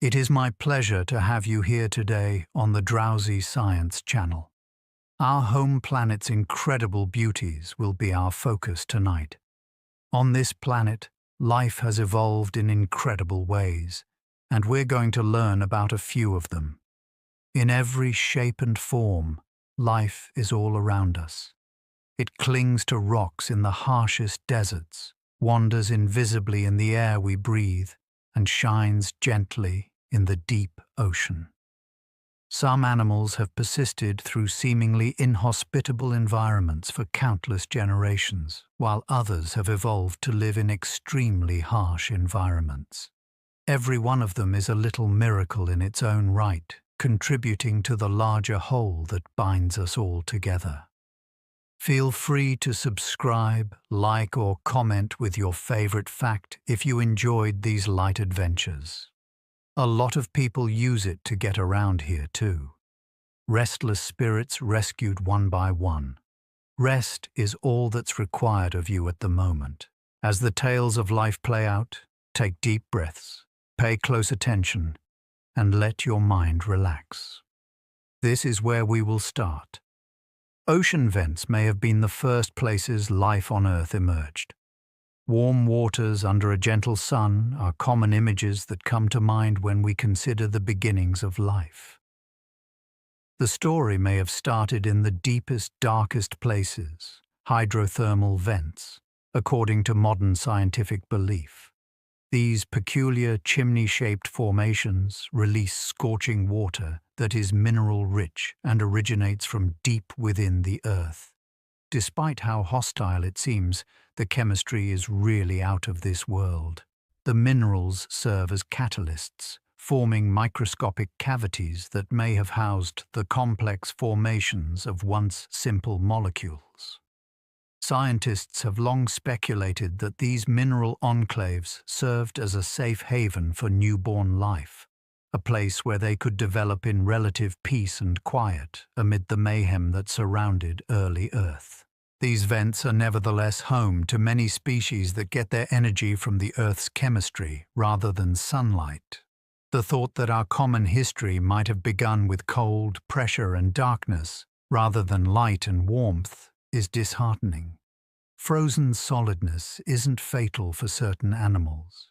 It is my pleasure to have you here today on the Drowsy Science Channel. Our home planet's incredible beauties will be our focus tonight. On this planet, life has evolved in incredible ways, and we're going to learn about a few of them. In every shape and form, life is all around us. It clings to rocks in the harshest deserts, wanders invisibly in the air we breathe, and shines gently in the deep ocean. Some animals have persisted through seemingly inhospitable environments for countless generations, while others have evolved to live in extremely harsh environments. Every one of them is a little miracle in its own right, contributing to the larger whole that binds us all together. Feel free to subscribe, like, or comment with your favorite fact if you enjoyed these light adventures. A lot of people use it to get around here too. Restless spirits rescued one by one. Rest is all that's required of you at the moment. As the tales of life play out, take deep breaths, pay close attention, and let your mind relax. This is where we will start. Ocean vents may have been the first places life on Earth emerged. Warm waters under a gentle sun are common images that come to mind when we consider the beginnings of life. The story may have started in the deepest, darkest places, hydrothermal vents, according to modern scientific belief. These peculiar chimney-shaped formations release scorching water that is mineral-rich and originates from deep within the Earth. Despite how hostile it seems, the chemistry is really out of this world. The minerals serve as catalysts, forming microscopic cavities that may have housed the complex formations of once simple molecules. Scientists have long speculated that these mineral enclaves served as a safe haven for newborn life, a place where they could develop in relative peace and quiet amid the mayhem that surrounded early Earth. These vents are nevertheless home to many species that get their energy from the Earth's chemistry rather than sunlight. The thought that our common history might have begun with cold, pressure, and darkness, rather than light and warmth, is disheartening. Frozen solidness isn't fatal for certain animals.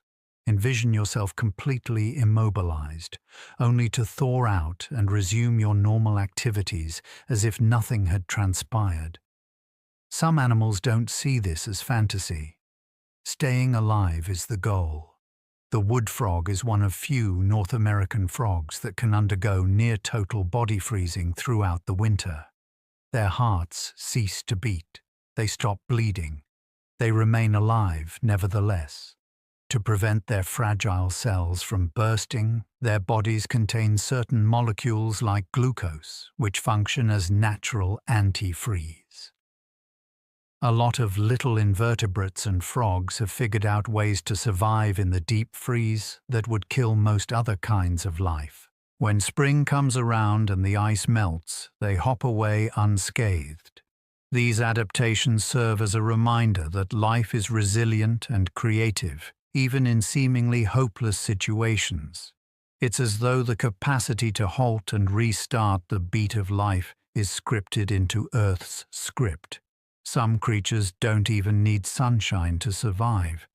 Envision yourself completely immobilized, only to thaw out and resume your normal activities as if nothing had transpired. Some animals don't see this as fantasy. Staying alive is the goal. The wood frog is one of few North American frogs that can undergo near-total body freezing throughout the winter. Their hearts cease to beat. They stop bleeding. They remain alive, nevertheless. To prevent their fragile cells from bursting, their bodies contain certain molecules like glucose, which function as natural antifreeze. A lot of little invertebrates and frogs have figured out ways to survive in the deep freeze that would kill most other kinds of life. When spring comes around and the ice melts, they hop away unscathed. These adaptations serve as a reminder that life is resilient and creative, even in seemingly hopeless situations. It's as though the capacity to halt and restart the beat of life is scripted into Earth's script. Some creatures don't even need sunshine to survive.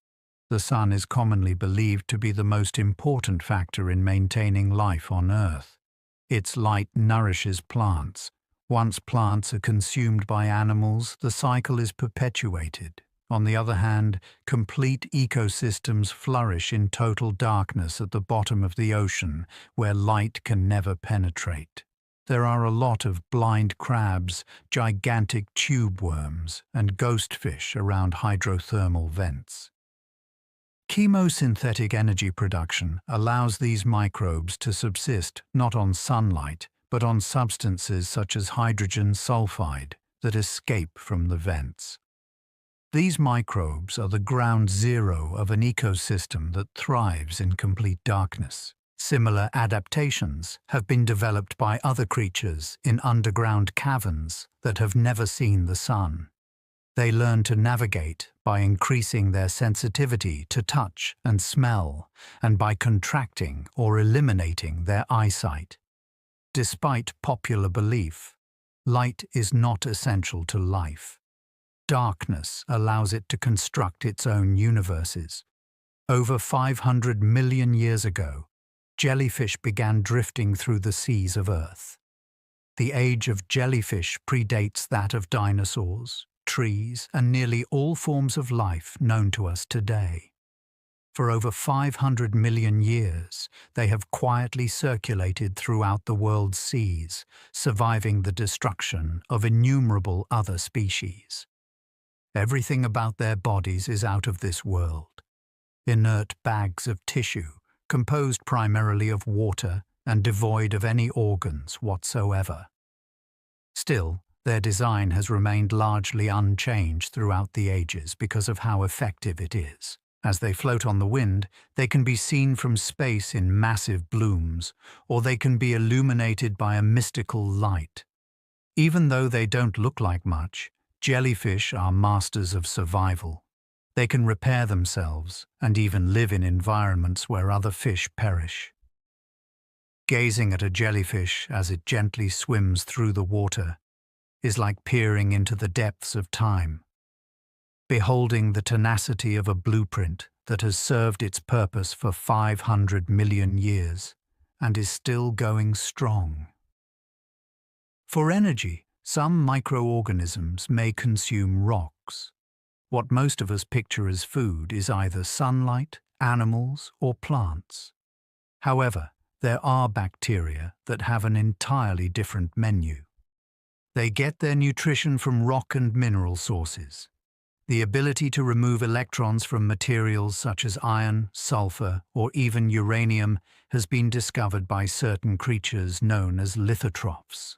The sun is commonly believed to be the most important factor in maintaining life on Earth. Its light nourishes plants. Once plants are consumed by animals, the cycle is perpetuated. On the other hand, complete ecosystems flourish in total darkness at the bottom of the ocean, where light can never penetrate. There are a lot of blind crabs, gigantic tube worms, and ghost fish around hydrothermal vents. Chemosynthetic energy production allows these microbes to subsist not on sunlight, but on substances such as hydrogen sulfide that escape from the vents. These microbes are the ground zero of an ecosystem that thrives in complete darkness. Similar adaptations have been developed by other creatures in underground caverns that have never seen the sun. They learn to navigate by increasing their sensitivity to touch and smell, and by contracting or eliminating their eyesight. Despite popular belief, light is not essential to life. Darkness allows it to construct its own universes. Over 500 million years ago, jellyfish began drifting through the seas of Earth. The age of jellyfish predates that of dinosaurs, trees, and nearly all forms of life known to us today. For over 500 million years, they have quietly circulated throughout the world's seas, surviving the destruction of innumerable other species. Everything about their bodies is out of this world. Inert bags of tissue, composed primarily of water and devoid of any organs whatsoever. Still, their design has remained largely unchanged throughout the ages because of how effective it is. As they float on the wind, they can be seen from space in massive blooms, or they can be illuminated by a mystical light. Even though they don't look like much, jellyfish are masters of survival. They can repair themselves and even live in environments where other fish perish. Gazing at a jellyfish as it gently swims through the water is like peering into the depths of time, beholding the tenacity of a blueprint that has served its purpose for 500 million years and is still going strong. For energy, some microorganisms may consume rocks. What most of us picture as food is either sunlight, animals, or plants. However, there are bacteria that have an entirely different menu. They get their nutrition from rock and mineral sources. The ability to remove electrons from materials such as iron, sulfur, or even uranium has been discovered by certain creatures known as lithotrophs.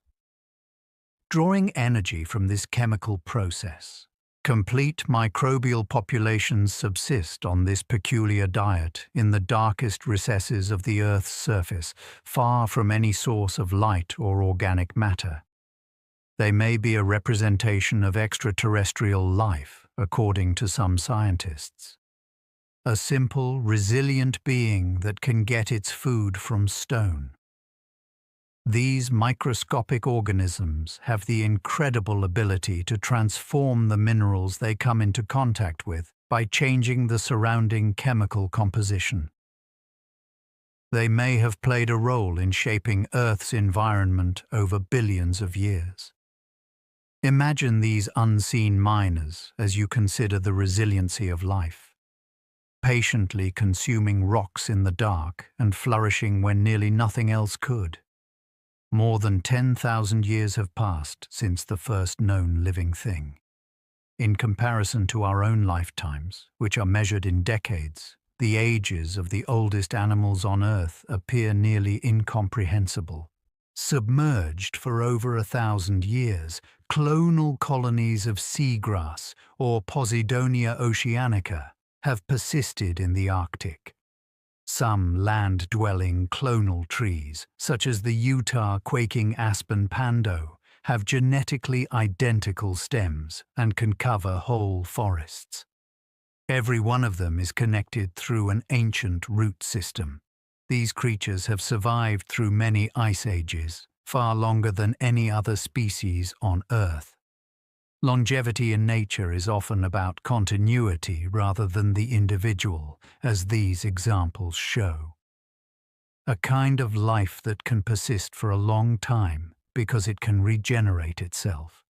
Drawing energy from this chemical process, complete microbial populations subsist on this peculiar diet in the darkest recesses of the Earth's surface, far from any source of light or organic matter. They may be a representation of extraterrestrial life, according to some scientists. A simple, resilient being that can get its food from stone. These microscopic organisms have the incredible ability to transform the minerals they come into contact with by changing the surrounding chemical composition. They may have played a role in shaping Earth's environment over billions of years. Imagine these unseen miners as you consider the resiliency of life, patiently consuming rocks in the dark and flourishing when nearly nothing else could. More than 10,000 years have passed since the first known living thing. In comparison to our own lifetimes, which are measured in decades, the ages of the oldest animals on Earth appear nearly incomprehensible. Submerged for over 1,000 years, clonal colonies of seagrass, or Posidonia oceanica, have persisted in the Arctic. Some land-dwelling clonal trees, such as the Utah quaking aspen pando, have genetically identical stems and can cover whole forests. Every one of them is connected through an ancient root system. These creatures have survived through many ice ages, far longer than any other species on Earth. Longevity in nature is often about continuity rather than the individual, as these examples show. A kind of life that can persist for a long time because it can regenerate itself.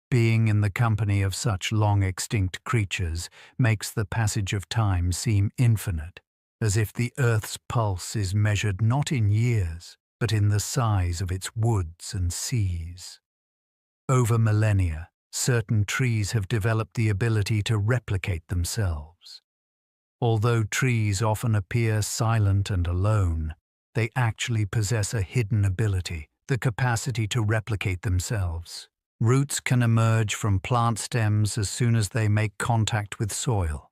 Being in the company of such long-extinct creatures makes the passage of time seem infinite, as if the Earth's pulse is measured not in years, but in the size of its woods and seas. Over millennia, certain trees have developed the ability to replicate themselves. Although trees often appear silent and alone, they actually possess a hidden ability, the capacity to replicate themselves. Roots can emerge from plant stems as soon as they make contact with soil.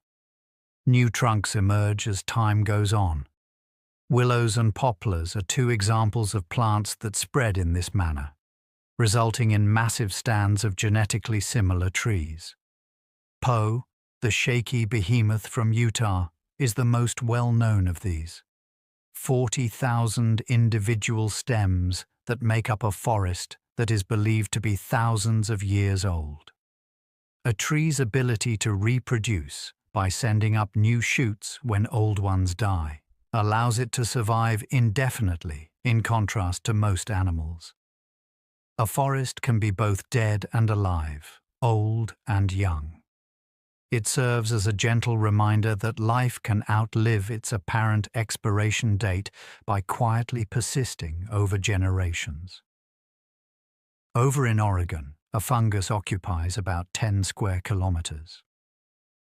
New trunks emerge as time goes on. Willows and poplars are two examples of plants that spread in this manner, resulting in massive stands of genetically similar trees. Poe, the shaky behemoth from Utah, is the most well-known of these. 40,000 individual stems that make up a forest that is believed to be thousands of years old. A tree's ability to reproduce by sending up new shoots when old ones die allows it to survive indefinitely, in contrast to most animals. A forest can be both dead and alive, old and young. It serves as a gentle reminder that life can outlive its apparent expiration date by quietly persisting over generations. Over in Oregon, a fungus occupies about 10 square kilometers.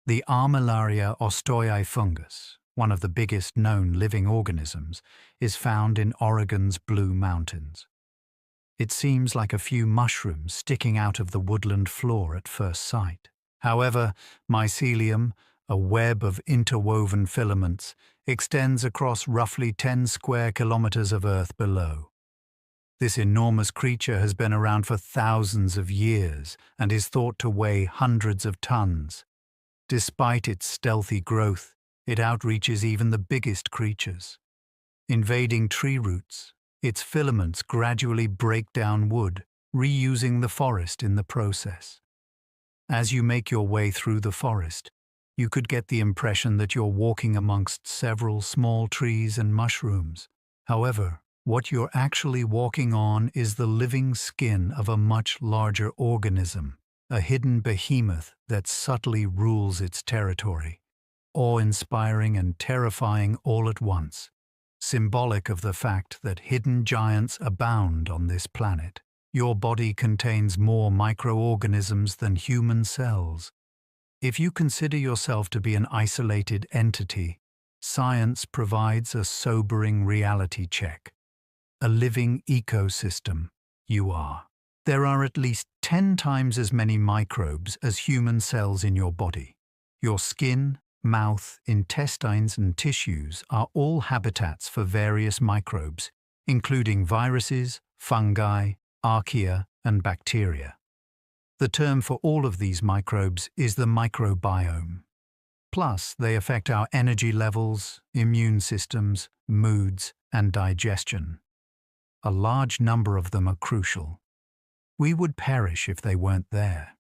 The Armillaria ostoii fungus, one of the biggest known living organisms, is found in Oregon's Blue Mountains. It seems like a few mushrooms sticking out of the woodland floor at first sight. However, mycelium, a web of interwoven filaments, extends across roughly 10 square kilometers of earth below. This enormous creature has been around for thousands of years and is thought to weigh hundreds of tons. Despite its stealthy growth, it outreaches even the biggest creatures. Invading tree roots, its filaments gradually break down wood, reusing the forest in the process. As you make your way through the forest, you could get the impression that you're walking amongst several small trees and mushrooms. However, what you're actually walking on is the living skin of a much larger organism, a hidden behemoth that subtly rules its territory, awe-inspiring and terrifying all at once, symbolic of the fact that hidden giants abound on this planet. Your body contains more microorganisms than human cells. If you consider yourself to be an isolated entity, science provides a sobering reality check. A living ecosystem, you are. There are at least 10 times as many microbes as human cells in your body. Your skin, mouth, intestines, and tissues are all habitats for various microbes, including viruses, fungi, archaea, and bacteria. The term for all of these microbes is the microbiome. Plus, they affect our energy levels, immune systems, moods, and digestion. A large number of them are crucial. We would perish if they weren't there.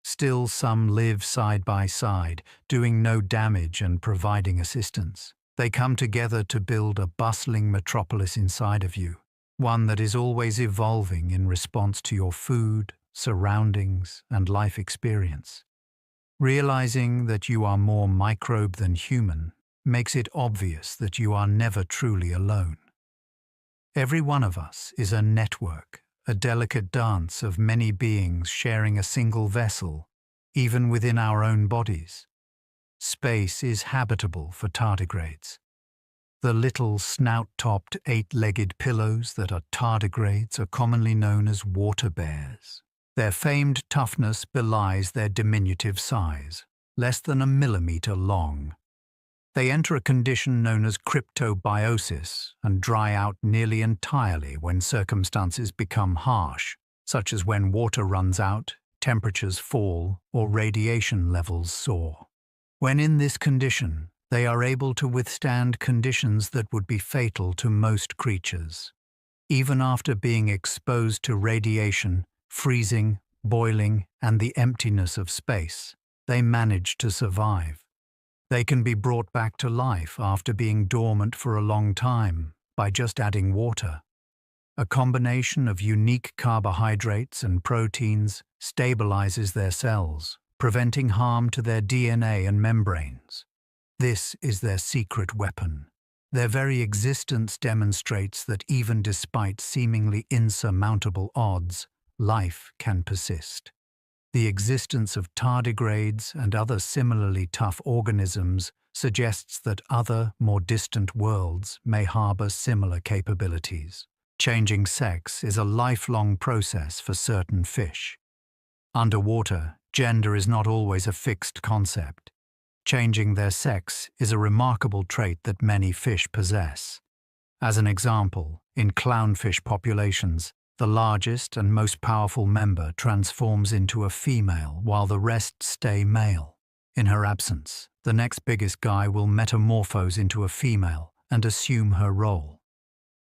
Still, some live side by side, doing no damage and providing assistance. They come together to build a bustling metropolis inside of you, one that is always evolving in response to your food, surroundings, and life experience. Realizing that you are more microbe than human makes it obvious that you are never truly alone. Every one of us is a network, a delicate dance of many beings sharing a single vessel, even within our own bodies. Space is habitable for tardigrades. The little snout-topped, eight-legged pillows that are tardigrades are commonly known as water bears. Their famed toughness belies their diminutive size, less than a millimeter long. They enter a condition known as cryptobiosis and dry out nearly entirely when circumstances become harsh, such as when water runs out, temperatures fall, or radiation levels soar. When in this condition, they are able to withstand conditions that would be fatal to most creatures. Even after being exposed to radiation, freezing, boiling, and the emptiness of space, they manage to survive. They can be brought back to life after being dormant for a long time by just adding water. A combination of unique carbohydrates and proteins stabilizes their cells, preventing harm to their DNA and membranes. This is their secret weapon. Their very existence demonstrates that even despite seemingly insurmountable odds, life can persist. The existence of tardigrades and other similarly tough organisms suggests that other, more distant worlds may harbor similar capabilities. Changing sex is a lifelong process for certain fish. Underwater, gender is not always a fixed concept. Changing their sex is a remarkable trait that many fish possess. As an example, in clownfish populations, The largest and most powerful member transforms into a female while the rest stay male. In her absence, the next biggest guy will metamorphose into a female and assume her role.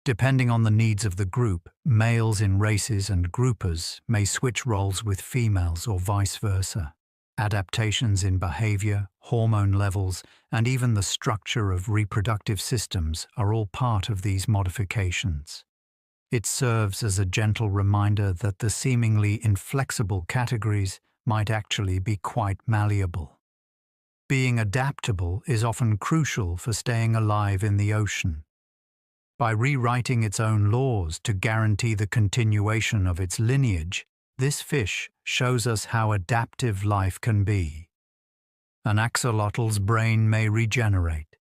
Depending on the needs of the group, males in races and groupers may switch roles with females or vice versa. Adaptations in behavior, hormone levels, and even the structure of reproductive systems are all part of these modifications. It serves as a gentle reminder that the seemingly inflexible categories might actually be quite malleable. Being adaptable is often crucial for staying alive in the ocean. By rewriting its own laws to guarantee the continuation of its lineage, this fish shows us how adaptive life can be. An axolotl's brain may regenerate.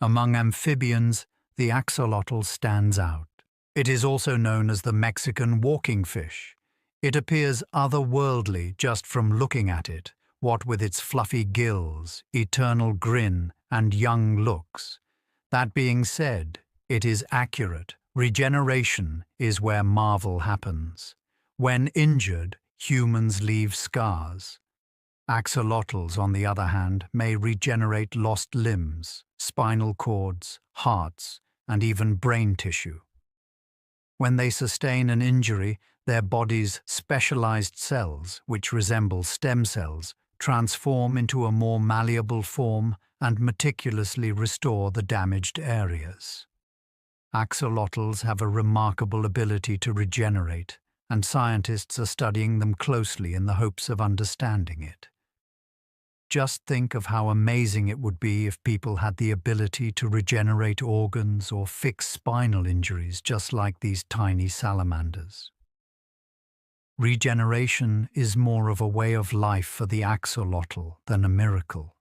Among amphibians, the axolotl stands out. It is also known as the Mexican walking fish. It appears otherworldly just from looking at it, what with its fluffy gills, eternal grin, and young looks. That being said, it is accurate. Regeneration is where marvel happens. When injured, humans leave scars. Axolotls, on the other hand, may regenerate lost limbs, spinal cords, hearts, and even brain tissue. When they sustain an injury, their body's specialized cells, which resemble stem cells, transform into a more malleable form and meticulously restore the damaged areas. Axolotls have a remarkable ability to regenerate, and scientists are studying them closely in the hopes of understanding it. Just think of how amazing it would be if people had the ability to regenerate organs or fix spinal injuries just like these tiny salamanders. Regeneration is more of a way of life for the axolotl than a miracle.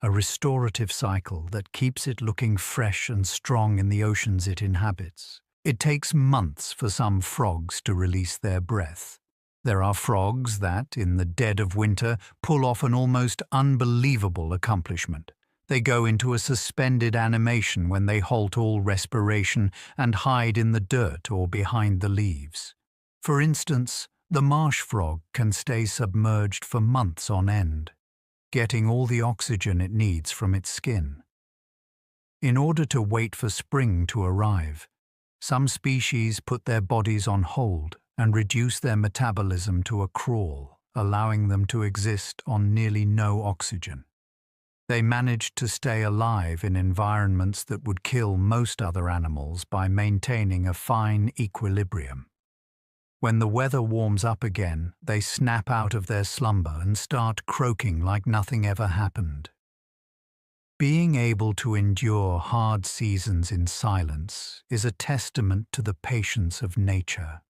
A restorative cycle that keeps it looking fresh and strong in the oceans it inhabits. It takes months for some frogs to release their breath. There are frogs that, in the dead of winter, pull off an almost unbelievable accomplishment. They go into a suspended animation when they halt all respiration and hide in the dirt or behind the leaves. For instance, the marsh frog can stay submerged for months on end, getting all the oxygen it needs from its skin. In order to wait for spring to arrive, some species put their bodies on hold and reduce their metabolism to a crawl, allowing them to exist on nearly no oxygen. They manage to stay alive in environments that would kill most other animals by maintaining a fine equilibrium. When the weather warms up again, they snap out of their slumber and start croaking like nothing ever happened. Being able to endure hard seasons in silence is a testament to the patience of nature.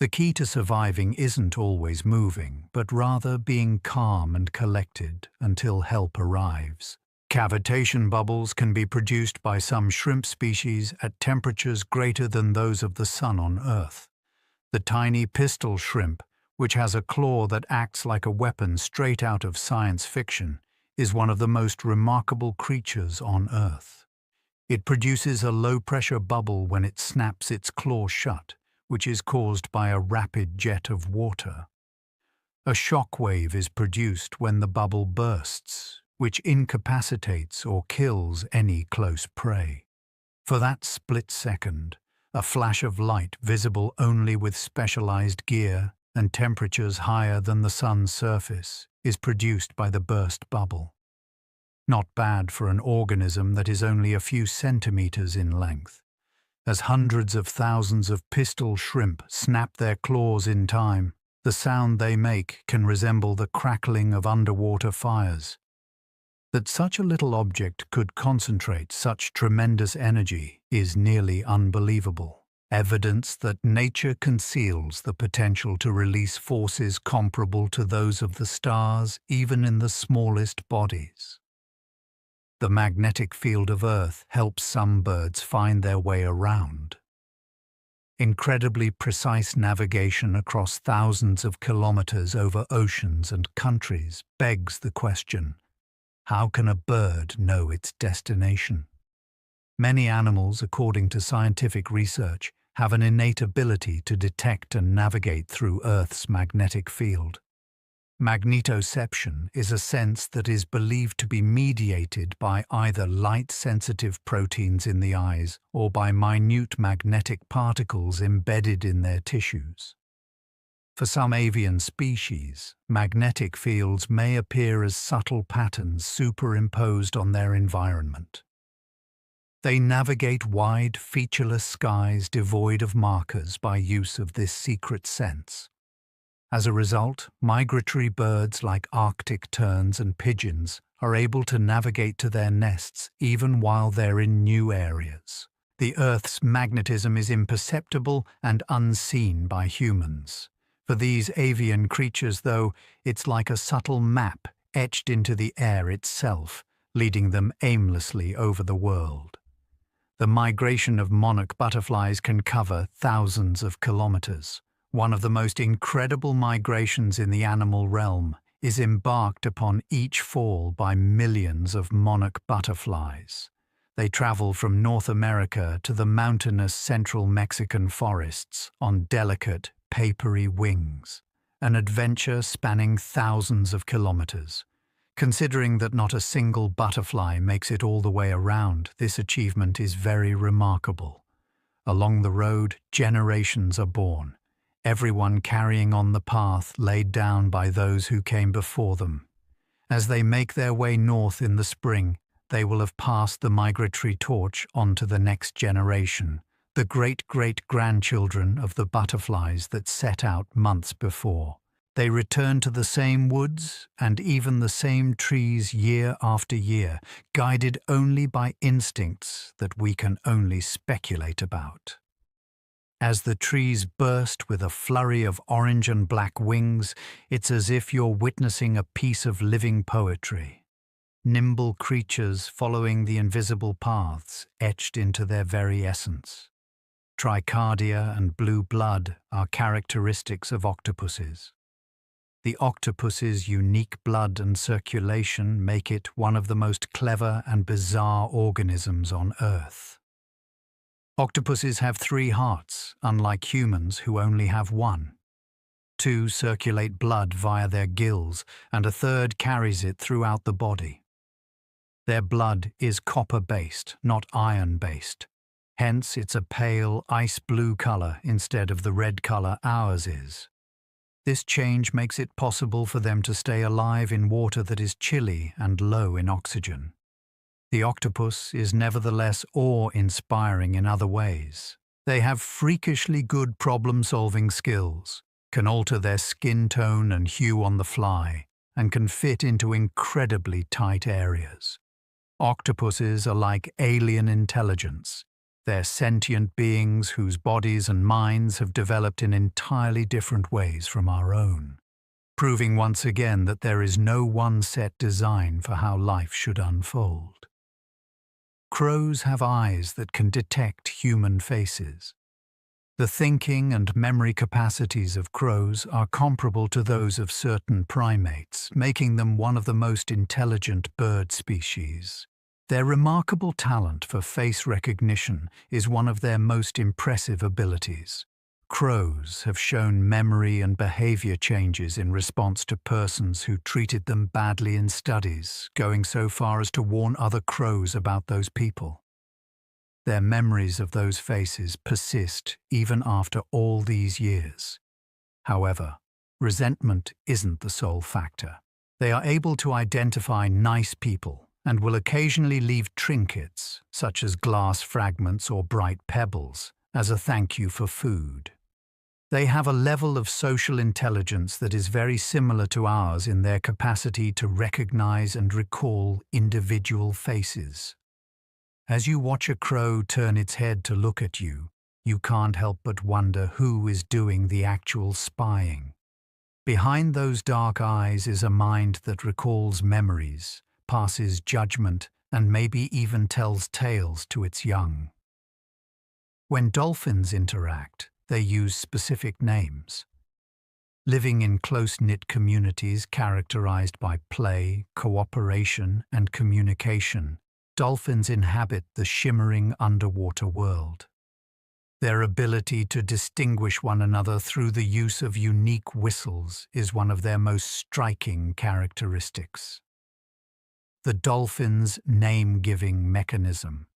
The key to surviving isn't always moving, but rather being calm and collected until help arrives. Cavitation bubbles can be produced by some shrimp species at temperatures greater than those of the sun on Earth. The tiny pistol shrimp, which has a claw that acts like a weapon straight out of science fiction, is one of the most remarkable creatures on Earth. It produces a low-pressure bubble when it snaps its claw shut, which is caused by a rapid jet of water. A shock wave is produced when the bubble bursts, which incapacitates or kills any close prey. For that split second, a flash of light visible only with specialized gear and temperatures higher than the sun's surface is produced by the burst bubble. Not bad for an organism that is only a few centimeters in length. As hundreds of thousands of pistol shrimp snap their claws in time, the sound they make can resemble the crackling of underwater fires. That such a little object could concentrate such tremendous energy is nearly unbelievable. Evidence that nature conceals the potential to release forces comparable to those of the stars even in the smallest bodies. The magnetic field of Earth helps some birds find their way around. Incredibly precise navigation across thousands of kilometers over oceans and countries begs the question, how can a bird know its destination? Many animals, according to scientific research, have an innate ability to detect and navigate through Earth's magnetic field. Magnetoception is a sense that is believed to be mediated by either light-sensitive proteins in the eyes or by minute magnetic particles embedded in their tissues. For some avian species, magnetic fields may appear as subtle patterns superimposed on their environment. They navigate wide, featureless skies devoid of markers by use of this secret sense. As a result, migratory birds like Arctic terns and pigeons are able to navigate to their nests even while they're in new areas. The Earth's magnetism is imperceptible and unseen by humans. For these avian creatures, though, it's like a subtle map etched into the air itself, leading them aimlessly over the world. The migration of monarch butterflies can cover thousands of kilometers. One of the most incredible migrations in the animal realm is embarked upon each fall by millions of monarch butterflies. They travel from North America to the mountainous central Mexican forests on delicate, papery wings, an adventure spanning thousands of kilometers. Considering that not a single butterfly makes it all the way around, this achievement is very remarkable. Along the road, generations are born, everyone carrying on the path laid down by those who came before them. As they make their way north in the spring, they will have passed the migratory torch on to the next generation, the great-great-grandchildren of the butterflies that set out months before. They return to the same woods and even the same trees year after year, guided only by instincts that we can only speculate about. As the trees burst with a flurry of orange and black wings, it's as if you're witnessing a piece of living poetry. Nimble creatures following the invisible paths etched into their very essence. Tricardia and blue blood are characteristics of octopuses. The octopus's unique blood and circulation make it one of the most clever and bizarre organisms on Earth. Octopuses have 3 hearts, unlike humans who only have 1. 2 circulate blood via their gills, and a third carries it throughout the body. Their blood is copper-based, not iron-based. Hence, it's a pale, ice-blue color instead of the red color ours is. This change makes it possible for them to stay alive in water that is chilly and low in oxygen. The octopus is nevertheless awe-inspiring in other ways. They have freakishly good problem-solving skills, can alter their skin tone and hue on the fly, and can fit into incredibly tight areas. Octopuses are like alien intelligence. They're sentient beings whose bodies and minds have developed in entirely different ways from our own, proving once again that there is no one set design for how life should unfold. Crows have eyes that can detect human faces. The thinking and memory capacities of crows are comparable to those of certain primates, making them one of the most intelligent bird species. Their remarkable talent for face recognition is one of their most impressive abilities. Crows have shown memory and behavior changes in response to persons who treated them badly in studies, going so far as to warn other crows about those people. Their memories of those faces persist even after all these years. However, resentment isn't the sole factor. They are able to identify nice people and will occasionally leave trinkets, such as glass fragments or bright pebbles, as a thank you for food. They have a level of social intelligence that is very similar to ours in their capacity to recognize and recall individual faces. As you watch a crow turn its head to look at you, you can't help but wonder who is doing the actual spying. Behind those dark eyes is a mind that recalls memories, passes judgment, and maybe even tells tales to its young. When dolphins interact, they use specific names. Living in close-knit communities characterized by play, cooperation, and communication, dolphins inhabit the shimmering underwater world. Their ability to distinguish one another through the use of unique whistles is one of their most striking characteristics. The dolphin's name-giving mechanism.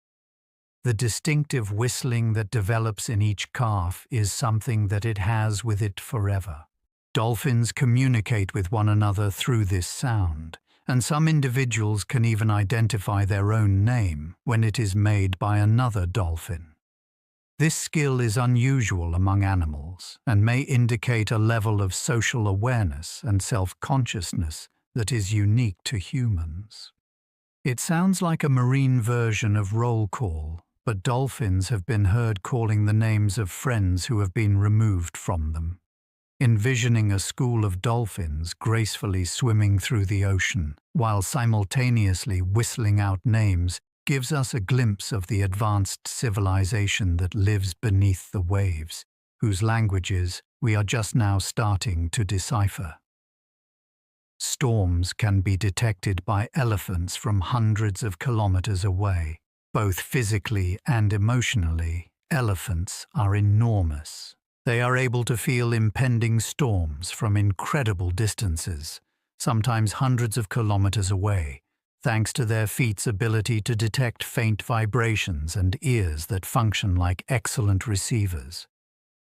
The distinctive whistling that develops in each calf is something that it has with it forever. Dolphins communicate with one another through this sound, and some individuals can even identify their own name when it is made by another dolphin. This skill is unusual among animals and may indicate a level of social awareness and self-consciousness that is unique to humans. It sounds like a marine version of roll call, but dolphins have been heard calling the names of friends who have been removed from them. Envisioning a school of dolphins gracefully swimming through the ocean while simultaneously whistling out names gives us a glimpse of the advanced civilization that lives beneath the waves, whose languages we are just now starting to decipher. Storms can be detected by elephants from hundreds of kilometers away. Both physically and emotionally, elephants are enormous. They are able to feel impending storms from incredible distances, sometimes hundreds of kilometers away, thanks to their feet's ability to detect faint vibrations and ears that function like excellent receivers.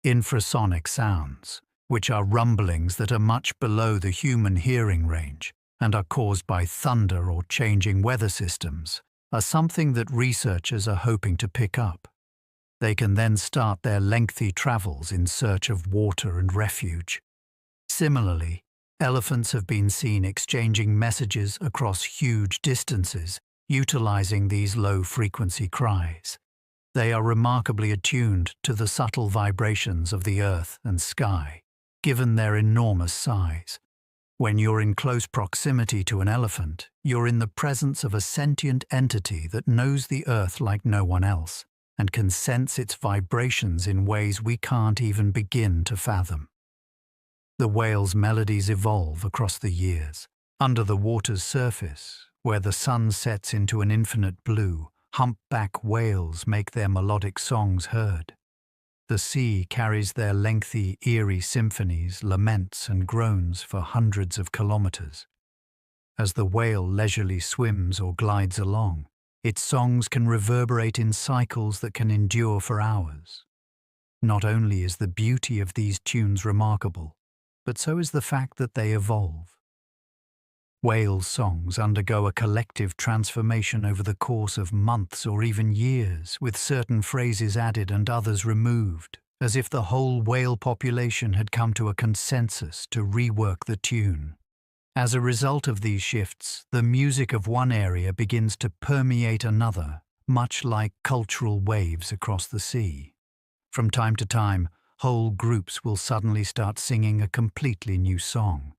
Infrasonic sounds, which are rumblings that are much below the human hearing range and are caused by thunder or changing weather systems, are something that researchers are hoping to pick up. They can then start their lengthy travels in search of water and refuge. Similarly, elephants have been seen exchanging messages across huge distances, utilizing these low-frequency cries. They are remarkably attuned to the subtle vibrations of the earth and sky, given their enormous size. When you're in close proximity to an elephant, you're in the presence of a sentient entity that knows the earth like no one else and can sense its vibrations in ways we can't even begin to fathom. The whale's melodies evolve across the years. Under the water's surface, where the sun sets into an infinite blue, humpback whales make their melodic songs heard. The sea carries their lengthy, eerie symphonies, laments and groans for hundreds of kilometers. As the whale leisurely swims or glides along, its songs can reverberate in cycles that can endure for hours. Not only is the beauty of these tunes remarkable, but so is the fact that they evolve. Whale songs undergo a collective transformation over the course of months or even years, with certain phrases added and others removed, as if the whole whale population had come to a consensus to rework the tune. As a result of these shifts, the music of one area begins to permeate another, much like cultural waves across the sea. From time to time, whole groups will suddenly start singing a completely new song.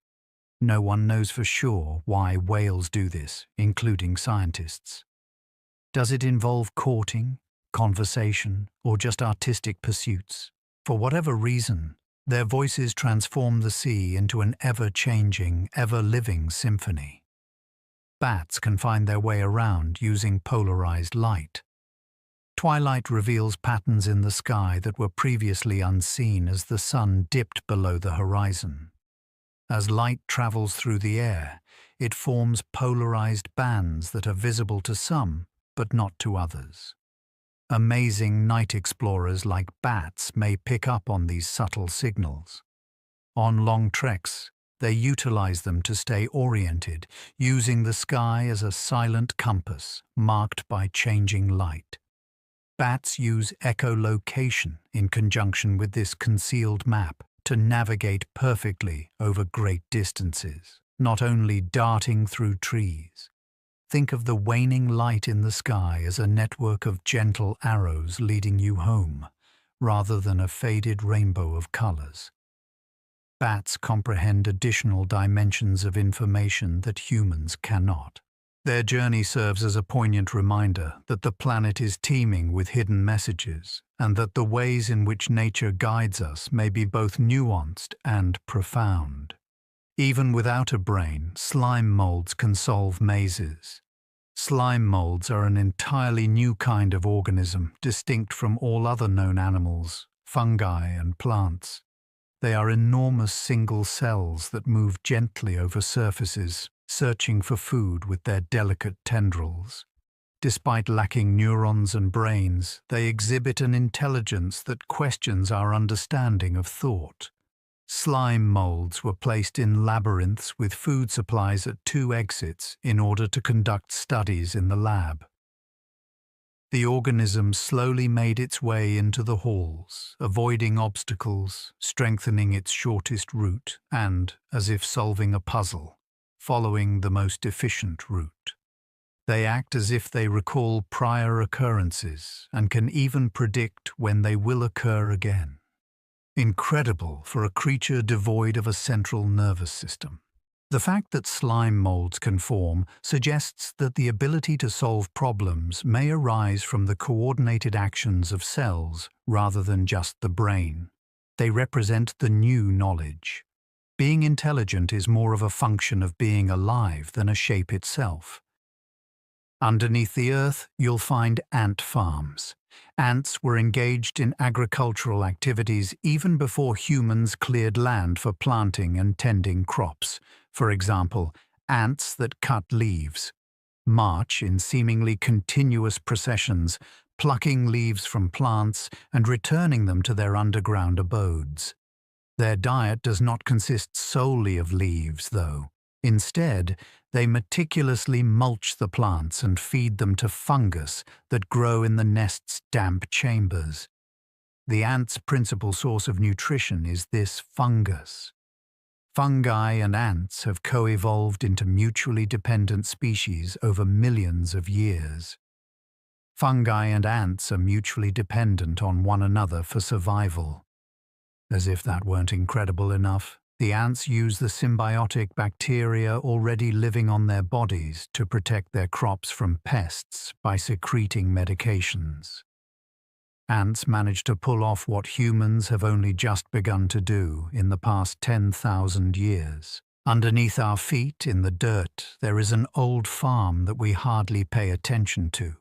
No one knows for sure why whales do this, including scientists. Does it involve courting, conversation, or just artistic pursuits? For whatever reason, their voices transform the sea into an ever-changing, ever-living symphony. Bats can find their way around using polarized light. Twilight reveals patterns in the sky that were previously unseen as the sun dipped below the horizon. As light travels through the air, it forms polarized bands that are visible to some, but not to others. Amazing night explorers like bats may pick up on these subtle signals. On long treks, they utilize them to stay oriented, using the sky as a silent compass marked by changing light. Bats use echolocation in conjunction with this concealed map to navigate perfectly over great distances, not only darting through trees. Think of the waning light in the sky as a network of gentle arrows leading you home, rather than a faded rainbow of colors. Bats comprehend additional dimensions of information that humans cannot. Their journey serves as a poignant reminder that the planet is teeming with hidden messages, and that the ways in which nature guides us may be both nuanced and profound. Even without a brain, slime molds can solve mazes. Slime molds are an entirely new kind of organism, distinct from all other known animals, fungi and plants. They are enormous single cells that move gently over surfaces, searching for food with their delicate tendrils. Despite lacking neurons and brains, they exhibit an intelligence that questions our understanding of thought. Slime molds were placed in labyrinths with food supplies at 2 exits in order to conduct studies in the lab. The organism slowly made its way into the halls, avoiding obstacles, strengthening its shortest route, and, as if solving a puzzle, following the most efficient route. They act as if they recall prior occurrences and can even predict when they will occur again. Incredible for a creature devoid of a central nervous system. The fact that slime molds can form suggests that the ability to solve problems may arise from the coordinated actions of cells rather than just the brain. They represent the new knowledge. Being intelligent is more of a function of being alive than a shape itself. Underneath the earth, you'll find ant farms. Ants were engaged in agricultural activities even before humans cleared land for planting and tending crops. For example, ants that cut leaves, march in seemingly continuous processions, plucking leaves from plants and returning them to their underground abodes. Their diet does not consist solely of leaves, though. Instead, they meticulously mulch the plants and feed them to fungus that grow in the nest's damp chambers. The ant's principal source of nutrition is this fungus. Fungi and ants have co-evolved into mutually dependent species over millions of years. Fungi and ants are mutually dependent on one another for survival. As if that weren't incredible enough, the ants use the symbiotic bacteria already living on their bodies to protect their crops from pests by secreting medications. Ants manage to pull off what humans have only just begun to do in the past 10,000 years. Underneath our feet, in the dirt, there is an old farm that we hardly pay attention to.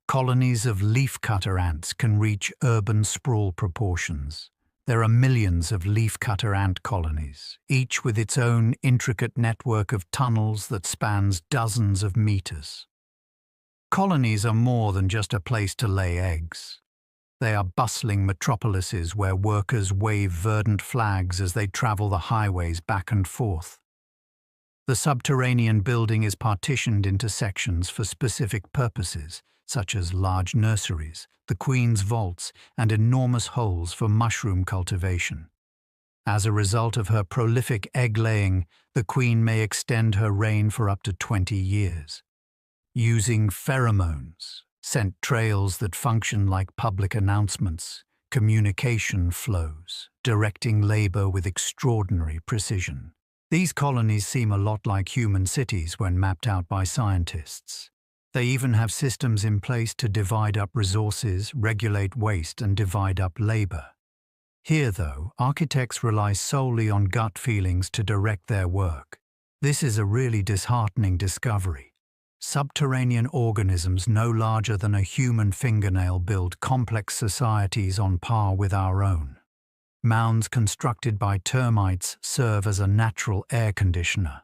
Colonies of leafcutter ants can reach urban sprawl proportions. There are millions of leafcutter ant colonies, each with its own intricate network of tunnels that spans dozens of meters. Colonies are more than just a place to lay eggs. They are bustling metropolises where workers wave verdant flags as they travel the highways back and forth. The subterranean building is partitioned into sections for specific purposes, such as large nurseries, the queen's vaults, and enormous holes for mushroom cultivation. As a result of her prolific egg-laying, the queen may extend her reign for up to 20 years. Using pheromones, scent trails that function like public announcements, communication flows, directing labor with extraordinary precision. These colonies seem a lot like human cities when mapped out by scientists. They even have systems in place to divide up resources, regulate waste, and divide up labor. Here, though, architects rely solely on gut feelings to direct their work. This is a really disheartening discovery. Subterranean organisms no larger than a human fingernail build complex societies on par with our own. Mounds constructed by termites serve as a natural air conditioner.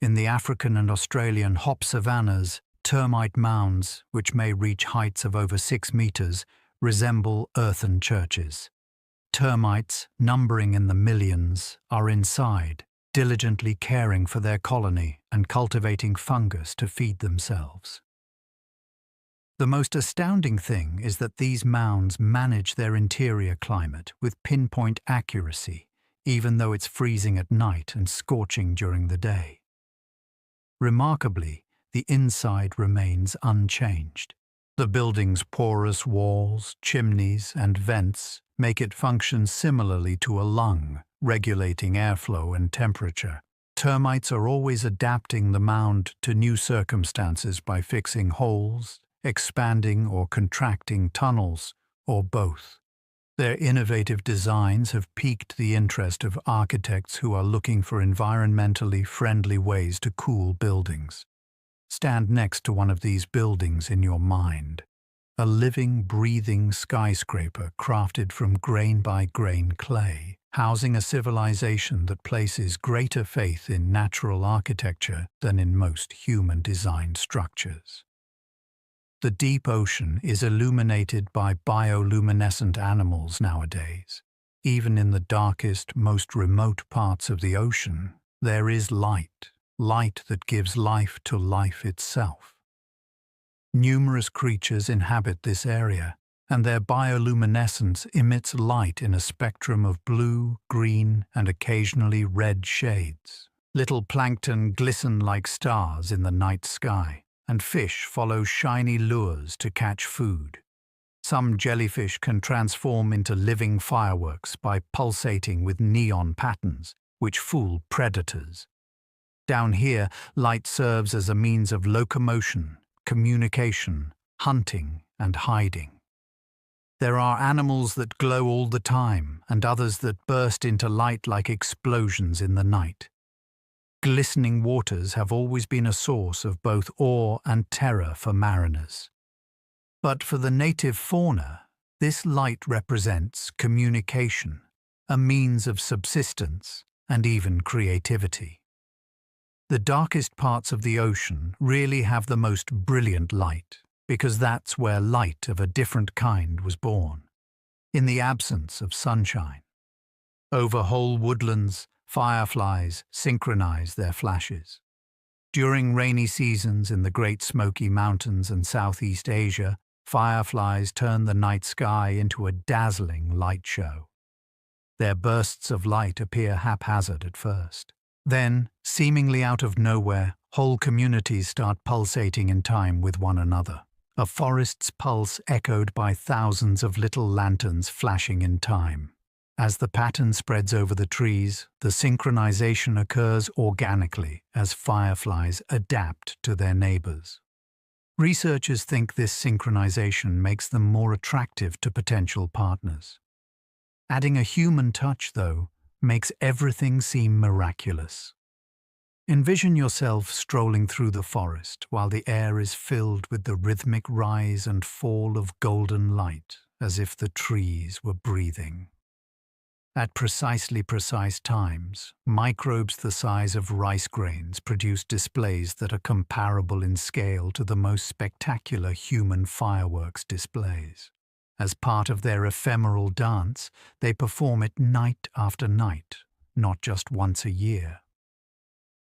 In the African and Australian hop savannas, termite mounds, which may reach heights of over 6 meters, resemble earthen churches. Termites, numbering in the millions, are inside, diligently caring for their colony and cultivating fungus to feed themselves. The most astounding thing is that these mounds manage their interior climate with pinpoint accuracy, even though it's freezing at night and scorching during the day. Remarkably, the inside remains unchanged. The building's porous walls, chimneys, and vents make it function similarly to a lung, regulating airflow and temperature. Termites are always adapting the mound to new circumstances by fixing holes, expanding or contracting tunnels, or both. Their innovative designs have piqued the interest of architects who are looking for environmentally friendly ways to cool buildings. Stand next to one of these buildings in your mind. A living, breathing skyscraper crafted from grain-by-grain clay, housing a civilization that places greater faith in natural architecture than in most human-designed structures. The deep ocean is illuminated by bioluminescent animals nowadays. Even in the darkest, most remote parts of the ocean, there is light, light that gives life to life itself. Numerous creatures inhabit this area, and their bioluminescence emits light in a spectrum of blue, green, and occasionally red shades. Little plankton glisten like stars in the night sky, and fish follow shiny lures to catch food. Some jellyfish can transform into living fireworks by pulsating with neon patterns, which fool predators. Down here, light serves as a means of locomotion, communication, hunting, and hiding. There are animals that glow all the time, and others that burst into light like explosions in the night. Glistening waters have always been a source of both awe and terror for mariners. But for the native fauna, this light represents communication, a means of subsistence, and even creativity. The darkest parts of the ocean really have the most brilliant light, because that's where light of a different kind was born, in the absence of sunshine. Over whole woodlands, fireflies synchronize their flashes. During rainy seasons in the Great Smoky Mountains and Southeast Asia, fireflies turn the night sky into a dazzling light show. Their bursts of light appear haphazard at first. Then, seemingly out of nowhere, whole communities start pulsating in time with one another. A forest's pulse echoed by thousands of little lanterns flashing in time. As the pattern spreads over the trees, the synchronization occurs organically as fireflies adapt to their neighbors. Researchers think this synchronization makes them more attractive to potential partners. Adding a human touch, though, makes everything seem miraculous. Envision yourself strolling through the forest while the air is filled with the rhythmic rise and fall of golden light, as if the trees were breathing. At precisely precise times, microbes the size of rice grains produce displays that are comparable in scale to the most spectacular human fireworks displays. As part of their ephemeral dance, they perform it night after night, not just once a year.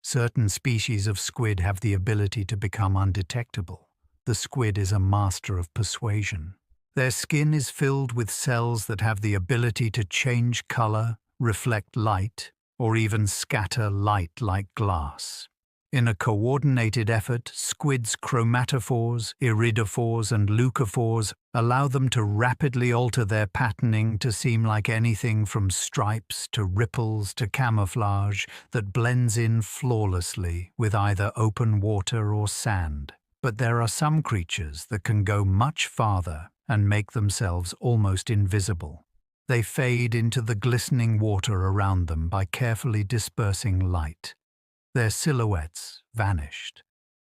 Certain species of squid have the ability to become undetectable. The squid is a master of persuasion. Their skin is filled with cells that have the ability to change color, reflect light, or even scatter light like glass. In a coordinated effort, squids' chromatophores, iridophores, and leucophores allow them to rapidly alter their patterning to seem like anything from stripes to ripples to camouflage that blends in flawlessly with either open water or sand. But there are some creatures that can go much farther and make themselves almost invisible. They fade into the glistening water around them by carefully dispersing light. Their silhouettes vanished.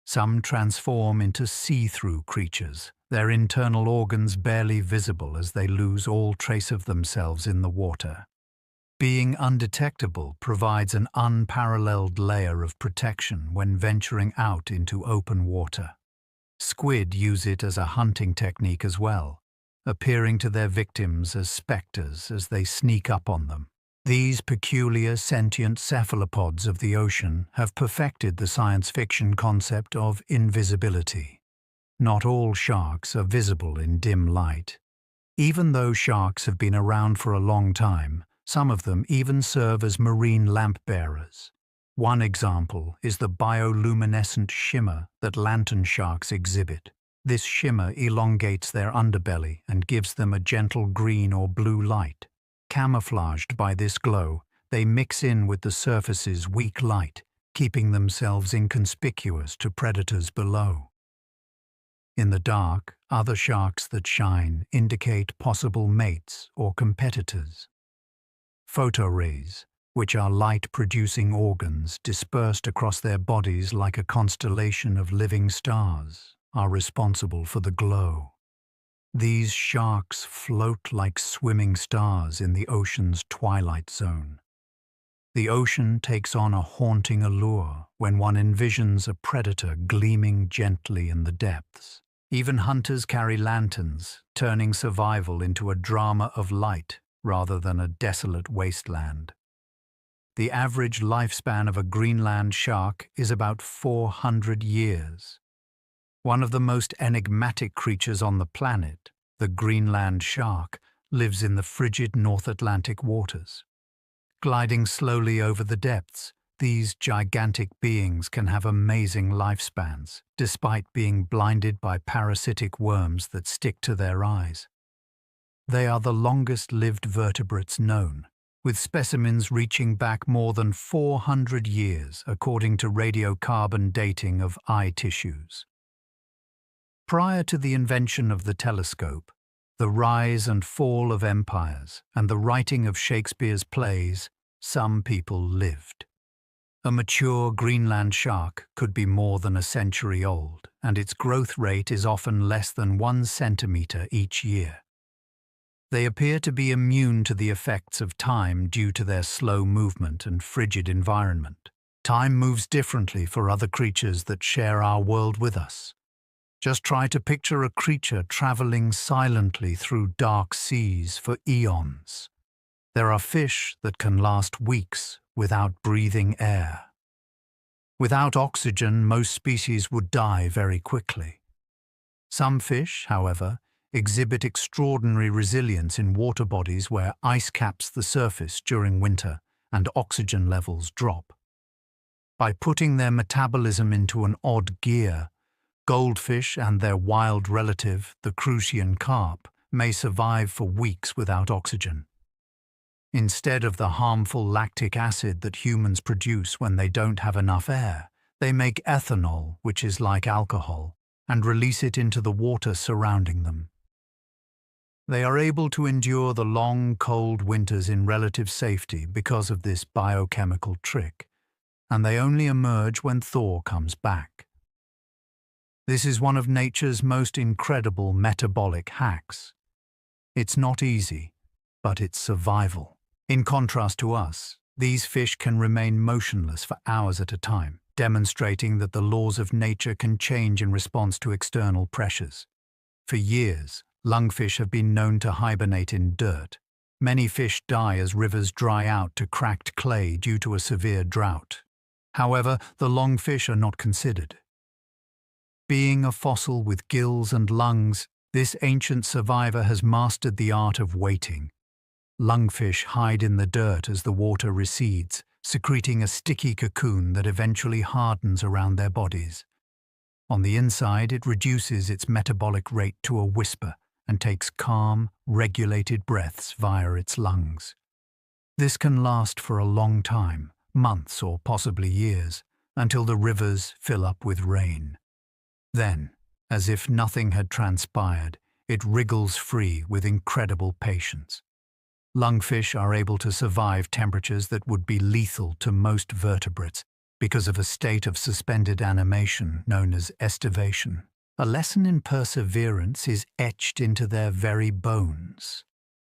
Some transform into see-through creatures, their internal organs barely visible as they lose all trace of themselves in the water. Being undetectable provides an unparalleled layer of protection when venturing out into open water. Squid use it as a hunting technique as well, appearing to their victims as specters as they sneak up on them. These peculiar sentient cephalopods of the ocean have perfected the science fiction concept of invisibility. Not all sharks are visible in dim light. Even though sharks have been around for a long time, some of them even serve as marine lamp-bearers. One example is the bioluminescent shimmer that lantern sharks exhibit. This shimmer elongates their underbelly and gives them a gentle green or blue light. Camouflaged by this glow, they mix in with the surface's weak light, keeping themselves inconspicuous to predators below. In the dark, other sharks that shine indicate possible mates or competitors. Photorays, which are light-producing organs dispersed across their bodies like a constellation of living stars, are responsible for the glow. These sharks float like swimming stars in the ocean's twilight zone. The ocean takes on a haunting allure when one envisions a predator gleaming gently in the depths. Even hunters carry lanterns, turning survival into a drama of light rather than a desolate wasteland. The average lifespan of a Greenland shark is about 400 years. One of the most enigmatic creatures on the planet, the Greenland shark, lives in the frigid North Atlantic waters. Gliding slowly over the depths, these gigantic beings can have amazing lifespans, despite being blinded by parasitic worms that stick to their eyes. They are the longest-lived vertebrates known, with specimens reaching back more than 400 years according to radiocarbon dating of eye tissues. Prior to the invention of the telescope, the rise and fall of empires, and the writing of Shakespeare's plays, some people lived. A mature Greenland shark could be more than a century old, and its growth rate is often less than 1 centimeter each year. They appear to be immune to the effects of time due to their slow movement and frigid environment. Time moves differently for other creatures that share our world with us. Just try to picture a creature traveling silently through dark seas for eons. There are fish that can last weeks without breathing air. Without oxygen, most species would die very quickly. Some fish, however, exhibit extraordinary resilience in water bodies where ice caps the surface during winter and oxygen levels drop. By putting their metabolism into an odd gear, goldfish and their wild relative, the crucian carp, may survive for weeks without oxygen. Instead of the harmful lactic acid that humans produce when they don't have enough air, they make ethanol, which is like alcohol, and release it into the water surrounding them. They are able to endure the long, cold winters in relative safety because of this biochemical trick, and they only emerge when thaw comes back. This is one of nature's most incredible metabolic hacks. It's not easy, but it's survival. In contrast to us, these fish can remain motionless for hours at a time, demonstrating that the laws of nature can change in response to external pressures. For years, lungfish have been known to hibernate in dirt. Many fish die as rivers dry out to cracked clay due to a severe drought. However, the lungfish are not considered. Being a fossil with gills and lungs, this ancient survivor has mastered the art of waiting. Lungfish hide in the dirt as the water recedes, secreting a sticky cocoon that eventually hardens around their bodies. On the inside, it reduces its metabolic rate to a whisper and takes calm, regulated breaths via its lungs. This can last for a long time, months or possibly years, until the rivers fill up with rain. Then, as if nothing had transpired, it wriggles free with incredible patience. Lungfish are able to survive temperatures that would be lethal to most vertebrates because of a state of suspended animation known as estivation. A lesson in perseverance is etched into their very bones.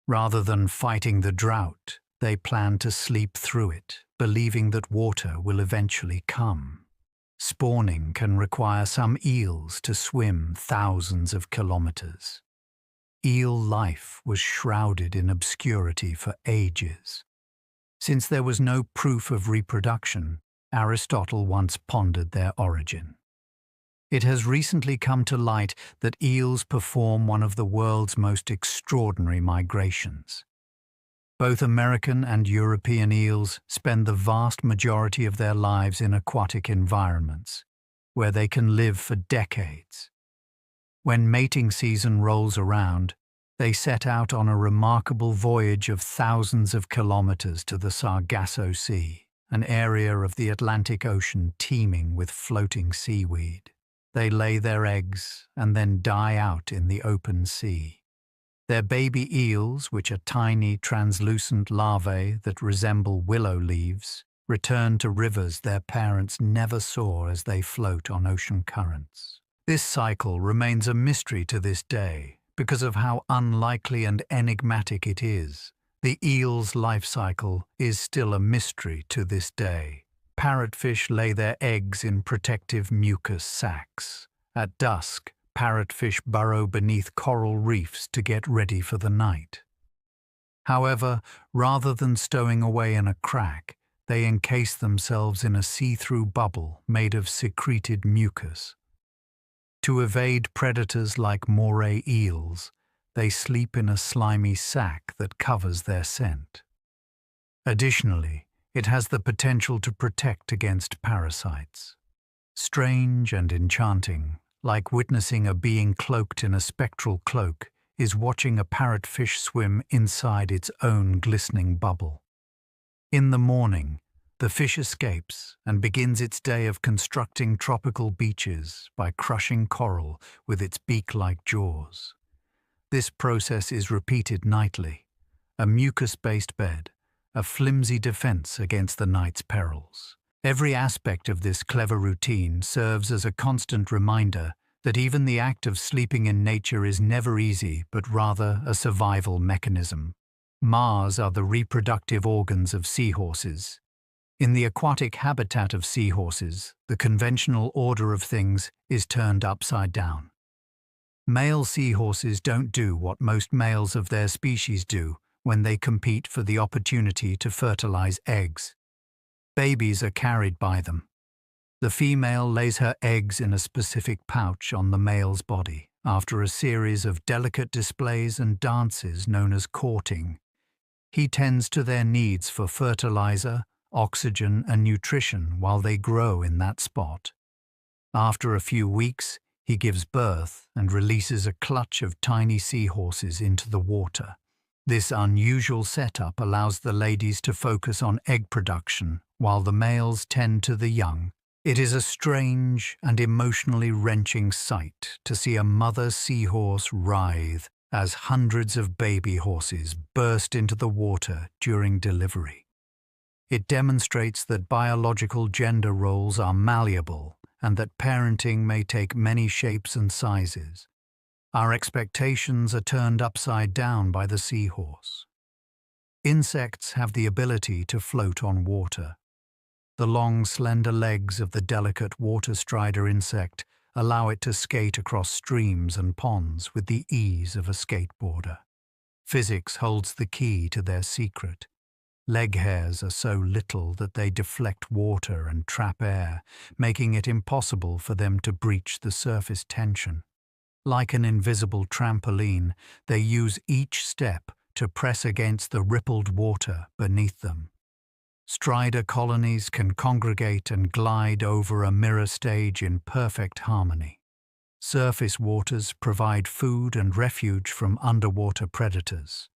Rather than fighting the drought, they plan to sleep through it, believing that water will eventually come. Spawning can require some eels to swim thousands of kilometers. Eel life was shrouded in obscurity for ages. Since there was no proof of reproduction, Aristotle once pondered their origin. It has recently come to light that eels perform one of the world's most extraordinary migrations. Both American and European eels spend the vast majority of their lives in aquatic environments, where they can live for decades. When mating season rolls around, they set out on a remarkable voyage of thousands of kilometers to the Sargasso Sea, an area of the Atlantic Ocean teeming with floating seaweed. They lay their eggs and then die out in the open sea. Their baby eels, which are tiny, translucent larvae that resemble willow leaves, return to rivers their parents never saw as they float on ocean currents. This cycle remains a mystery to this day because of how unlikely and enigmatic it is. The eel's life cycle is still a mystery to this day. Parrotfish lay their eggs in protective mucus sacs. At dusk, parrotfish burrow beneath coral reefs to get ready for the night. However, rather than stowing away in a crack, they encase themselves in a see-through bubble made of secreted mucus. To evade predators like moray eels, they sleep in a slimy sac that covers their scent. Additionally, it has the potential to protect against parasites. Strange and enchanting, like witnessing a being cloaked in a spectral cloak, is watching a parrotfish swim inside its own glistening bubble. In the morning, the fish escapes and begins its day of constructing tropical beaches by crushing coral with its beak-like jaws. This process is repeated nightly, a mucus-based bed, a flimsy defense against the night's perils. Every aspect of this clever routine serves as a constant reminder that even the act of sleeping in nature is never easy, but rather a survival mechanism. Maws are the reproductive organs of seahorses. In the aquatic habitat of seahorses, the conventional order of things is turned upside down. Male seahorses don't do what most males of their species do when they compete for the opportunity to fertilize eggs. Babies are carried by them. The female lays her eggs in a specific pouch on the male's body after a series of delicate displays and dances known as courting. He tends to their needs for fertilizer, oxygen, and nutrition while they grow in that spot. After a few weeks, he gives birth and releases a clutch of tiny seahorses into the water. This unusual setup allows the ladies to focus on egg production while the males tend to the young. It is a strange and emotionally wrenching sight to see a mother seahorse writhe as hundreds of baby horses burst into the water during delivery. It demonstrates that biological gender roles are malleable and that parenting may take many shapes and sizes. Our expectations are turned upside down by the seahorse. Insects have the ability to float on water. The long, slender legs of the delicate water strider insect allow it to skate across streams and ponds with the ease of a skateboarder. Physics holds the key to their secret. Leg hairs are so little that they deflect water and trap air, making it impossible for them to breach the surface tension. Like an invisible trampoline, they use each step to press against the rippled water beneath them. Strider colonies can congregate and glide over a mirror stage in perfect harmony. Surface waters provide food and refuge from underwater predators.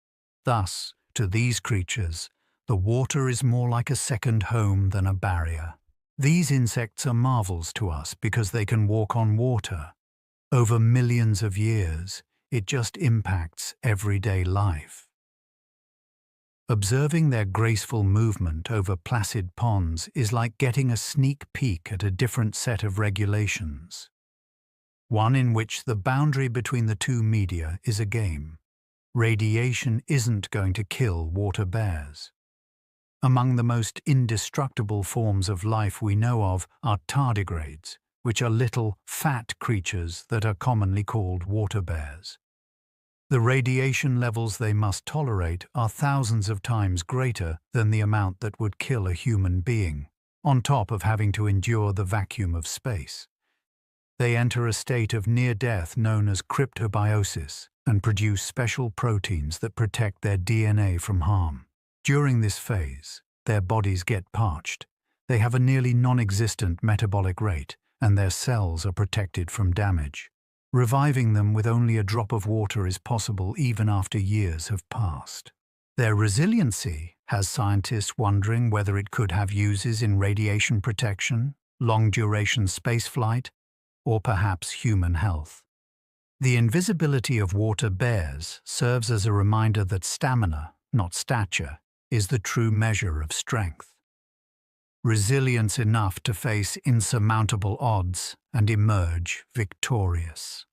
Thus, to these creatures, the water is more like a second home than a barrier. These insects are marvels to us because they can walk on water. Over millions of years, it just impacts everyday life. Observing their graceful movement over placid ponds is like getting a sneak peek at a different set of regulations. One in which the boundary between the two media is a game. Radiation isn't going to kill water bears. Among the most indestructible forms of life we know of are tardigrades, which are little, fat creatures that are commonly called water bears. The radiation levels they must tolerate are thousands of times greater than the amount that would kill a human being, on top of having to endure the vacuum of space. They enter a state of near-death known as cryptobiosis and produce special proteins that protect their DNA from harm. During this phase, their bodies get parched. They have a nearly non-existent metabolic rate, and their cells are protected from damage. Reviving them with only a drop of water is possible even after years have passed. Their resiliency has scientists wondering whether it could have uses in radiation protection, long-duration spaceflight, or perhaps human health. The invisibility of water bears serves as a reminder that stamina, not stature, is the true measure of strength. Resilience enough to face insurmountable odds and emerge victorious.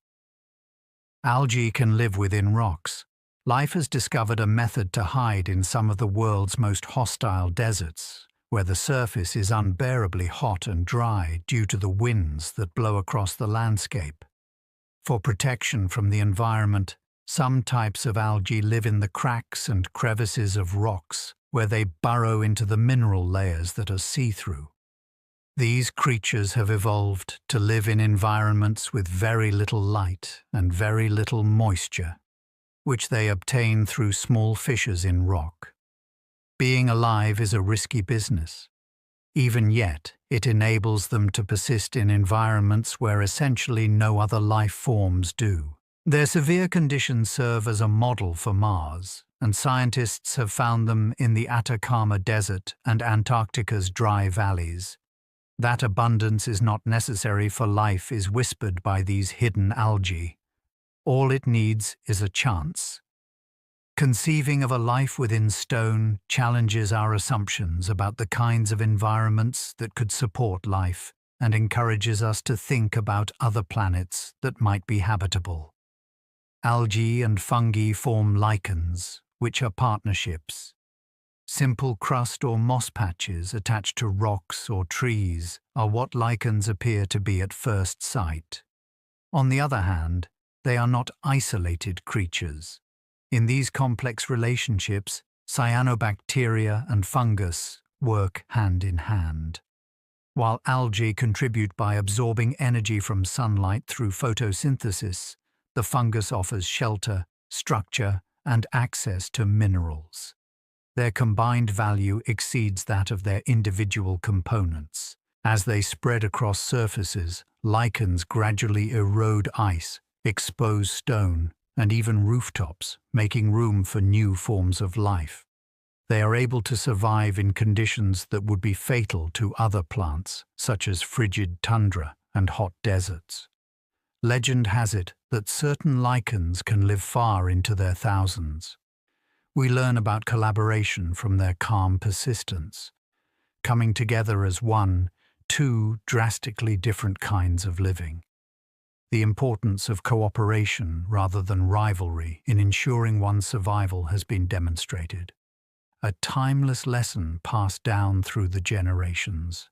Algae can live within rocks. Life has discovered a method to hide in some of the world's most hostile deserts, where the surface is unbearably hot and dry due to the winds that blow across the landscape. For protection from the environment, some types of algae live in the cracks and crevices of rocks, where they burrow into the mineral layers that are see-through. These creatures have evolved to live in environments with very little light and very little moisture, which they obtain through small fissures in rock. Being alive is a risky business. Even yet, it enables them to persist in environments where essentially no other life forms do. Their severe conditions serve as a model for Mars, and scientists have found them in the Atacama Desert and Antarctica's dry valleys. That abundance is not necessary for life is whispered by these hidden algae. All it needs is a chance. Conceiving of a life within stone challenges our assumptions about the kinds of environments that could support life and encourages us to think about other planets that might be habitable. Algae and fungi form lichens, which are partnerships. Simple crust or moss patches attached to rocks or trees are what lichens appear to be at first sight. On the other hand, they are not isolated creatures. In these complex relationships, cyanobacteria and fungus work hand in hand. While algae contribute by absorbing energy from sunlight through photosynthesis, the fungus offers shelter, structure, and access to minerals. Their combined value exceeds that of their individual components. As they spread across surfaces, lichens gradually erode ice, expose stone, and even rooftops, making room for new forms of life. They are able to survive in conditions that would be fatal to other plants, such as frigid tundra and hot deserts. Legend has it that certain lichens can live far into their thousands. We learn about collaboration from their calm persistence, coming together as one, two drastically different kinds of living. The importance of cooperation rather than rivalry in ensuring one's survival has been demonstrated. A timeless lesson passed down through the generations.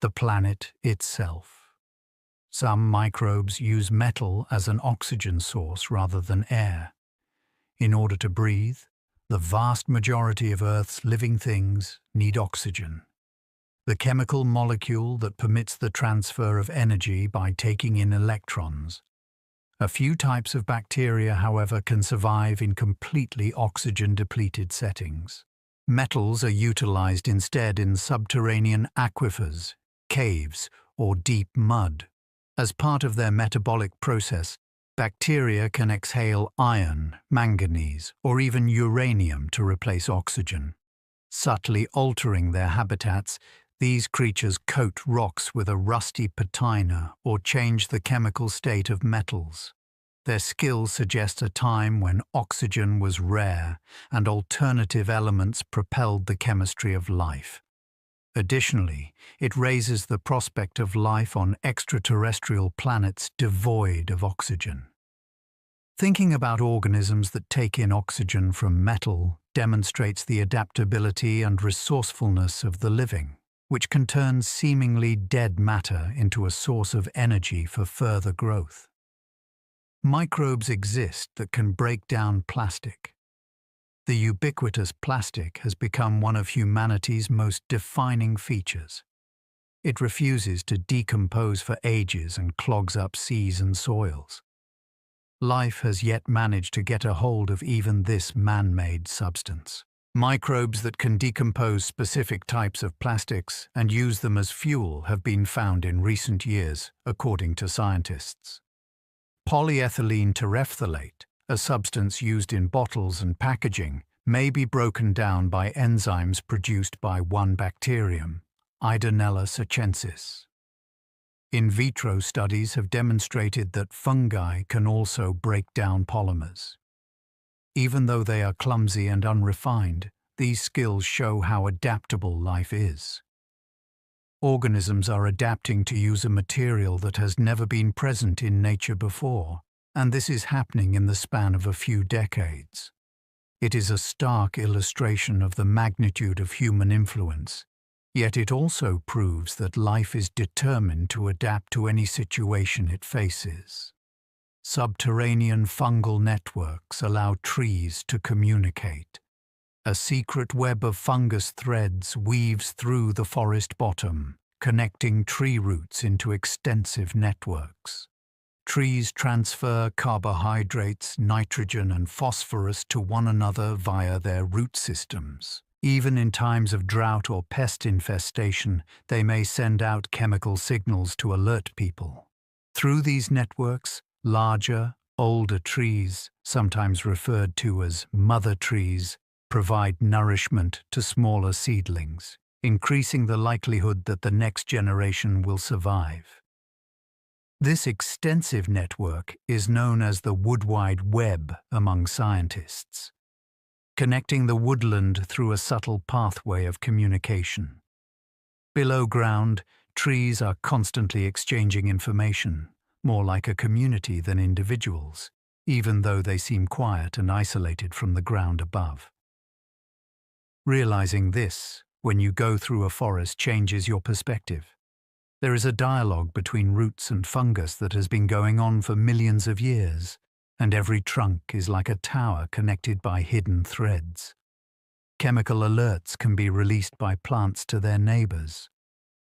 The planet itself. Some microbes use metal as an oxygen source rather than air. In order to breathe, the vast majority of Earth's living things need oxygen, the chemical molecule that permits the transfer of energy by taking in electrons. A few types of bacteria, however, can survive in completely oxygen-depleted settings. Metals are utilized instead in subterranean aquifers, caves, or deep mud. As part of their metabolic process, bacteria can exhale iron, manganese, or even uranium to replace oxygen. Subtly altering their habitats, these creatures coat rocks with a rusty patina or change the chemical state of metals. Their skill suggests a time when oxygen was rare and alternative elements propelled the chemistry of life. Additionally, it raises the prospect of life on extraterrestrial planets devoid of oxygen. Thinking about organisms that take in oxygen from metal demonstrates the adaptability and resourcefulness of the living, which can turn seemingly dead matter into a source of energy for further growth. Microbes exist that can break down plastic. The ubiquitous plastic has become one of humanity's most defining features. It refuses to decompose for ages and clogs up seas and soils. Life has yet managed to get a hold of even this man-made substance. Microbes that can decompose specific types of plastics and use them as fuel have been found in recent years, according to scientists. Polyethylene terephthalate, a substance used in bottles and packaging, may be broken down by enzymes produced by one bacterium, Idonella sachensis. In vitro studies have demonstrated that fungi can also break down polymers. Even though they are clumsy and unrefined, these skills show how adaptable life is. Organisms are adapting to use a material that has never been present in nature before, and this is happening in the span of a few decades. It is a stark illustration of the magnitude of human influence, yet it also proves that life is determined to adapt to any situation it faces. Subterranean fungal networks allow trees to communicate. A secret web of fungus threads weaves through the forest bottom, connecting tree roots into extensive networks. Trees transfer carbohydrates, nitrogen and phosphorus to one another via their root systems. Even in times of drought or pest infestation, they may send out chemical signals to alert people. Through these networks, larger, older trees, sometimes referred to as mother trees, provide nourishment to smaller seedlings, increasing the likelihood that the next generation will survive. This extensive network is known as the Wood Wide Web among scientists, connecting the woodland through a subtle pathway of communication. Below ground, trees are constantly exchanging information, more like a community than individuals, even though they seem quiet and isolated from the ground above. Realizing this, when you go through a forest, changes your perspective. There is a dialogue between roots and fungus that has been going on for millions of years, and every trunk is like a tower connected by hidden threads. Chemical alerts can be released by plants to their neighbors.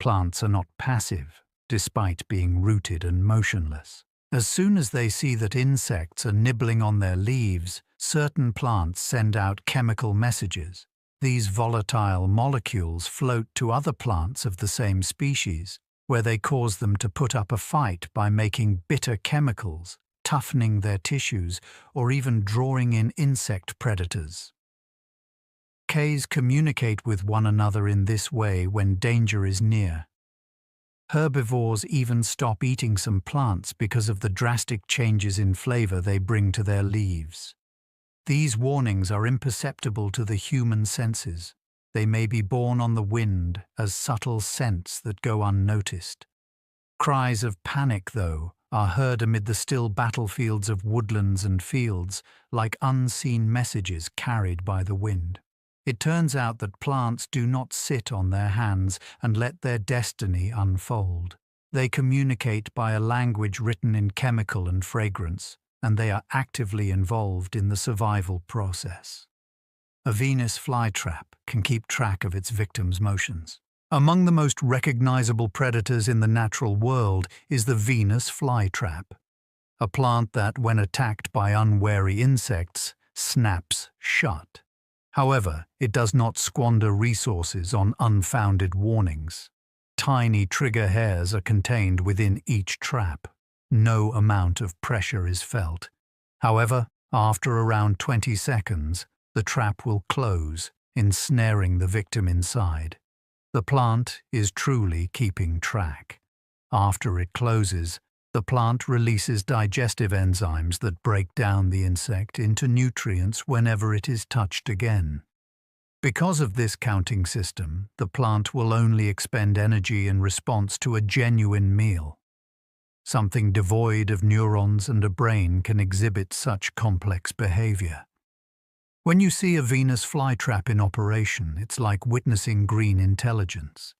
Plants are not passive, despite being rooted and motionless. As soon as they see that insects are nibbling on their leaves, certain plants send out chemical messages. These volatile molecules float to other plants of the same species, where they cause them to put up a fight by making bitter chemicals, toughening their tissues, or even drawing in insect predators. Bees communicate with one another in this way when danger is near. Herbivores even stop eating some plants because of the drastic changes in flavor they bring to their leaves. These warnings are imperceptible to the human senses. They may be borne on the wind as subtle scents that go unnoticed. Cries of panic, though, are heard amid the still battlefields of woodlands and fields, like unseen messages carried by the wind. It turns out that plants do not sit on their hands and let their destiny unfold. They communicate by a language written in chemical and fragrance, and they are actively involved in the survival process. A Venus flytrap can keep track of its victim's motions. Among the most recognizable predators in the natural world is the Venus flytrap, a plant that, when attacked by unwary insects, snaps shut. However, it does not squander resources on unfounded warnings. Tiny trigger hairs are contained within each trap. No amount of pressure is felt. However, after around 20 seconds, the trap will close, ensnaring the victim inside. The plant is truly keeping track. After it closes, the plant releases digestive enzymes that break down the insect into nutrients whenever it is touched again. Because of this counting system, the plant will only expend energy in response to a genuine meal. Something devoid of neurons and a brain can exhibit such complex behavior. When you see a Venus flytrap in operation, it's like witnessing green intelligence.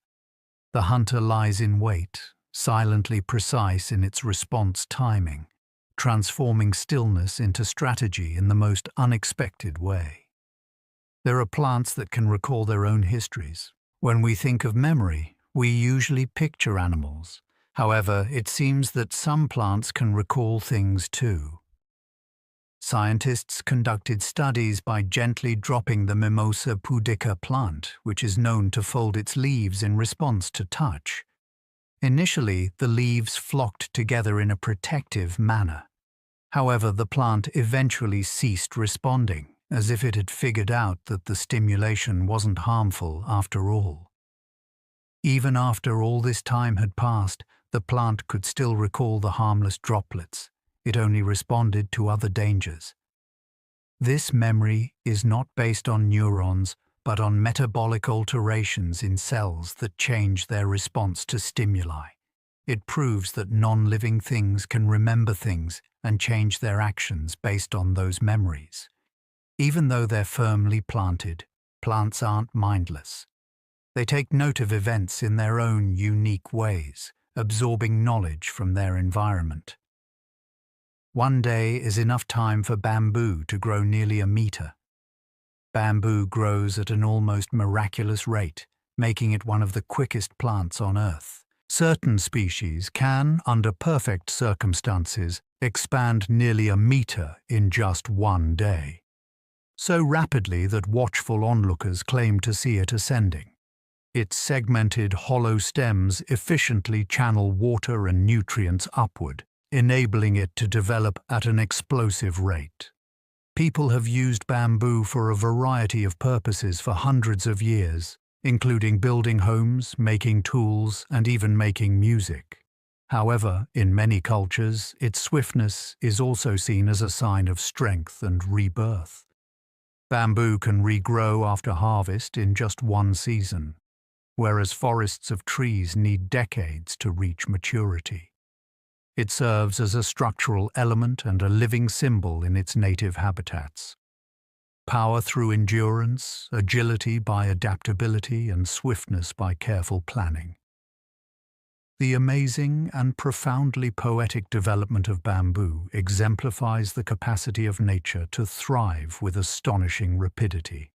The hunter lies in wait, silently precise in its response timing, transforming stillness into strategy in the most unexpected way. There are plants that can recall their own histories. When we think of memory, we usually picture animals. However, it seems that some plants can recall things too. Scientists conducted studies by gently dropping the Mimosa pudica plant, which is known to fold its leaves in response to touch. Initially, the leaves flocked together in a protective manner. However, the plant eventually ceased responding, as if it had figured out that the stimulation wasn't harmful after all. Even after all this time had passed, the plant could still recall the harmless droplets. It only responded to other dangers. This memory is not based on neurons, but on metabolic alterations in cells that change their response to stimuli. It proves that non-living things can remember things and change their actions based on those memories. Even though they're firmly planted, plants aren't mindless. They take note of events in their own unique ways, absorbing knowledge from their environment. One day is enough time for bamboo to grow nearly a meter. Bamboo grows at an almost miraculous rate, making it one of the quickest plants on Earth. Certain species can, under perfect circumstances, expand nearly a meter in just one day. So rapidly that watchful onlookers claim to see it ascending. Its segmented, hollow stems efficiently channel water and nutrients upward, enabling it to develop at an explosive rate. People have used bamboo for a variety of purposes for hundreds of years, including building homes, making tools, and even making music. However, in many cultures, its swiftness is also seen as a sign of strength and rebirth. Bamboo can regrow after harvest in just one season, whereas forests of trees need decades to reach maturity. It serves as a structural element and a living symbol in its native habitats. Power through endurance, agility by adaptability, and swiftness by careful planning. The amazing and profoundly poetic development of bamboo exemplifies the capacity of nature to thrive with astonishing rapidity.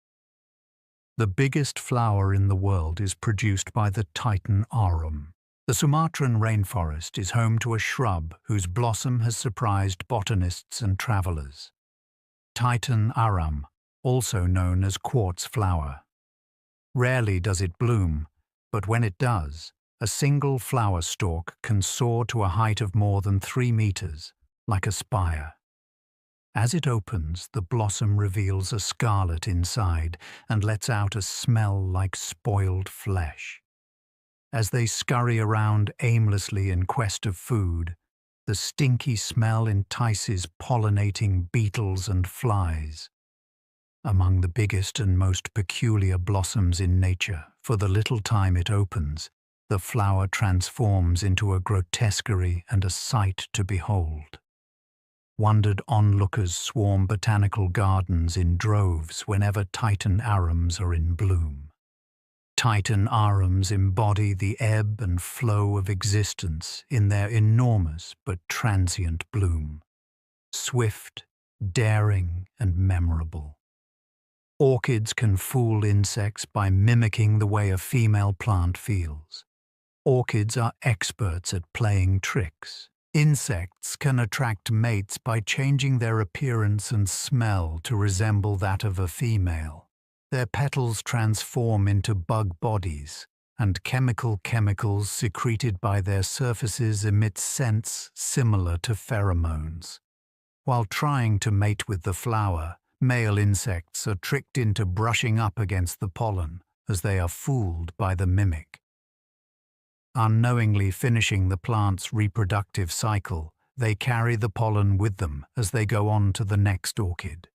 The biggest flower in the world is produced by the Titan arum. The Sumatran rainforest is home to a shrub whose blossom has surprised botanists and travelers. Titan arum, also known as quartz flower. Rarely does it bloom, but when it does, a single flower stalk can soar to a height of more than 3 meters, like a spire. As it opens, the blossom reveals a scarlet inside and lets out a smell like spoiled flesh. As they scurry around aimlessly in quest of food, the stinky smell entices pollinating beetles and flies. Among the biggest and most peculiar blossoms in nature, for the little time it opens, the flower transforms into a grotesquerie and a sight to behold. Wondered onlookers swarm botanical gardens in droves whenever Titan arums are in bloom. Titan arums embody the ebb and flow of existence in their enormous but transient bloom. Swift, daring, and memorable. Orchids can fool insects by mimicking the way a female plant feels. Orchids are experts at playing tricks. Insects can attract mates by changing their appearance and smell to resemble that of a female. Their petals transform into bug bodies, and chemicals secreted by their surfaces emit scents similar to pheromones. While trying to mate with the flower, male insects are tricked into brushing up against the pollen as they are fooled by the mimic. Unknowingly finishing the plant's reproductive cycle, they carry the pollen with them as they go on to the next orchid.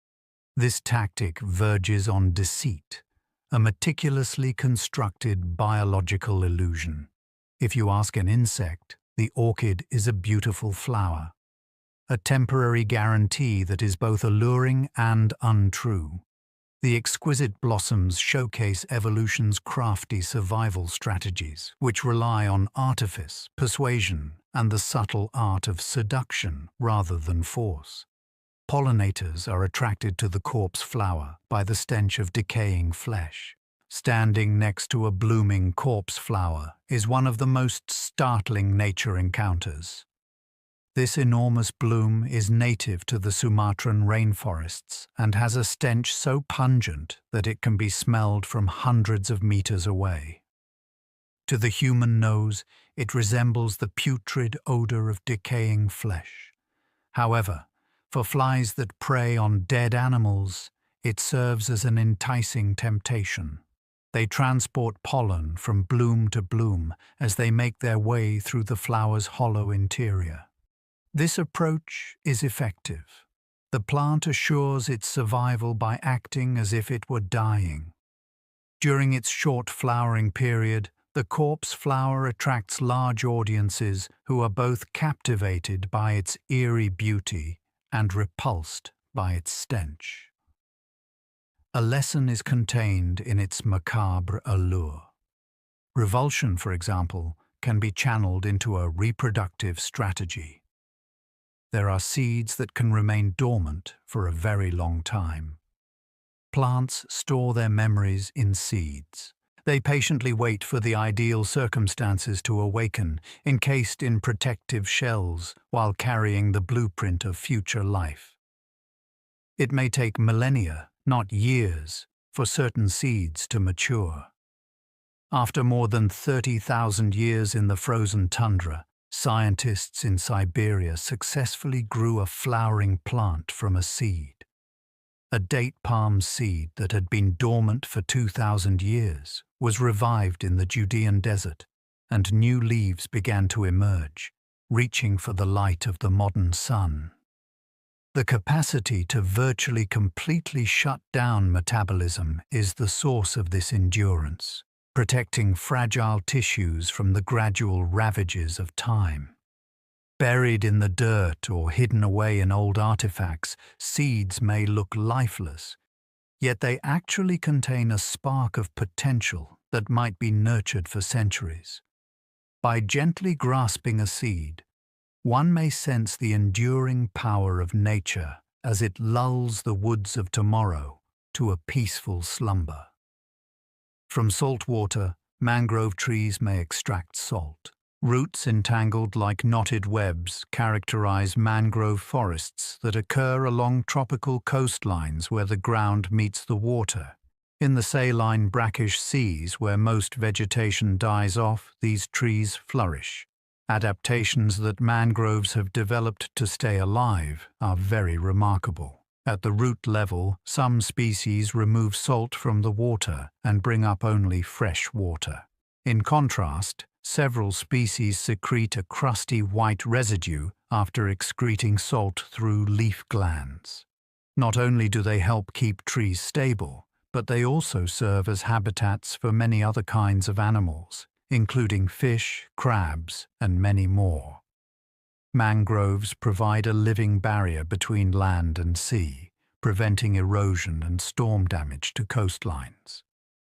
This tactic verges on deceit, a meticulously constructed biological illusion. If you ask an insect, the orchid is a beautiful flower, a temporary guarantee that is both alluring and untrue. The exquisite blossoms showcase evolution's crafty survival strategies, which rely on artifice, persuasion, and the subtle art of seduction rather than force. Pollinators are attracted to the corpse flower by the stench of decaying flesh. Standing next to a blooming corpse flower is one of the most startling nature encounters. This enormous bloom is native to the Sumatran rainforests and has a stench so pungent that it can be smelled from hundreds of meters away. To the human nose, it resembles the putrid odor of decaying flesh. However, for flies that prey on dead animals, it serves as an enticing temptation. They transport pollen from bloom to bloom as they make their way through the flower's hollow interior. This approach is effective. The plant assures its survival by acting as if it were dying. During its short flowering period, the corpse flower attracts large audiences who are both captivated by its eerie beauty and repulsed by its stench. A lesson is contained in its macabre allure. Revulsion, for example, can be channeled into a reproductive strategy. There are seeds that can remain dormant for a very long time. Plants store their memories in seeds. They patiently wait for the ideal circumstances to awaken, encased in protective shells, while carrying the blueprint of future life. It may take millennia, not years, for certain seeds to mature. After more than 30,000 years in the frozen tundra, scientists in Siberia successfully grew a flowering plant from a seed. A date palm seed that had been dormant for 2,000 years was revived in the Judean desert, and new leaves began to emerge, reaching for the light of the modern sun. The capacity to virtually completely shut down metabolism is the source of this endurance, protecting fragile tissues from the gradual ravages of time. Buried in the dirt or hidden away in old artifacts, seeds may look lifeless, yet they actually contain a spark of potential that might be nurtured for centuries. By gently grasping a seed, one may sense the enduring power of nature as it lulls the woods of tomorrow to a peaceful slumber. From salt water, mangrove trees may extract salt. Roots entangled like knotted webs characterize mangrove forests that occur along tropical coastlines where the ground meets the water. In the saline brackish seas where most vegetation dies off, these trees flourish. Adaptations that mangroves have developed to stay alive are very remarkable. At the root level, some species remove salt from the water and bring up only fresh water. In contrast, several species secrete a crusty white residue after excreting salt through leaf glands. Not only do they help keep trees stable, but they also serve as habitats for many other kinds of animals, including fish, crabs, and many more. Mangroves provide a living barrier between land and sea, preventing erosion and storm damage to coastlines.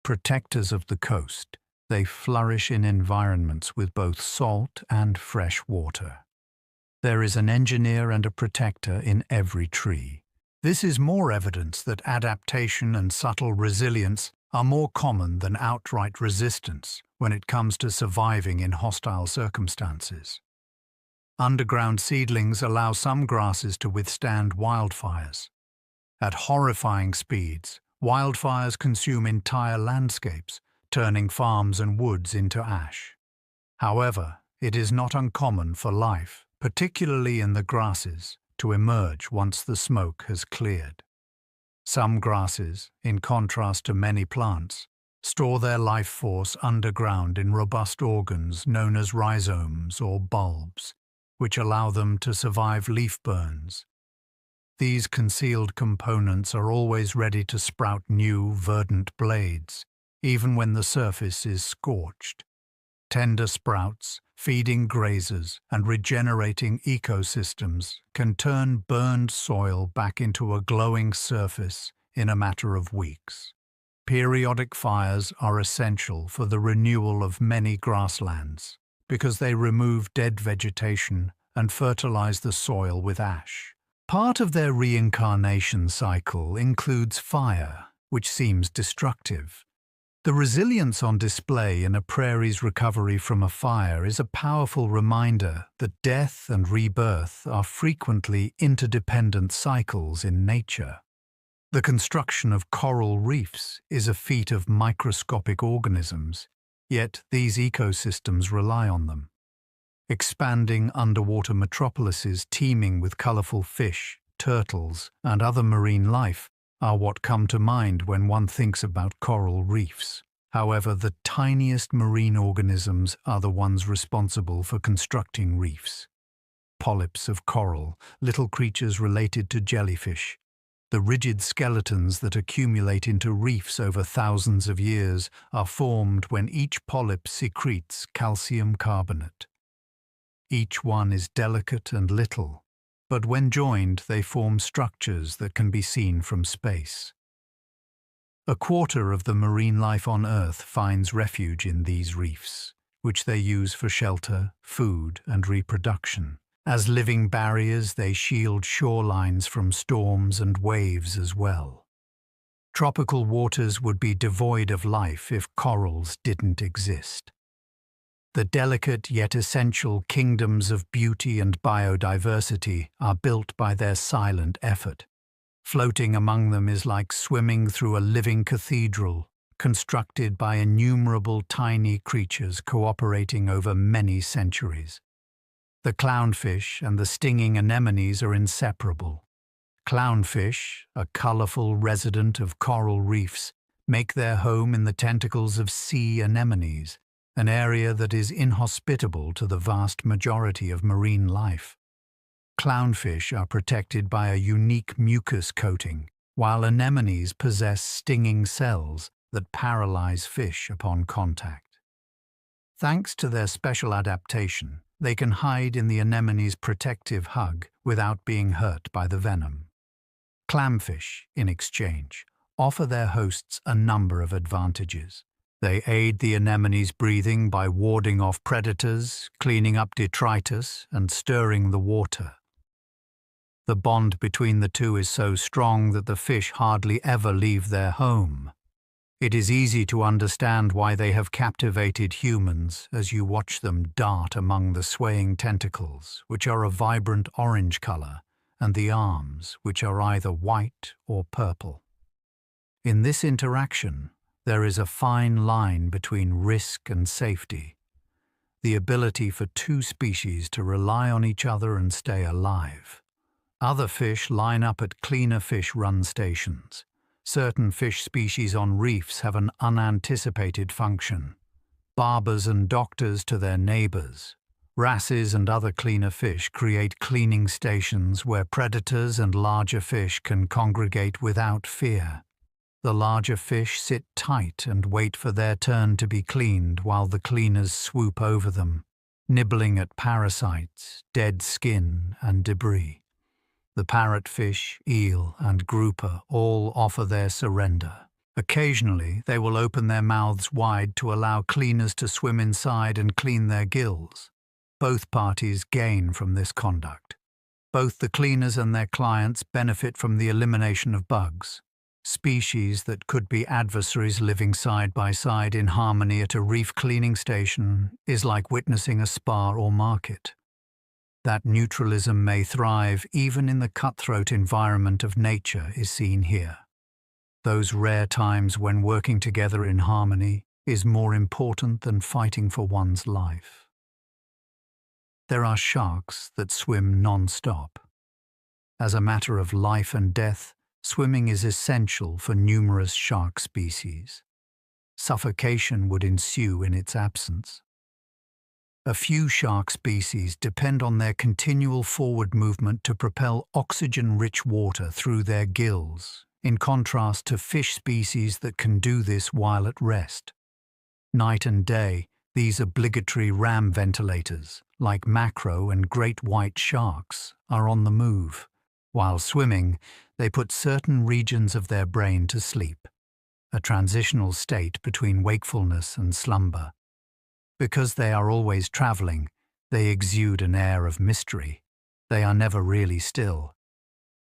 Protectors of the coast, they flourish in environments with both salt and fresh water. There is an engineer and a protector in every tree. This is more evidence that adaptation and subtle resilience are more common than outright resistance when it comes to surviving in hostile circumstances. Underground seedlings allow some grasses to withstand wildfires. At horrifying speeds, wildfires consume entire landscapes, turning farms and woods into ash. However, it is not uncommon for life, particularly in the grasses, to emerge once the smoke has cleared. Some grasses, in contrast to many plants, store their life force underground in robust organs known as rhizomes or bulbs, which allow them to survive leaf burns. These concealed components are always ready to sprout new, verdant blades, even when the surface is scorched. Tender sprouts, feeding grazers, and regenerating ecosystems can turn burned soil back into a glowing surface in a matter of weeks. Periodic fires are essential for the renewal of many grasslands because they remove dead vegetation and fertilize the soil with ash. Part of their reincarnation cycle includes fire, which seems destructive. The resilience on display in a prairie's recovery from a fire is a powerful reminder that death and rebirth are frequently interdependent cycles in nature. The construction of coral reefs is a feat of microscopic organisms, yet these ecosystems rely on them. Expanding underwater metropolises teeming with colorful fish, turtles, and other marine life are what come to mind when one thinks about coral reefs. However, the tiniest marine organisms are the ones responsible for constructing reefs. Polyps of coral, little creatures related to jellyfish. The rigid skeletons that accumulate into reefs over thousands of years are formed when each polyp secretes calcium carbonate. Each one is delicate and little, but when joined they form structures that can be seen from space. A quarter of the marine life on Earth finds refuge in these reefs, which they use for shelter, food, and reproduction. As living barriers, they shield shorelines from storms and waves as well. Tropical waters would be devoid of life if corals didn't exist. The delicate yet essential kingdoms of beauty and biodiversity are built by their silent effort. Floating among them is like swimming through a living cathedral, constructed by innumerable tiny creatures cooperating over many centuries. The clownfish and the stinging anemones are inseparable. Clownfish, a colorful resident of coral reefs, make their home in the tentacles of sea anemones, an area that is inhospitable to the vast majority of marine life. Clownfish are protected by a unique mucus coating, while anemones possess stinging cells that paralyze fish upon contact. Thanks to their special adaptation, they can hide in the anemone's protective hug without being hurt by the venom. Clamfish, in exchange, offer their hosts a number of advantages. They aid the anemone's breathing by warding off predators, cleaning up detritus, and stirring the water. The bond between the two is so strong that the fish hardly ever leave their home. It is easy to understand why they have captivated humans as you watch them dart among the swaying tentacles, which are a vibrant orange color, and the arms, which are either white or purple. In this interaction, there is a fine line between risk and safety, the ability for two species to rely on each other and stay alive. Other fish line up at cleaner fish run stations. Certain fish species on reefs have an unanticipated function. Barbers and doctors to their neighbors. Wrasses and other cleaner fish create cleaning stations where predators and larger fish can congregate without fear. The larger fish sit tight and wait for their turn to be cleaned while the cleaners swoop over them, nibbling at parasites, dead skin, and debris. The parrotfish, eel, and grouper all offer their surrender. Occasionally, they will open their mouths wide to allow cleaners to swim inside and clean their gills. Both parties gain from this conduct. Both the cleaners and their clients benefit from the elimination of bugs. Species that could be adversaries living side by side in harmony at a reef cleaning station is like witnessing a spa or market. That neutralism may thrive even in the cutthroat environment of nature is seen here. Those rare times when working together in harmony is more important than fighting for one's life. There are sharks that swim non-stop. As a matter of life and death, swimming is essential for numerous shark species. Suffocation would ensue in its absence. A few shark species depend on their continual forward movement to propel oxygen-rich water through their gills, in contrast to fish species that can do this while at rest. Night and day, these obligatory ram ventilators, like macro and great white sharks, are on the move. While swimming, they put certain regions of their brain to sleep, a transitional state between wakefulness and slumber. Because they are always traveling, they exude an air of mystery. They are never really still.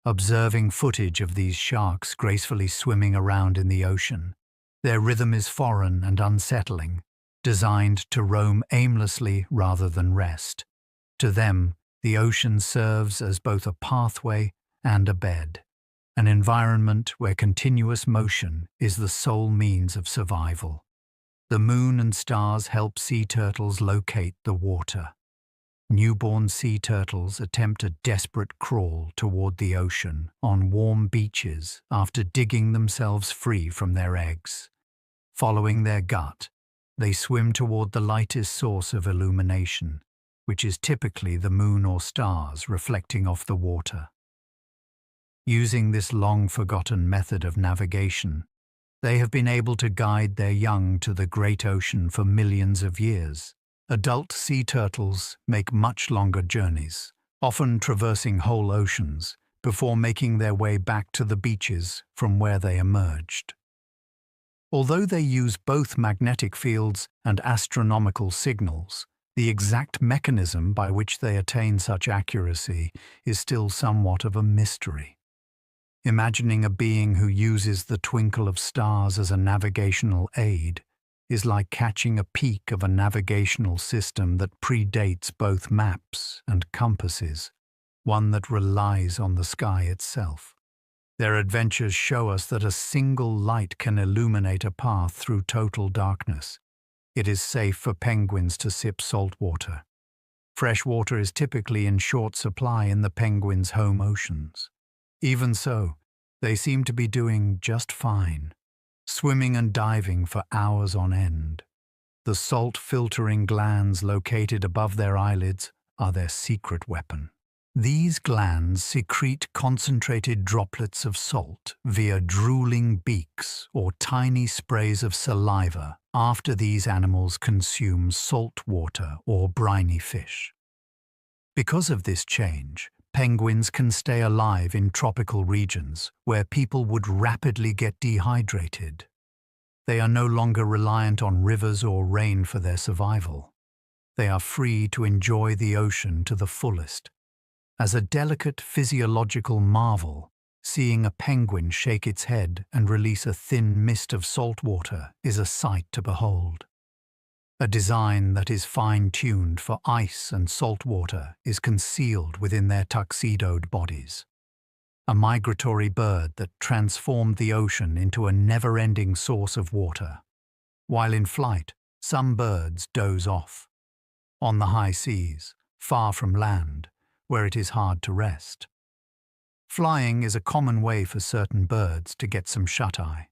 Observing footage of these sharks gracefully swimming around in the ocean, their rhythm is foreign and unsettling, designed to roam aimlessly rather than rest. To them, the ocean serves as both a pathway and a bed, an environment where continuous motion is the sole means of survival. The moon and stars help sea turtles locate the water. Newborn sea turtles attempt a desperate crawl toward the ocean on warm beaches after digging themselves free from their eggs. Following their gut, they swim toward the lightest source of illumination, which is typically the moon or stars reflecting off the water. Using this long-forgotten method of navigation, they have been able to guide their young to the great ocean for millions of years. Adult sea turtles make much longer journeys, often traversing whole oceans, before making their way back to the beaches from where they emerged. Although they use both magnetic fields and astronomical signals, the exact mechanism by which they attain such accuracy is still somewhat of a mystery. Imagining a being who uses the twinkle of stars as a navigational aid is like catching a peek of a navigational system that predates both maps and compasses, one that relies on the sky itself. Their adventures show us that a single light can illuminate a path through total darkness. It is safe for penguins to sip salt water. Fresh water is typically in short supply in the penguins' home oceans. Even so, they seem to be doing just fine, swimming and diving for hours on end. The salt-filtering glands located above their eyelids are their secret weapon. These glands secrete concentrated droplets of salt via drooling beaks or tiny sprays of saliva after these animals consume salt water or briny fish. Because of this change, penguins can stay alive in tropical regions where people would rapidly get dehydrated. They are no longer reliant on rivers or rain for their survival. They are free to enjoy the ocean to the fullest. As a delicate physiological marvel, seeing a penguin shake its head and release a thin mist of salt water is a sight to behold. A design that is fine-tuned for ice and salt water is concealed within their tuxedoed bodies. A migratory bird that transformed the ocean into a never-ending source of water. While in flight, some birds doze off. On the high seas, far from land, where it is hard to rest. Flying is a common way for certain birds to get some shut-eye.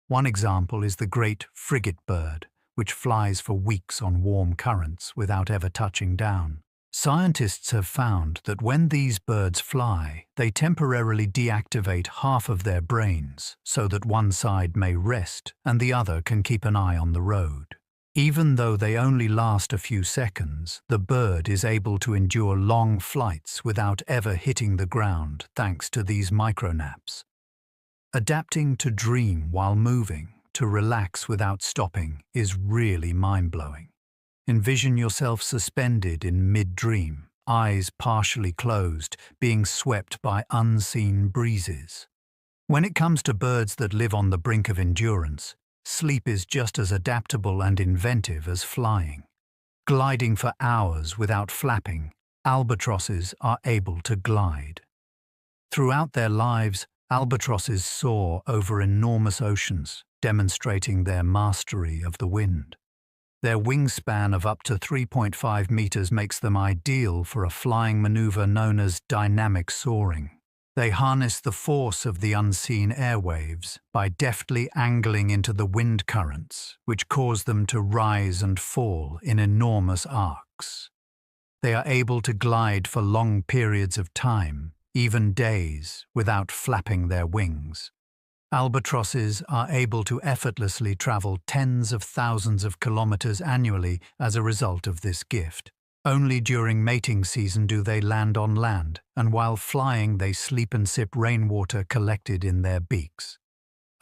One example is the great frigate bird, which flies for weeks on warm currents without ever touching down. Scientists have found that when these birds fly, they temporarily deactivate half of their brains so that one side may rest and the other can keep an eye on the road. Even though they only last a few seconds, the bird is able to endure long flights without ever hitting the ground thanks to these micronaps. Adapting to dream while moving, to relax without stopping, is really mind-blowing. Envision yourself suspended in mid-dream, eyes partially closed, being swept by unseen breezes. When it comes to birds that live on the brink of endurance, sleep is just as adaptable and inventive as flying. Gliding for hours without flapping, albatrosses are able to glide. Throughout their lives, albatrosses soar over enormous oceans, demonstrating their mastery of the wind. Their wingspan of up to 3.5 meters makes them ideal for a flying maneuver known as dynamic soaring. They harness the force of the unseen airwaves by deftly angling into the wind currents, which cause them to rise and fall in enormous arcs. They are able to glide for long periods of time, even days, without flapping their wings. Albatrosses are able to effortlessly travel tens of thousands of kilometers annually as a result of this gift. Only during mating season do they land on land, and while flying they sleep and sip rainwater collected in their beaks.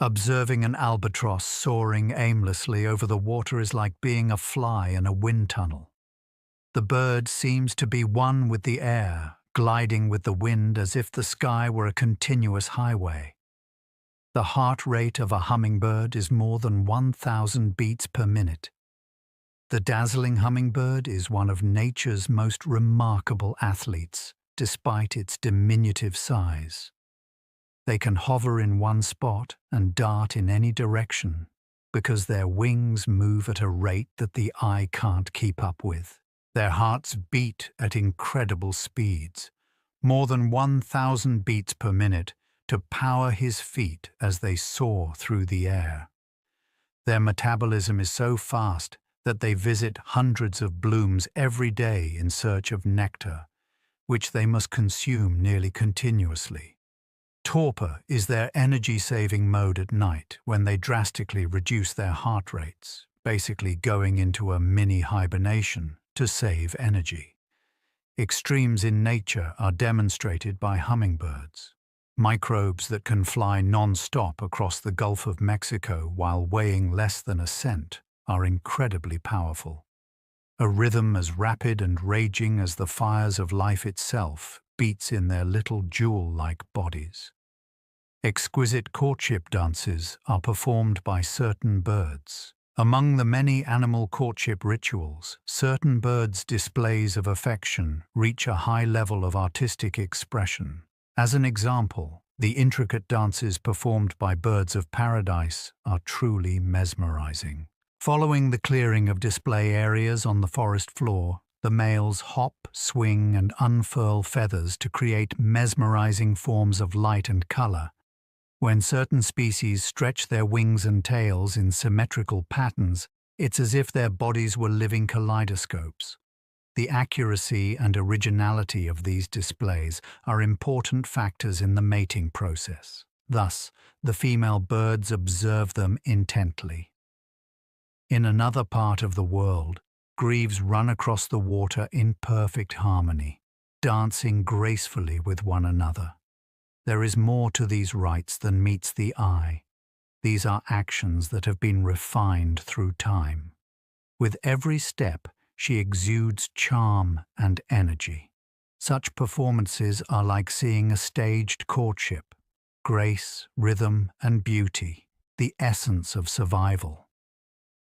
Observing an albatross soaring aimlessly over the water is like being a fly in a wind tunnel. The bird seems to be one with the air, gliding with the wind as if the sky were a continuous highway. The heart rate of a hummingbird is more than 1,000 beats per minute. The dazzling hummingbird is one of nature's most remarkable athletes, despite its diminutive size. They can hover in one spot and dart in any direction because their wings move at a rate that the eye can't keep up with. Their hearts beat at incredible speeds, more than 1,000 beats per minute, to power his feet as they soar through the air. Their metabolism is so fast that they visit hundreds of blooms every day in search of nectar, which they must consume nearly continuously. Torpor is their energy-saving mode at night when they drastically reduce their heart rates, basically going into a mini hibernation to save energy. Extremes in nature are demonstrated by hummingbirds. Microbes that can fly non-stop across the Gulf of Mexico while weighing less than a cent are incredibly powerful. A rhythm as rapid and raging as the fires of life itself beats in their little jewel-like bodies. Exquisite courtship dances are performed by certain birds. Among the many animal courtship rituals, certain birds' displays of affection reach a high level of artistic expression. As an example, the intricate dances performed by birds of paradise are truly mesmerizing. Following the clearing of display areas on the forest floor, the males hop, swing, and unfurl feathers to create mesmerizing forms of light and color. When certain species stretch their wings and tails in symmetrical patterns, it's as if their bodies were living kaleidoscopes. The accuracy and originality of these displays are important factors in the mating process. Thus, the female birds observe them intently. In another part of the world, grebes run across the water in perfect harmony, dancing gracefully with one another. There is more to these rites than meets the eye. These are actions that have been refined through time. With every step, she exudes charm and energy. Such performances are like seeing a staged courtship. Grace, rhythm, and beauty, the essence of survival.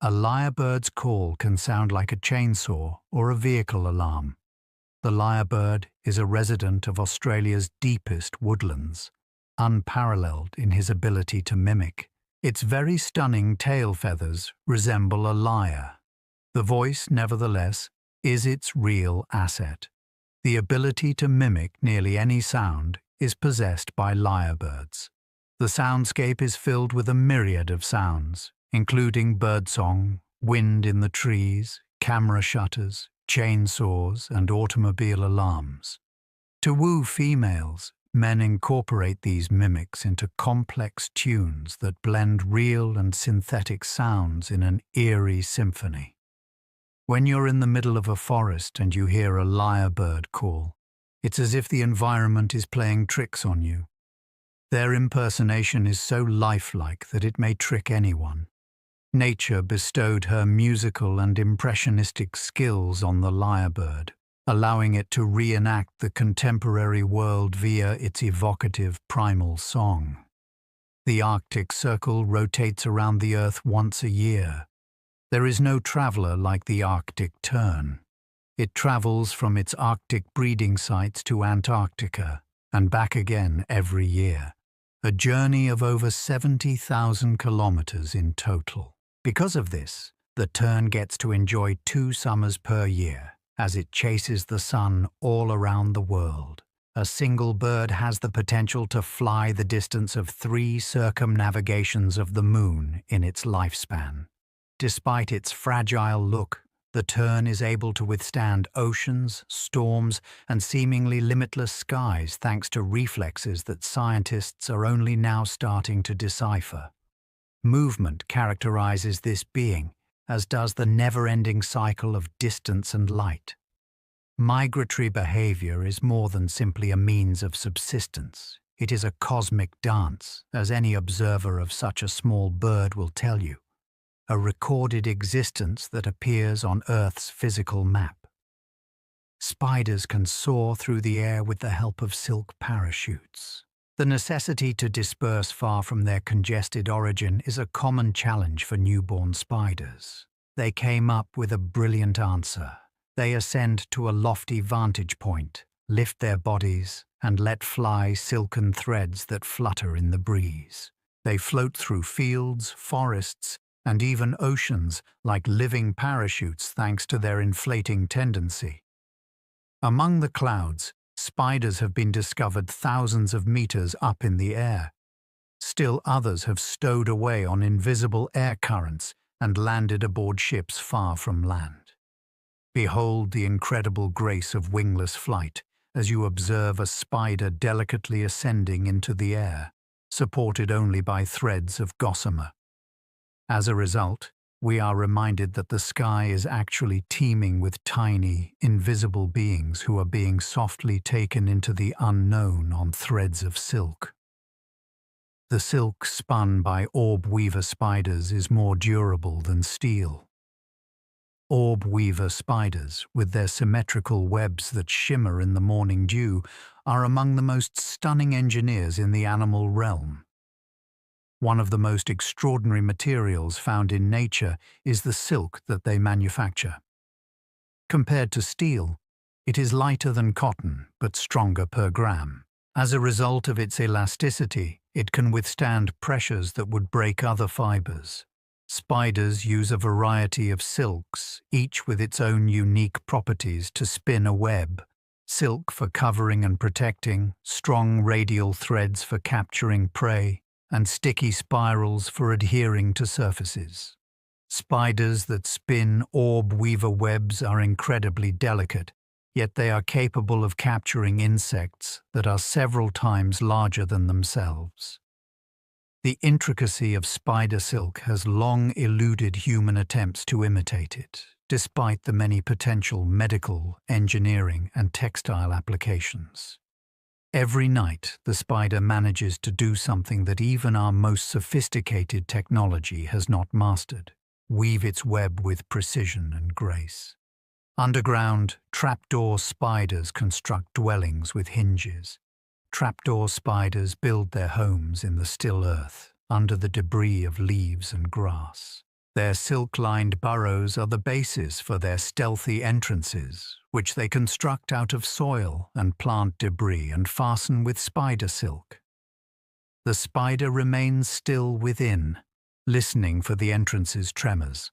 A lyrebird's call can sound like a chainsaw or a vehicle alarm. The lyrebird is a resident of Australia's deepest woodlands, unparalleled in his ability to mimic. Its very stunning tail feathers resemble a lyre. The voice, nevertheless, is its real asset. The ability to mimic nearly any sound is possessed by lyrebirds. The soundscape is filled with a myriad of sounds, including birdsong, wind in the trees, camera shutters, chainsaws, and automobile alarms. To woo females, men incorporate these mimics into complex tunes that blend real and synthetic sounds in an eerie symphony. When you're in the middle of a forest and you hear a lyrebird call, it's as if the environment is playing tricks on you. Their impersonation is so lifelike that it may trick anyone. Nature bestowed her musical and impressionistic skills on the lyrebird, allowing it to reenact the contemporary world via its evocative primal song. The Arctic Circle rotates around the Earth once a year. There is no traveler like the Arctic tern. It travels from its Arctic breeding sites to Antarctica and back again every year, a journey of over 70,000 kilometers in total. Because of this, the tern gets to enjoy 2 summers per year, as it chases the sun all around the world. A single bird has the potential to fly the distance of 3 circumnavigations of the moon in its lifespan. Despite its fragile look, the tern is able to withstand oceans, storms, and seemingly limitless skies thanks to reflexes that scientists are only now starting to decipher. Movement characterizes this being, as does the never-ending cycle of distance and light. Migratory behavior is more than simply a means of subsistence. It is a cosmic dance, as any observer of such a small bird will tell you. A recorded existence that appears on Earth's physical map. Spiders can soar through the air with the help of silk parachutes. The necessity to disperse far from their congested origin is a common challenge for newborn spiders. They came up with a brilliant answer. They ascend to a lofty vantage point, lift their bodies, and let fly silken threads that flutter in the breeze. They float through fields, forests, and even oceans like living parachutes thanks to their inflating tendency. Among the clouds, spiders have been discovered thousands of meters up in the air. Still others have stowed away on invisible air currents and landed aboard ships far from land. Behold the incredible grace of wingless flight as you observe a spider delicately ascending into the air, supported only by threads of gossamer. As a result, we are reminded that the sky is actually teeming with tiny, invisible beings who are being softly taken into the unknown on threads of silk. The silk spun by orb weaver spiders is more durable than steel. Orb weaver spiders, with their symmetrical webs that shimmer in the morning dew, are among the most stunning engineers in the animal realm. One of the most extraordinary materials found in nature is the silk that they manufacture. Compared to steel, it is lighter than cotton, but stronger per gram. As a result of its elasticity, it can withstand pressures that would break other fibers. Spiders use a variety of silks, each with its own unique properties to spin a web. Silk for covering and protecting, strong radial threads for capturing prey, and sticky spirals for adhering to surfaces. Spiders that spin orb weaver webs are incredibly delicate, yet they are capable of capturing insects that are several times larger than themselves. The intricacy of spider silk has long eluded human attempts to imitate it, despite the many potential medical, engineering, and textile applications. Every night, the spider manages to do something that even our most sophisticated technology has not mastered: weave its web with precision and grace. Underground, trapdoor spiders construct dwellings with hinges. Trapdoor spiders build their homes in the still earth, under the debris of leaves and grass. Their silk-lined burrows are the basis for their stealthy entrances, which they construct out of soil and plant debris and fasten with spider silk. The spider remains still within, listening for the entrance's tremors.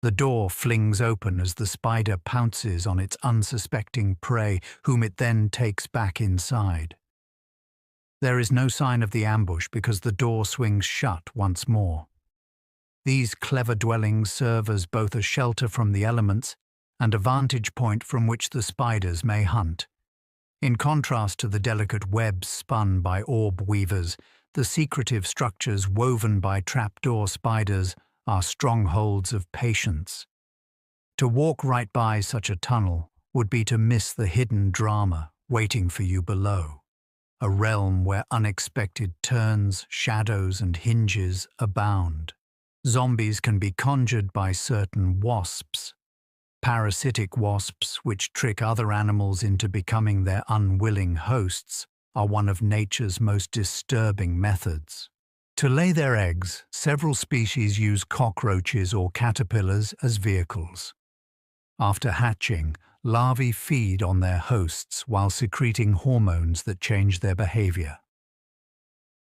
The door flings open as the spider pounces on its unsuspecting prey, whom it then takes back inside. There is no sign of the ambush because the door swings shut once more. These clever dwellings serve as both a shelter from the elements and a vantage point from which the spiders may hunt. In contrast to the delicate webs spun by orb weavers, the secretive structures woven by trapdoor spiders are strongholds of patience. To walk right by such a tunnel would be to miss the hidden drama waiting for you below, a realm where unexpected turns, shadows, and hinges abound. Zombies can be conjured by certain wasps. Parasitic wasps, which trick other animals into becoming their unwilling hosts, are one of nature's most disturbing methods. To lay their eggs, several species use cockroaches or caterpillars as vehicles. After hatching, larvae feed on their hosts while secreting hormones that change their behavior.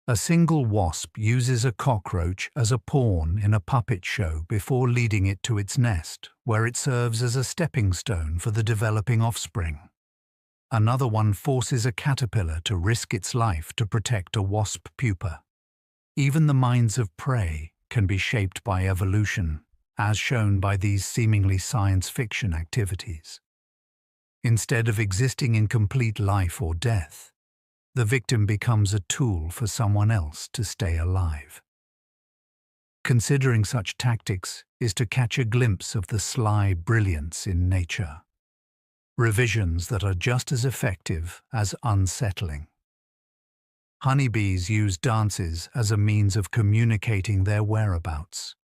A single wasp uses a cockroach as a pawn in a puppet show before leading it to its nest, where it serves as a stepping stone for the developing offspring. Another one forces a caterpillar to risk its life to protect a wasp pupa. Even the minds of prey can be shaped by evolution, as shown by these seemingly science fiction activities. Instead of existing in complete life or death, the victim becomes a tool for someone else to stay alive. Considering such tactics is to catch a glimpse of the sly brilliance in nature. Revisions that are just as effective as unsettling. Honeybees use dances as a means of communicating their whereabouts.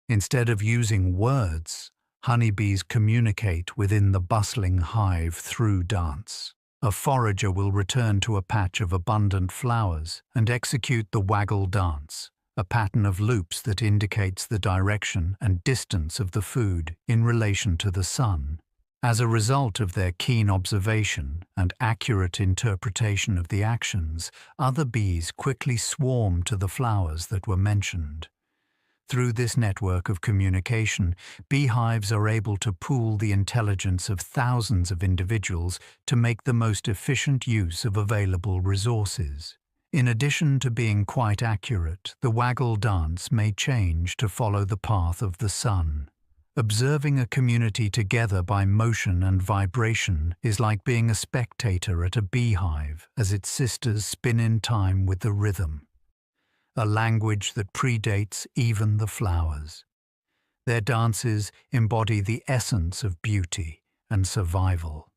Instead of using words, honeybees communicate within the bustling hive through dance. A forager will return to a patch of abundant flowers and execute the waggle dance, a pattern of loops that indicates the direction and distance of the food in relation to the sun. As a result of their keen observation and accurate interpretation of the actions, other bees quickly swarm to the flowers that were mentioned. Through this network of communication, beehives are able to pool the intelligence of thousands of individuals to make the most efficient use of available resources. In addition to being quite accurate, the waggle dance may change to follow the path of the sun. Observing a community together by motion and vibration is like being a spectator at a beehive as its sisters spin in time with the rhythm, a language that predates even the flowers. Their dances embody the essence of beauty and survival,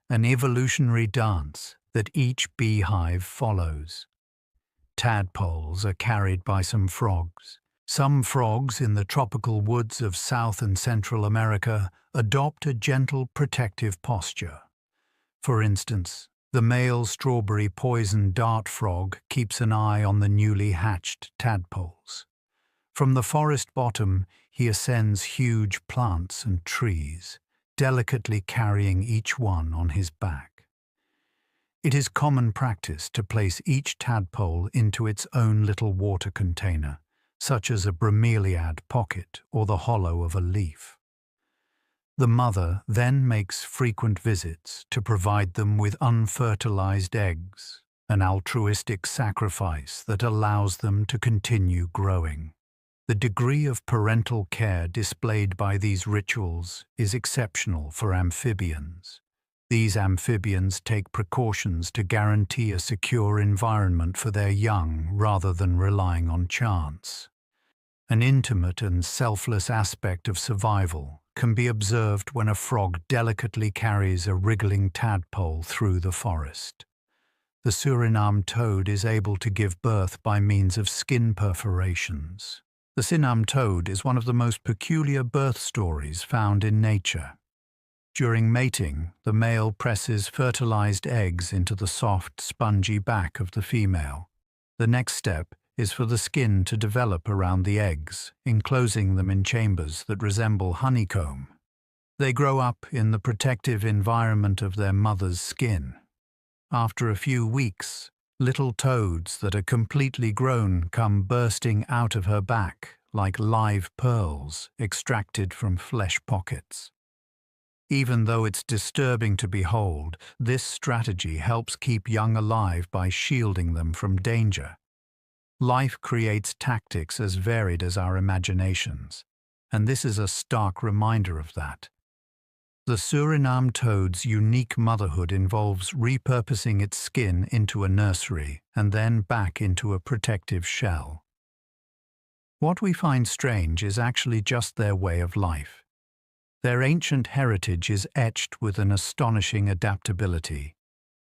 an evolutionary dance that each beehive follows. Tadpoles are carried by some frogs. Some frogs in the tropical woods of South and Central America adopt a gentle protective posture. For instance, the male strawberry poison dart frog keeps an eye on the newly hatched tadpoles. From the forest bottom, he ascends huge plants and trees, delicately carrying each one on his back. It is common practice to place each tadpole into its own little water container, such as a bromeliad pocket or the hollow of a leaf. The mother then makes frequent visits to provide them with unfertilized eggs, an altruistic sacrifice that allows them to continue growing. The degree of parental care displayed by these rituals is exceptional for amphibians. These amphibians take precautions to guarantee a secure environment for their young rather than relying on chance. An intimate and selfless aspect of survival can be observed when a frog delicately carries a wriggling tadpole through the forest. The Suriname toad is able to give birth by means of skin perforations. The Suriname toad is one of the most peculiar birth stories found in nature. During mating, the male presses fertilized eggs into the soft, spongy back of the female. The next step is for the skin to develop around the eggs, enclosing them in chambers that resemble honeycomb. They grow up in the protective environment of their mother's skin. After a few weeks, little toads that are completely grown come bursting out of her back like live pearls extracted from flesh pockets. Even though it's disturbing to behold, this strategy helps keep young alive by shielding them from danger. Life creates tactics as varied as our imaginations, and this is a stark reminder of that. The Suriname toad's unique motherhood involves repurposing its skin into a nursery and then back into a protective shell. What we find strange is actually just their way of life. Their ancient heritage is etched with an astonishing adaptability.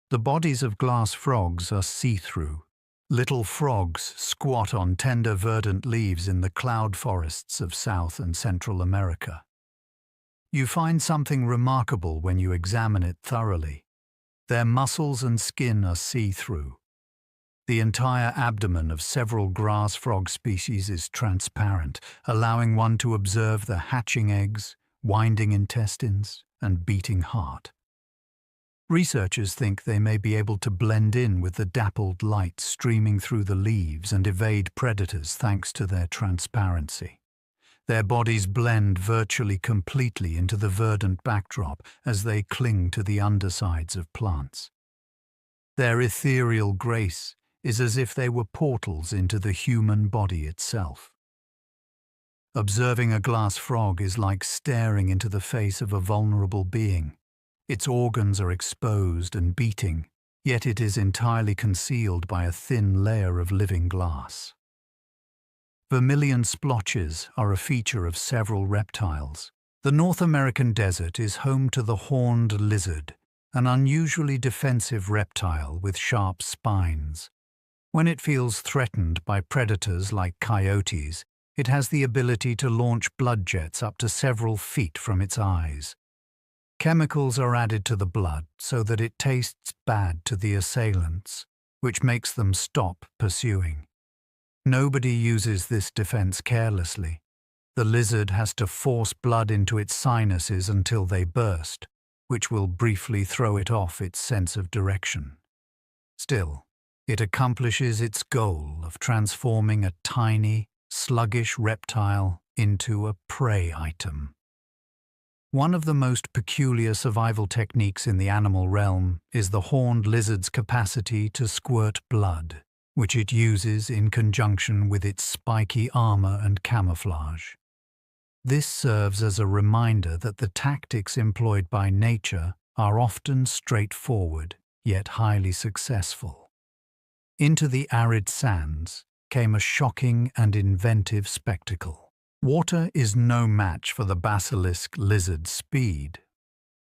The bodies of glass frogs are see-through. Little frogs squat on tender verdant leaves in the cloud forests of South and Central America. You find something remarkable when you examine it thoroughly. Their muscles and skin are see-through. The entire abdomen of several grass frog species is transparent, allowing one to observe the hatching eggs, winding intestines, and beating heart. Researchers think they may be able to blend in with the dappled light streaming through the leaves and evade predators thanks to their transparency. Their bodies blend virtually completely into the verdant backdrop as they cling to the undersides of plants. Their ethereal grace is as if they were portals into the human body itself. Observing a glass frog is like staring into the face of a vulnerable being. Its organs are exposed and beating, yet it is entirely concealed by a thin layer of living glass. Vermilion splotches are a feature of several reptiles. The North American desert is home to the horned lizard, an unusually defensive reptile with sharp spines. When it feels threatened by predators like coyotes, it has the ability to launch blood jets up to several feet from its eyes. Chemicals are added to the blood so that it tastes bad to the assailants, which makes them stop pursuing. Nobody uses this defense carelessly. The lizard has to force blood into its sinuses until they burst, which will briefly throw it off its sense of direction. Still, it accomplishes its goal of transforming a tiny, sluggish reptile into a prey item. One of the most peculiar survival techniques in the animal realm is the horned lizard's capacity to squirt blood, which it uses in conjunction with its spiky armor and camouflage. This serves as a reminder that the tactics employed by nature are often straightforward, yet highly successful. Into the arid sands came a shocking and inventive spectacle. Water is no match for the basilisk lizard's speed.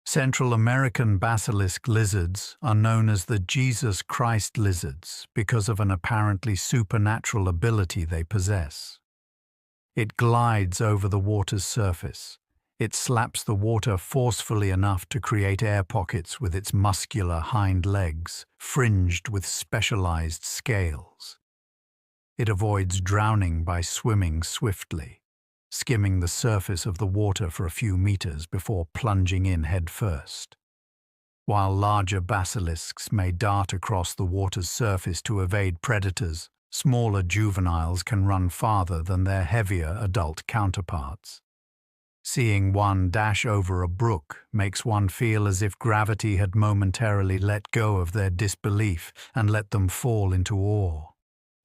Central American basilisk lizards are known as the Jesus Christ lizards because of an apparently supernatural ability they possess. It glides over the water's surface. It slaps the water forcefully enough to create air pockets with its muscular hind legs, fringed with specialized scales. It avoids drowning by swimming swiftly, skimming the surface of the water for a few meters before plunging in headfirst. While larger basilisks may dart across the water's surface to evade predators, smaller juveniles can run farther than their heavier adult counterparts. Seeing one dash over a brook makes one feel as if gravity had momentarily let go of their disbelief and let them fall into awe.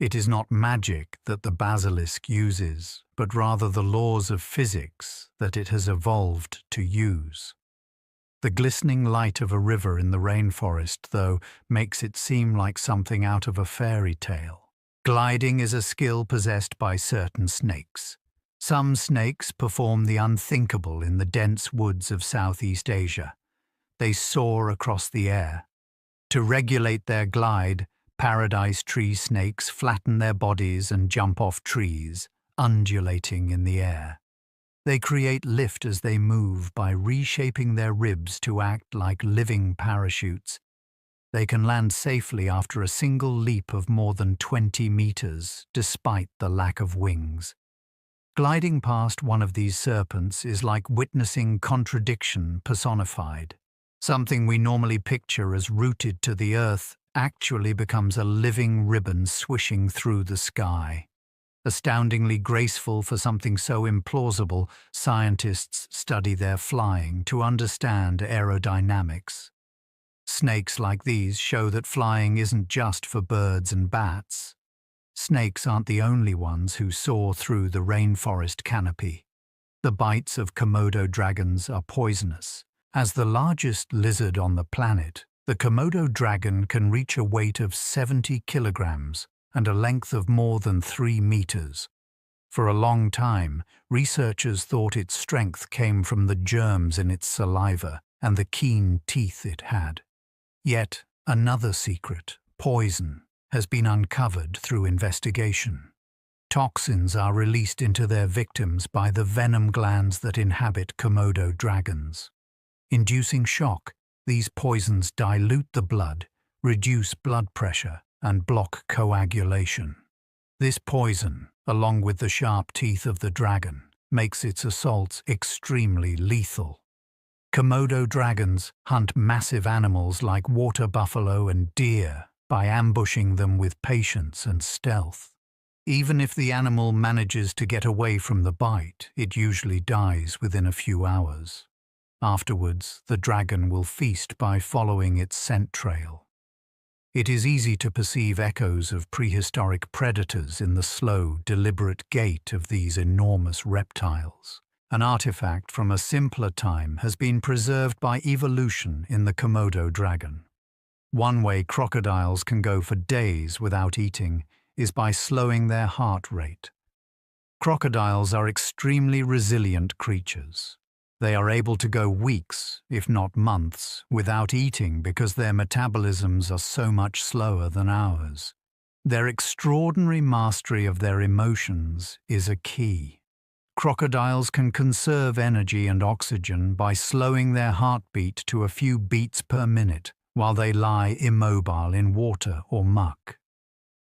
It is not magic that the basilisk uses, but rather the laws of physics that it has evolved to use. The glistening light of a river in the rainforest, though, makes it seem like something out of a fairy tale. Gliding is a skill possessed by certain snakes. Some snakes perform the unthinkable in the dense woods of Southeast Asia. They soar across the air. To regulate their glide, paradise tree snakes flatten their bodies and jump off trees, undulating in the air. They create lift as they move by reshaping their ribs to act like living parachutes. They can land safely after a single leap of more than 20 meters, despite the lack of wings. Gliding past one of these serpents is like witnessing contradiction personified. Something we normally picture as rooted to the earth actually becomes a living ribbon swishing through the sky. Astoundingly graceful for something so implausible, scientists study their flying to understand aerodynamics. Snakes like these show that flying isn't just for birds and bats. Snakes aren't the only ones who soar through the rainforest canopy. The bites of Komodo dragons are poisonous. As the largest lizard on the planet, the Komodo dragon can reach a weight of 70 kilograms and a length of more than 3 meters. For a long time, researchers thought its strength came from the germs in its saliva and the keen teeth it had. Yet, another secret, poison, has been uncovered through investigation. Toxins are released into their victims by the venom glands that inhabit Komodo dragons. Inducing shock, these poisons dilute the blood, reduce blood pressure, and block coagulation. This poison, along with the sharp teeth of the dragon, makes its assaults extremely lethal. Komodo dragons hunt massive animals like water buffalo and deer by ambushing them with patience and stealth. Even if the animal manages to get away from the bite, it usually dies within a few hours. Afterwards, the dragon will feast by following its scent trail. It is easy to perceive echoes of prehistoric predators in the slow, deliberate gait of these enormous reptiles. An artifact from a simpler time has been preserved by evolution in the Komodo dragon. One way crocodiles can go for days without eating is by slowing their heart rate. Crocodiles are extremely resilient creatures. They are able to go weeks, if not months, without eating because their metabolisms are so much slower than ours. Their extraordinary mastery of their emotions is a key. Crocodiles can conserve energy and oxygen by slowing their heartbeat to a few beats per minute while they lie immobile in water or muck.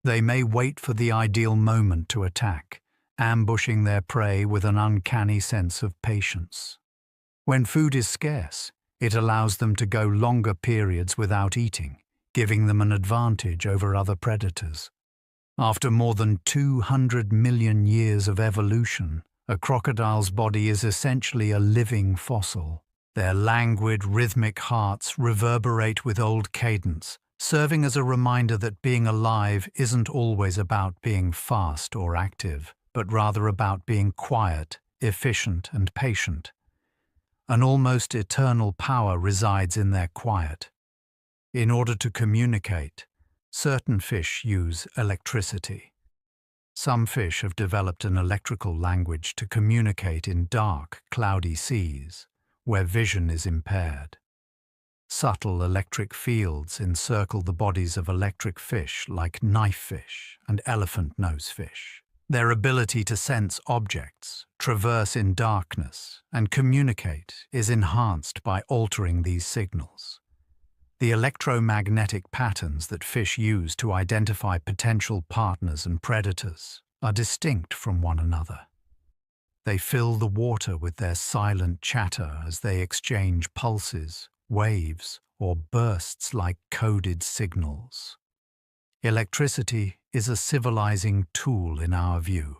They may wait for the ideal moment to attack, ambushing their prey with an uncanny sense of patience. When food is scarce, it allows them to go longer periods without eating, giving them an advantage over other predators. After more than 200 million years of evolution, a crocodile's body is essentially a living fossil. Their languid, rhythmic hearts reverberate with old cadence, serving as a reminder that being alive isn't always about being fast or active, but rather about being quiet, efficient, and patient. An almost eternal power resides in their quiet. In order to communicate, certain fish use electricity. Some fish have developed an electrical language to communicate in dark, cloudy seas, where vision is impaired. Subtle electric fields encircle the bodies of electric fish like knifefish and elephant nosefish. Their ability to sense objects, traverse in darkness, and communicate is enhanced by altering these signals. The electromagnetic patterns that fish use to identify potential partners and predators are distinct from one another. They fill the water with their silent chatter as they exchange pulses, waves, or bursts like coded signals. Electricity is a civilizing tool in our view.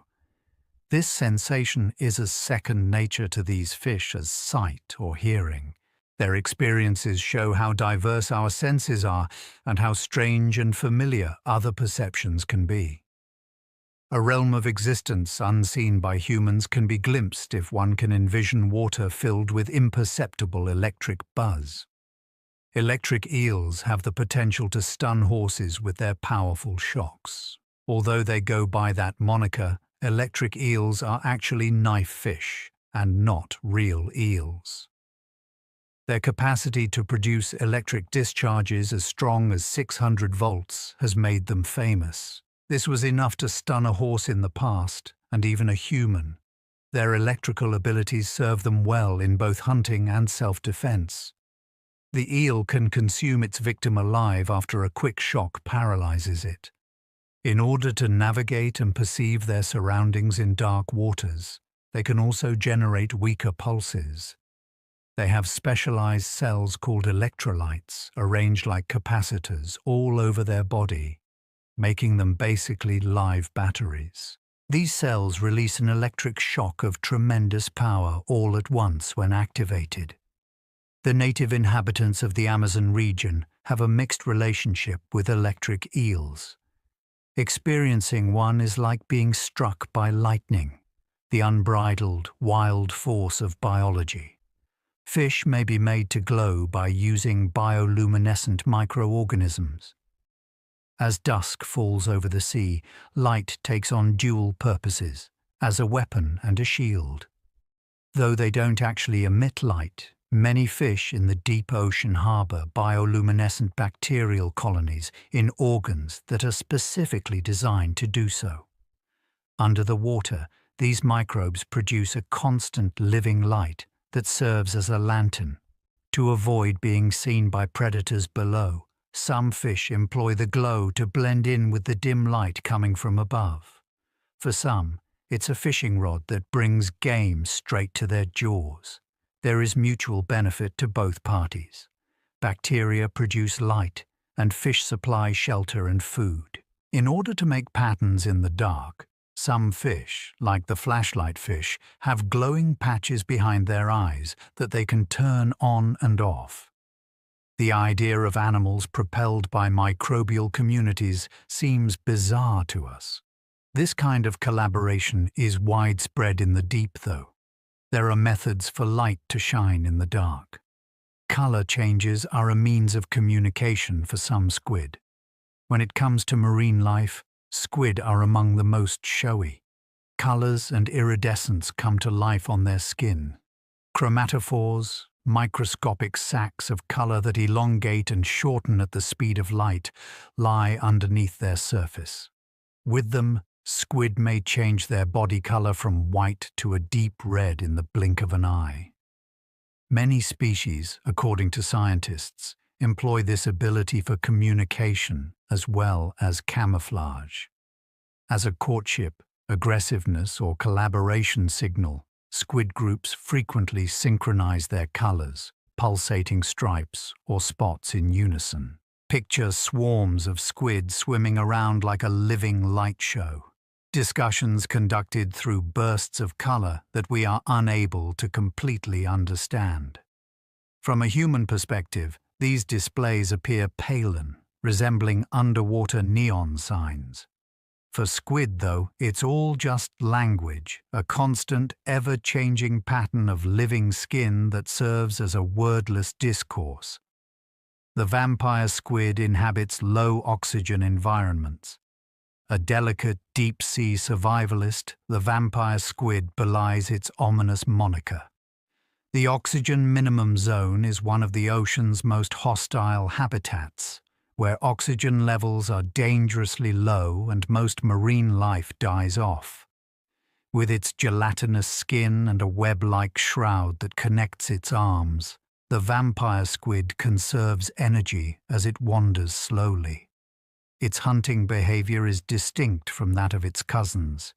This sensation is as second nature to these fish as sight or hearing. Their experiences show how diverse our senses are and how strange and familiar other perceptions can be. A realm of existence unseen by humans can be glimpsed if one can envision water filled with imperceptible electric buzz. Electric eels have the potential to stun horses with their powerful shocks. Although they go by that moniker, electric eels are actually knife fish and not real eels. Their capacity to produce electric discharges as strong as 600 volts has made them famous. This was enough to stun a horse in the past, and even a human. Their electrical abilities serve them well in both hunting and self-defense. The eel can consume its victim alive after a quick shock paralyzes it. In order to navigate and perceive their surroundings in dark waters, they can also generate weaker pulses. They have specialized cells called electrolytes, arranged like capacitors all over their body, making them basically live batteries. These cells release an electric shock of tremendous power all at once when activated. The native inhabitants of the Amazon region have a mixed relationship with electric eels. Experiencing one is like being struck by lightning, the unbridled, wild force of biology. Fish may be made to glow by using bioluminescent microorganisms. As dusk falls over the sea, light takes on dual purposes, as a weapon and a shield. Though they don't actually emit light, many fish in the deep ocean harbor bioluminescent bacterial colonies in organs that are specifically designed to do so. Under the water, these microbes produce a constant living light that serves as a lantern. To avoid being seen by predators below, some fish employ the glow to blend in with the dim light coming from above. For some, it's a fishing rod that brings game straight to their jaws. There is mutual benefit to both parties. Bacteria produce light, and fish supply shelter and food. In order to make patterns in the dark, some fish, like the flashlight fish, have glowing patches behind their eyes that they can turn on and off. The idea of animals propelled by microbial communities seems bizarre to us. This kind of collaboration is widespread in the deep, though. There are methods for light to shine in the dark. Color changes are a means of communication for some squid. When it comes to marine life, squid are among the most showy. Colors and iridescence come to life on their skin. Chromatophores, microscopic sacs of color that elongate and shorten at the speed of light, lie underneath their surface. With them, squid may change their body color from white to a deep red in the blink of an eye. Many species, according to scientists, employ this ability for communication as well as camouflage. As a courtship, aggressiveness, or collaboration signal, squid groups frequently synchronize their colors, pulsating stripes or spots in unison. Picture swarms of squid swimming around like a living light show. Discussions conducted through bursts of color that we are unable to completely understand. From a human perspective, these displays appear paler, resembling underwater neon signs. For squid, though, it's all just language, a constant, ever-changing pattern of living skin that serves as a wordless discourse. The vampire squid inhabits low-oxygen environments. A delicate, deep-sea survivalist, the vampire squid belies its ominous moniker. The oxygen minimum zone is one of the ocean's most hostile habitats, where oxygen levels are dangerously low and most marine life dies off. With its gelatinous skin and a web-like shroud that connects its arms, the vampire squid conserves energy as it wanders slowly. Its hunting behavior is distinct from that of its cousins.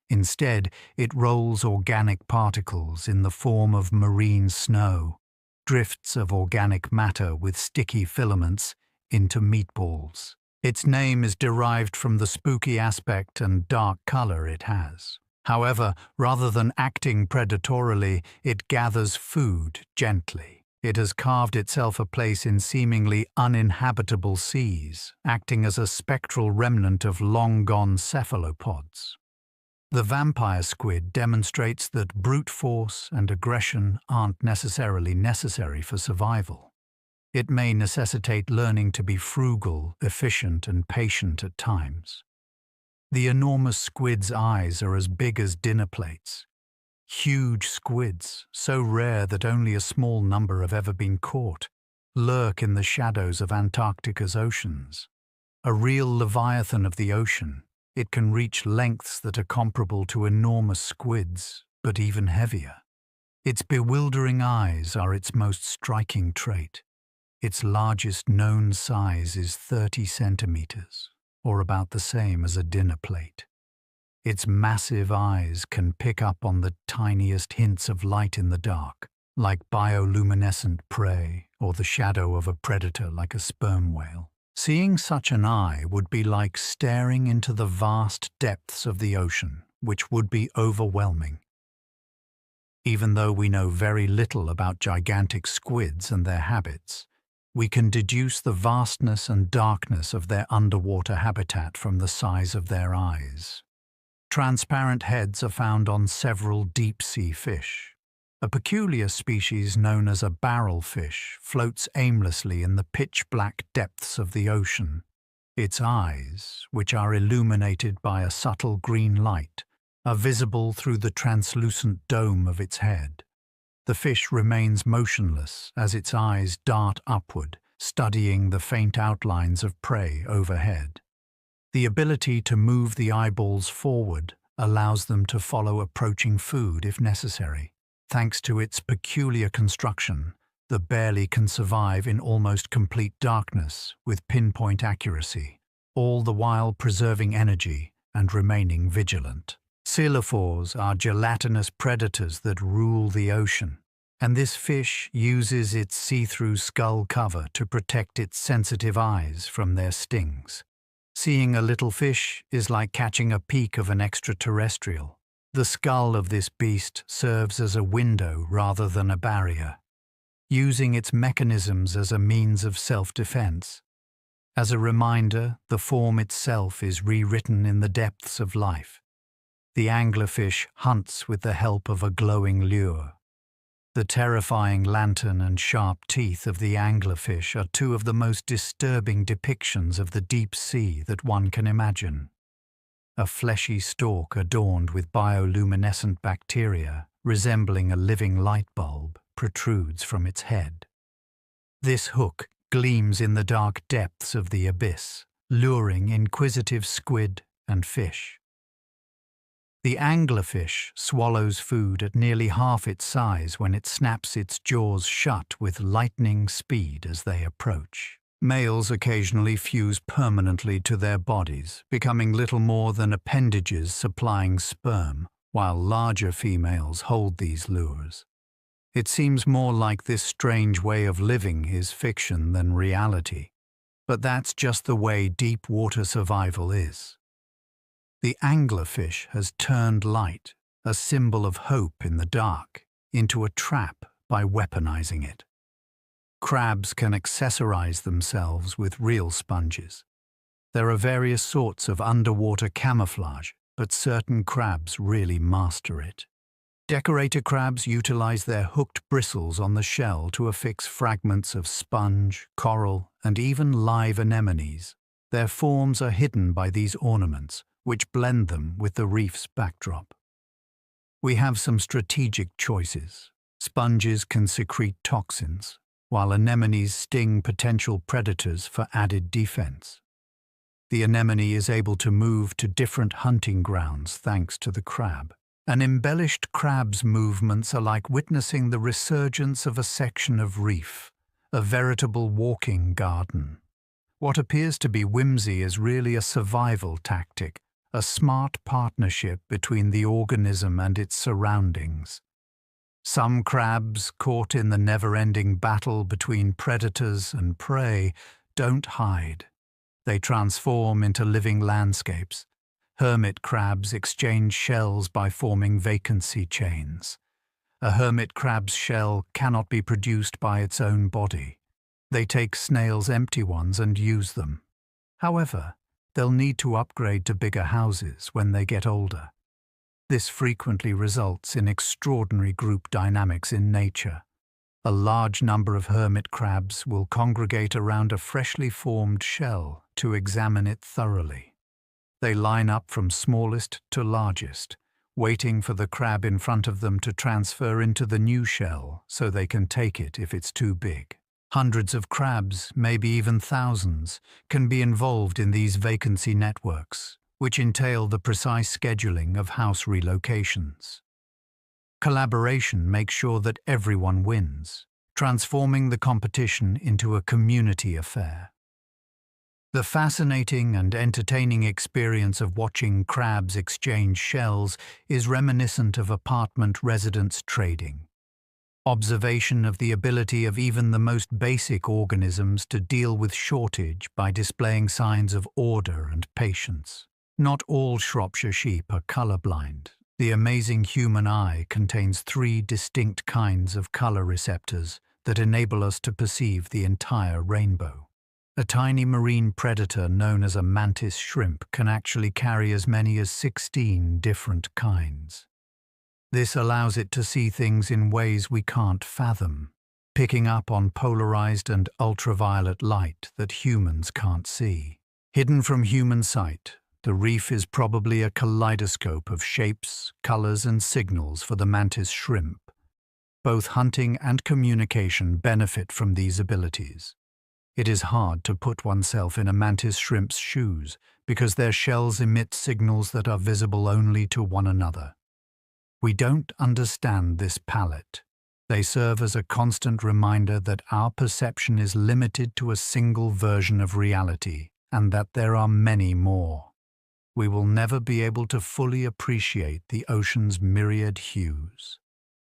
Instead, it rolls organic particles in the form of marine snow, drifts of organic matter with sticky filaments, into meatballs. Its name is derived from the spooky aspect and dark color it has. However, rather than acting predatorily, it gathers food gently. It has carved itself a place in seemingly uninhabitable seas, acting as a spectral remnant of long-gone cephalopods. The vampire squid demonstrates that brute force and aggression aren't necessarily necessary for survival. It may necessitate learning to be frugal, efficient, and patient at times. The enormous squid's eyes are as big as dinner plates. Huge squids, so rare that only a small number have ever been caught, lurk in the shadows of Antarctica's oceans. A real leviathan of the ocean, it can reach lengths that are comparable to enormous squids, but even heavier. Its bewildering eyes are its most striking trait. Its largest known size is 30 centimeters, or about the same as a dinner plate. Its massive eyes can pick up on the tiniest hints of light in the dark, like bioluminescent prey or the shadow of a predator like a sperm whale. Seeing such an eye would be like staring into the vast depths of the ocean, which would be overwhelming. Even though we know very little about gigantic squids and their habits, we can deduce the vastness and darkness of their underwater habitat from the size of their eyes. Transparent heads are found on several deep-sea fish. A peculiar species known as a barrelfish floats aimlessly in the pitch-black depths of the ocean. Its eyes, which are illuminated by a subtle green light, are visible through the translucent dome of its head. The fish remains motionless as its eyes dart upward, studying the faint outlines of prey overhead. The ability to move the eyeballs forward allows them to follow approaching food if necessary. Thanks to its peculiar construction, the barely can survive in almost complete darkness with pinpoint accuracy, all the while preserving energy and remaining vigilant. Coelophores are gelatinous predators that rule the ocean, and this fish uses its see-through skull cover to protect its sensitive eyes from their stings. Seeing a little fish is like catching a peek of an extraterrestrial. The skull of this beast serves as a window rather than a barrier, using its mechanisms as a means of self-defense. As a reminder, the form itself is rewritten in the depths of life. The anglerfish hunts with the help of a glowing lure. The terrifying lantern and sharp teeth of the anglerfish are two of the most disturbing depictions of the deep sea that one can imagine. A fleshy stalk adorned with bioluminescent bacteria, resembling a living light bulb, protrudes from its head. This hook gleams in the dark depths of the abyss, luring inquisitive squid and fish. The anglerfish swallows food at nearly half its size when it snaps its jaws shut with lightning speed as they approach. Males occasionally fuse permanently to their bodies, becoming little more than appendages supplying sperm, while larger females hold these lures. It seems more like this strange way of living is fiction than reality, but that's just the way deep water survival is. The anglerfish has turned light, a symbol of hope in the dark, into a trap by weaponizing it. Crabs can accessorize themselves with real sponges. There are various sorts of underwater camouflage, but certain crabs really master it. Decorator crabs utilize their hooked bristles on the shell to affix fragments of sponge, coral, and even live anemones. Their forms are hidden by these ornaments, which blend them with the reef's backdrop. We have some strategic choices. Sponges can secrete toxins, while anemones sting potential predators for added defense. The anemone is able to move to different hunting grounds thanks to the crab. An embellished crab's movements are like witnessing the resurgence of a section of reef, a veritable walking garden. What appears to be whimsy is really a survival tactic, a smart partnership between the organism and its surroundings. Some crabs, caught in the never-ending battle between predators and prey, don't hide. They transform into living landscapes. Hermit crabs exchange shells by forming vacancy chains. A hermit crab's shell cannot be produced by its own body. They take snails' empty ones and use them. However, they'll need to upgrade to bigger houses when they get older. This frequently results in extraordinary group dynamics in nature. A large number of hermit crabs will congregate around a freshly formed shell to examine it thoroughly. They line up from smallest to largest, waiting for the crab in front of them to transfer into the new shell so they can take it if it's too big. Hundreds of crabs, maybe even thousands, can be involved in these vacancy networks, which entail the precise scheduling of house relocations. Collaboration makes sure that everyone wins, transforming the competition into a community affair. The fascinating and entertaining experience of watching crabs exchange shells is reminiscent of apartment residents trading. Observation of the ability of even the most basic organisms to deal with shortage by displaying signs of order and patience. Not all Shropshire sheep are colorblind. The amazing human eye contains 3 distinct kinds of color receptors that enable us to perceive the entire rainbow. A tiny marine predator known as a mantis shrimp can actually carry as many as 16 different kinds. This allows it to see things in ways we can't fathom, picking up on polarized and ultraviolet light that humans can't see. Hidden from human sight, the reef is probably a kaleidoscope of shapes, colors, and signals for the mantis shrimp. Both hunting and communication benefit from these abilities. It is hard to put oneself in a mantis shrimp's shoes because their shells emit signals that are visible only to one another. We don't understand this palette. They serve as a constant reminder that our perception is limited to a single version of reality and that there are many more. We will never be able to fully appreciate the ocean's myriad hues.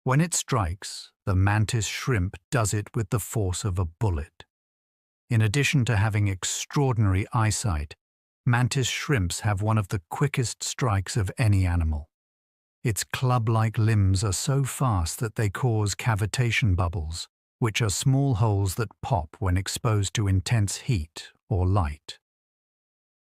When it strikes, the mantis shrimp does it with the force of a bullet. In addition to having extraordinary eyesight, mantis shrimps have one of the quickest strikes of any animal. Its club-like limbs are so fast that they cause cavitation bubbles, which are small holes that pop when exposed to intense heat or light.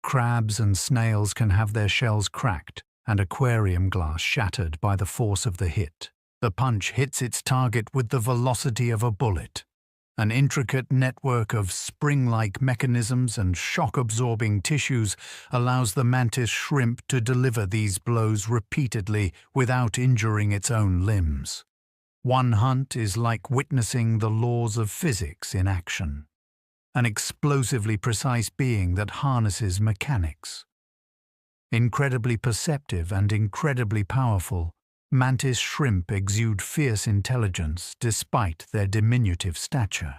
Crabs and snails can have their shells cracked and aquarium glass shattered by the force of the hit. The punch hits its target with the velocity of a bullet. An intricate network of spring-like mechanisms and shock-absorbing tissues allows the mantis shrimp to deliver these blows repeatedly without injuring its own limbs. One hunt is like witnessing the laws of physics in action, an explosively precise being that harnesses mechanics. Incredibly perceptive and incredibly powerful, mantis shrimp exude fierce intelligence despite their diminutive stature.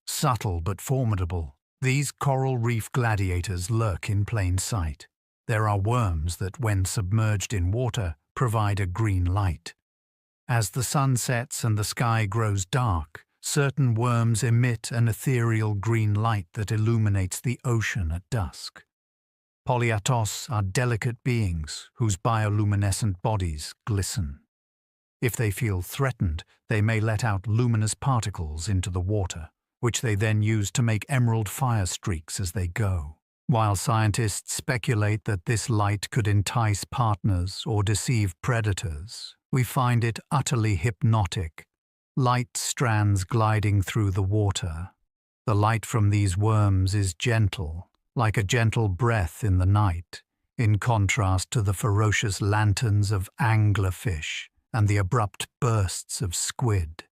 Subtle but formidable, these coral reef gladiators lurk in plain sight. There are worms that, when submerged in water, provide a green light. As the sun sets and the sky grows dark, certain worms emit an ethereal green light that illuminates the ocean at dusk. Polyatos are delicate beings whose bioluminescent bodies glisten. If they feel threatened, they may let out luminous particles into the water, which they then use to make emerald fire streaks as they go. While scientists speculate that this light could entice partners or deceive predators, we find it utterly hypnotic. Light strands gliding through the water. The light from these worms is gentle, like a gentle breath in the night, in contrast to the ferocious lanterns of anglerfish and the abrupt bursts of squid.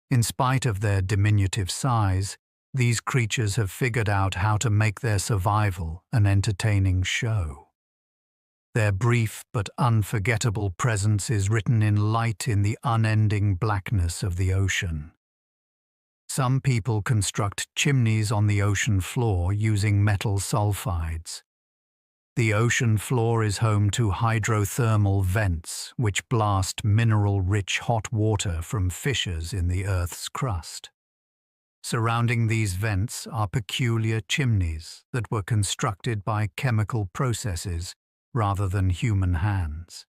In spite of their diminutive size, these creatures have figured out how to make their survival an entertaining show. Their brief but unforgettable presence is written in light in the unending blackness of the ocean. Some people construct chimneys on the ocean floor using metal sulfides. The ocean floor is home to hydrothermal vents which blast mineral-rich hot water from fissures in the Earth's crust. Surrounding these vents are peculiar chimneys that were constructed by chemical processes rather than human hands.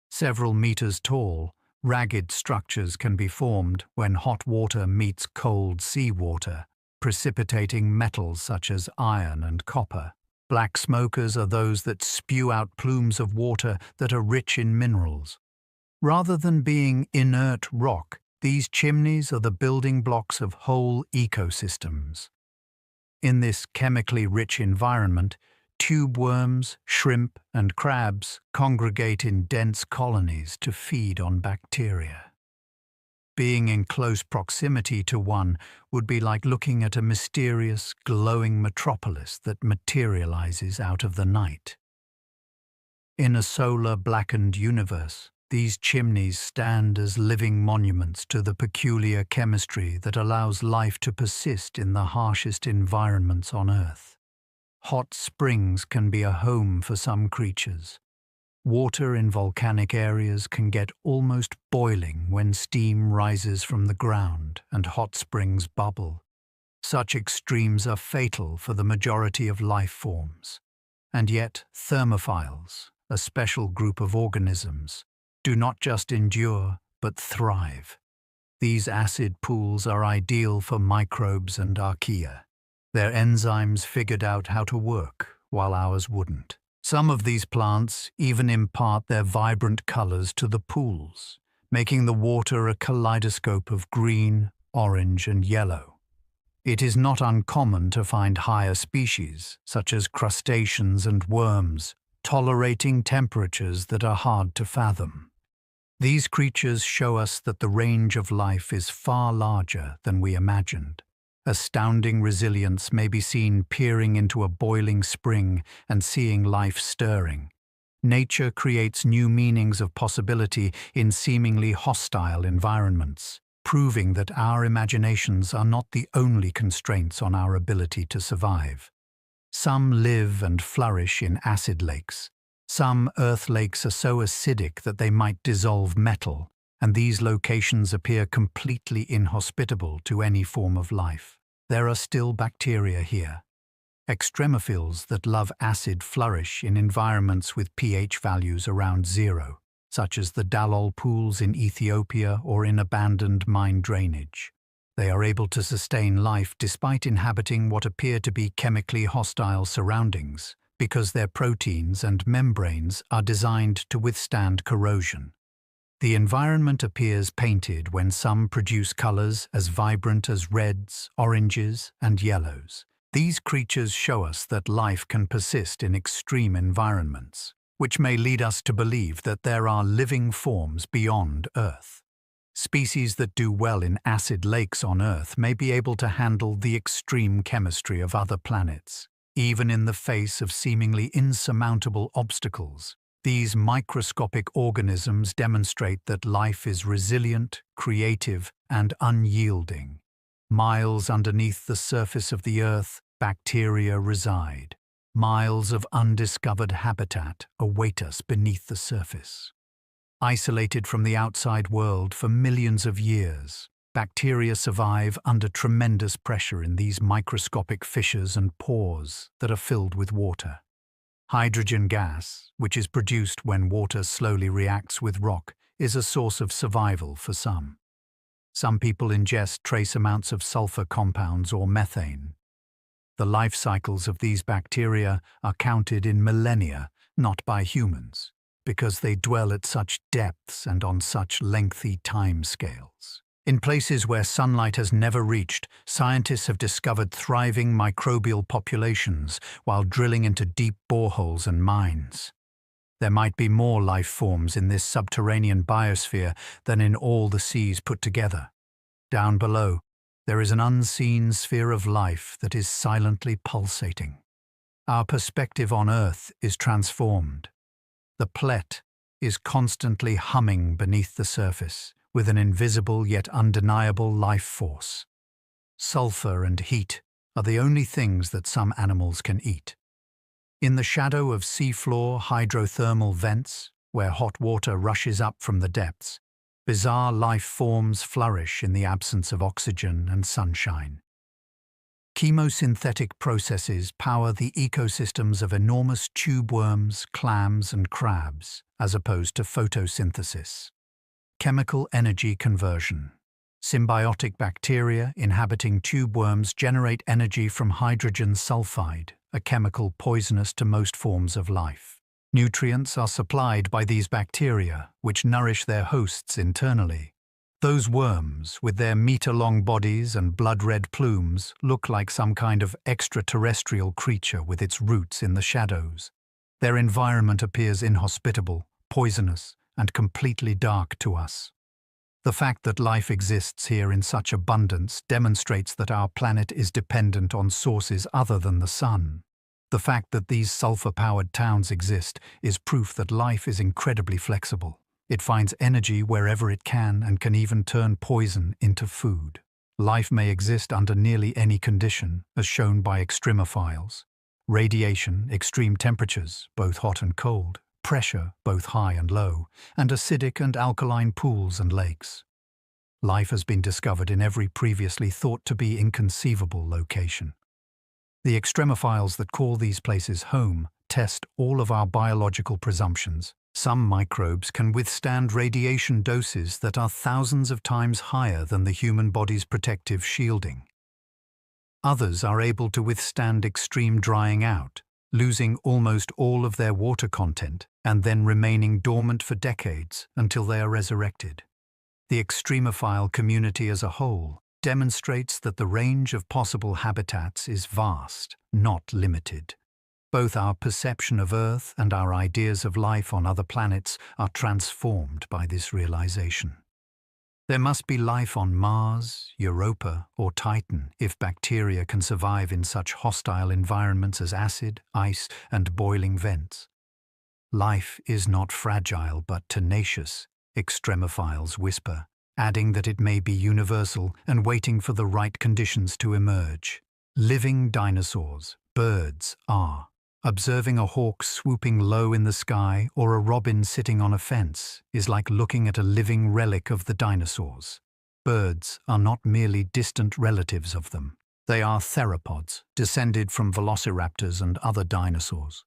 Several meters tall, ragged structures can be formed when hot water meets cold seawater, precipitating metals such as iron and copper. Black smokers are those that spew out plumes of water that are rich in minerals. Rather than being inert rock, these chimneys are the building blocks of whole ecosystems. In this chemically rich environment, tube worms, shrimp, and crabs congregate in dense colonies to feed on bacteria. Being in close proximity to one would be like looking at a mysterious, glowing metropolis that materializes out of the night. In a solar-blackened universe, these chimneys stand as living monuments to the peculiar chemistry that allows life to persist in the harshest environments on Earth. Hot springs can be a home for some creatures. Water in volcanic areas can get almost boiling when steam rises from the ground and hot springs bubble. Such extremes are fatal for the majority of life forms. And yet, thermophiles, a special group of organisms, do not just endure, but thrive. These acid pools are ideal for microbes and archaea. Their enzymes figured out how to work, while ours wouldn't. Some of these plants even impart their vibrant colors to the pools, making the water a kaleidoscope of green, orange, and yellow. It is not uncommon to find higher species, such as crustaceans and worms, tolerating temperatures that are hard to fathom. These creatures show us that the range of life is far larger than we imagined. Astounding resilience may be seen peering into a boiling spring and seeing life stirring. Nature creates new meanings of possibility in seemingly hostile environments, proving that our imaginations are not the only constraints on our ability to survive. Some live and flourish in acid lakes. Some earth lakes are so acidic that they might dissolve metal, and these locations appear completely inhospitable to any form of life. There are still bacteria here. Extremophiles that love acid flourish in environments with pH values around 0, such as the Dalol pools in Ethiopia or in abandoned mine drainage. They are able to sustain life despite inhabiting what appear to be chemically hostile surroundings, because their proteins and membranes are designed to withstand corrosion. The environment appears painted when some produce colors as vibrant as reds, oranges, and yellows. These creatures show us that life can persist in extreme environments, which may lead us to believe that there are living forms beyond Earth. Species that do well in acid lakes on Earth may be able to handle the extreme chemistry of other planets, even in the face of seemingly insurmountable obstacles. These microscopic organisms demonstrate that life is resilient, creative, and unyielding. Miles underneath the surface of the Earth, bacteria reside. Miles of undiscovered habitat await us beneath the surface. Isolated from the outside world for millions of years, bacteria survive under tremendous pressure in these microscopic fissures and pores that are filled with water. Hydrogen gas, which is produced when water slowly reacts with rock, is a source of survival for some. Some people ingest trace amounts of sulfur compounds or methane. The life cycles of these bacteria are counted in millennia, not by humans, because they dwell at such depths and on such lengthy timescales. In places where sunlight has never reached, scientists have discovered thriving microbial populations while drilling into deep boreholes and mines. There might be more life forms in this subterranean biosphere than in all the seas put together. Down below, there is an unseen sphere of life that is silently pulsating. Our perspective on Earth is transformed. The planet is constantly humming beneath the surface, with an invisible yet undeniable life force. Sulfur and heat are the only things that some animals can eat. In the shadow of seafloor hydrothermal vents, where hot water rushes up from the depths, bizarre life forms flourish in the absence of oxygen and sunshine. Chemosynthetic processes power the ecosystems of enormous tube worms, clams, and crabs, as opposed to photosynthesis. Chemical energy conversion. Symbiotic bacteria inhabiting tube worms generate energy from hydrogen sulfide, a chemical poisonous to most forms of life. Nutrients are supplied by these bacteria, which nourish their hosts internally. Those worms, with their meter-long bodies and blood-red plumes, look like some kind of extraterrestrial creature with its roots in the shadows. Their environment appears inhospitable, poisonous, and completely dark to us. The fact that life exists here in such abundance demonstrates that our planet is dependent on sources other than the sun. The fact that these sulfur-powered towns exist is proof that life is incredibly flexible. It finds energy wherever it can and can even turn poison into food. Life may exist under nearly any condition, as shown by extremophiles. Radiation, extreme temperatures, both hot and cold, pressure, both high and low, and acidic and alkaline pools and lakes. Life has been discovered in every previously thought to be inconceivable location. The extremophiles that call these places home test all of our biological presumptions. Some microbes can withstand radiation doses that are thousands of times higher than the human body's protective shielding. Others are able to withstand extreme drying out, losing almost all of their water content and then remaining dormant for decades until they are resurrected. The extremophile community as a whole demonstrates that the range of possible habitats is vast, not limited. Both our perception of Earth and our ideas of life on other planets are transformed by this realization. There must be life on Mars, Europa, or Titan if bacteria can survive in such hostile environments as acid, ice, and boiling vents. Life is not fragile but tenacious, extremophiles whisper, adding that it may be universal and waiting for the right conditions to emerge. Living dinosaurs, birds, are. Observing a hawk swooping low in the sky or a robin sitting on a fence is like looking at a living relic of the dinosaurs. Birds are not merely distant relatives of them. They are theropods, descended from velociraptors and other dinosaurs.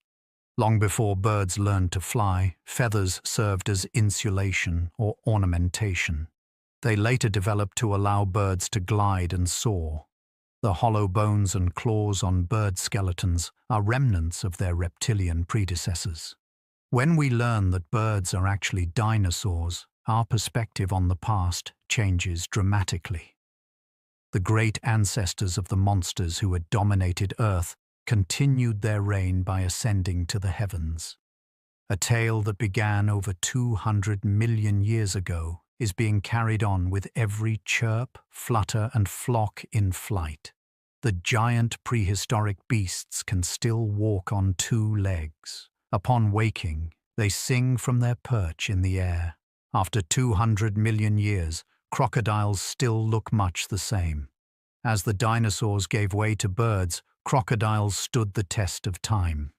Long before birds learned to fly, feathers served as insulation or ornamentation. They later developed to allow birds to glide and soar. The hollow bones and claws on bird skeletons are remnants of their reptilian predecessors. When we learn that birds are actually dinosaurs, our perspective on the past changes dramatically. The great ancestors of the monsters who had dominated Earth continued their reign by ascending to the heavens. A tale that began over 200 million years ago is being carried on with every chirp, flutter, and flock in flight. The giant prehistoric beasts can still walk on two legs. Upon waking, they sing from their perch in the air. After 200 million years, crocodiles still look much the same. As the dinosaurs gave way to birds, crocodiles stood the test of time.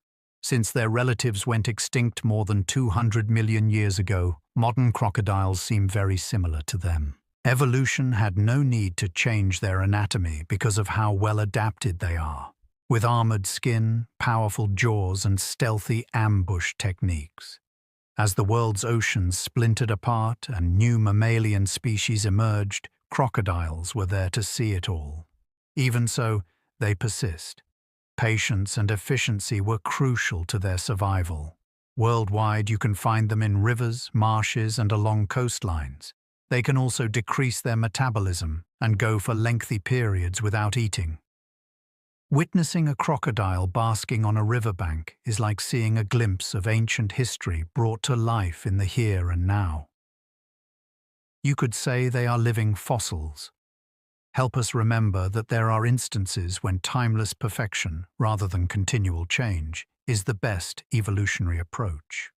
Since their relatives went extinct more than 200 million years ago, modern crocodiles seem very similar to them. Evolution had no need to change their anatomy because of how well adapted they are, with armored skin, powerful jaws, and stealthy ambush techniques. As the world's oceans splintered apart and new mammalian species emerged, crocodiles were there to see it all. Even so, they persist. Patience and efficiency were crucial to their survival. Worldwide, you can find them in rivers, marshes, and along coastlines. They can also decrease their metabolism and go for lengthy periods without eating. Witnessing a crocodile basking on a riverbank is like seeing a glimpse of ancient history brought to life in the here and now. You could say they are living fossils. Help us remember that there are instances when timeless perfection, rather than continual change, is the best evolutionary approach.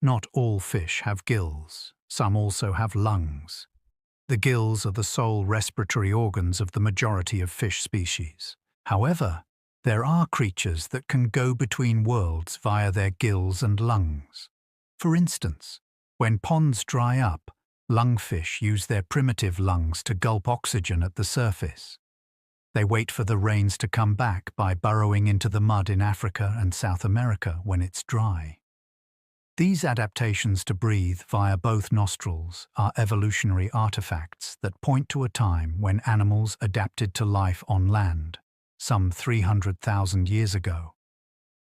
Not all fish have gills. Some also have lungs. The gills are the sole respiratory organs of the majority of fish species. However, there are creatures that can go between worlds via their gills and lungs. For instance, when ponds dry up, lungfish use their primitive lungs to gulp oxygen at the surface. They wait for the rains to come back by burrowing into the mud in Africa and South America when it's dry. These adaptations to breathe via both nostrils are evolutionary artifacts that point to a time when animals adapted to life on land, some 300,000 years ago.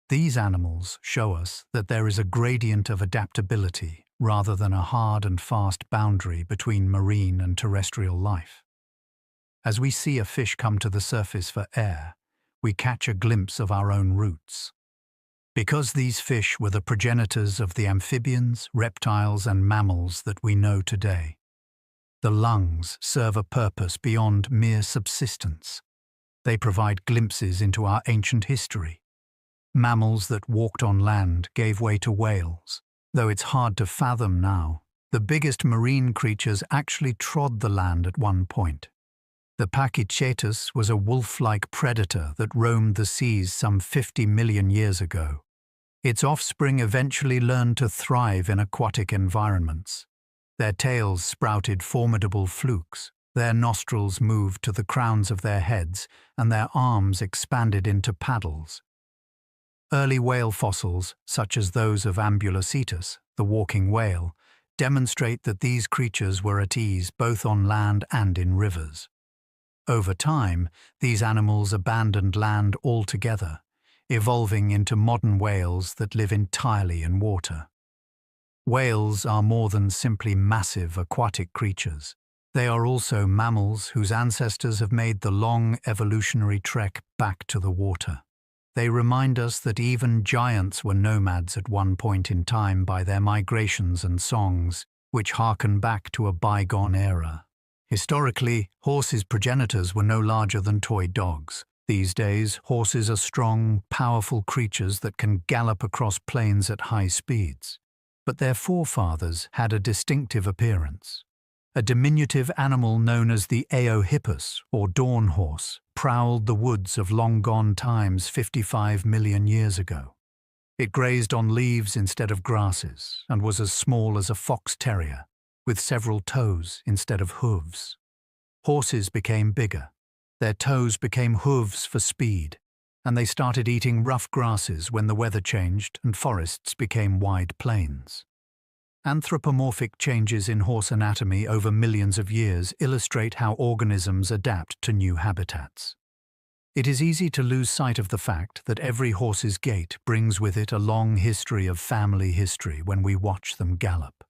These animals show us that there is a gradient of adaptability rather than a hard and fast boundary between marine and terrestrial life. As we see a fish come to the surface for air, we catch a glimpse of our own roots. Because these fish were the progenitors of the amphibians, reptiles, and mammals that we know today, the lungs serve a purpose beyond mere subsistence. They provide glimpses into our ancient history. Mammals that walked on land gave way to whales. Though it's hard to fathom now, the biggest marine creatures actually trod the land at one point. The Pachycetus was a wolf-like predator that roamed the seas some 50 million years ago. Its offspring eventually learned to thrive in aquatic environments. Their tails sprouted formidable flukes, their nostrils moved to the crowns of their heads, and their arms expanded into paddles. Early whale fossils, such as those of Ambulocetus, the walking whale, demonstrate that these creatures were at ease both on land and in rivers. Over time, these animals abandoned land altogether, evolving into modern whales that live entirely in water. Whales are more than simply massive aquatic creatures. They are also mammals whose ancestors have made the long evolutionary trek back to the water. They remind us that even giants were nomads at one point in time by their migrations and songs, which harken back to a bygone era. Historically, horses' progenitors were no larger than toy dogs. These days, horses are strong, powerful creatures that can gallop across plains at high speeds. But their forefathers had a distinctive appearance. A diminutive animal known as the Eohippus, or dawn horse, prowled the woods of long-gone times 55 million years ago. It grazed on leaves instead of grasses and was as small as a fox terrier, with several toes instead of hooves. Horses became bigger. Their toes became hooves for speed, and they started eating rough grasses when the weather changed and forests became wide plains. Anthropomorphic changes in horse anatomy over millions of years illustrate how organisms adapt to new habitats. It is easy to lose sight of the fact that every horse's gait brings with it a long history of family history when we watch them gallop.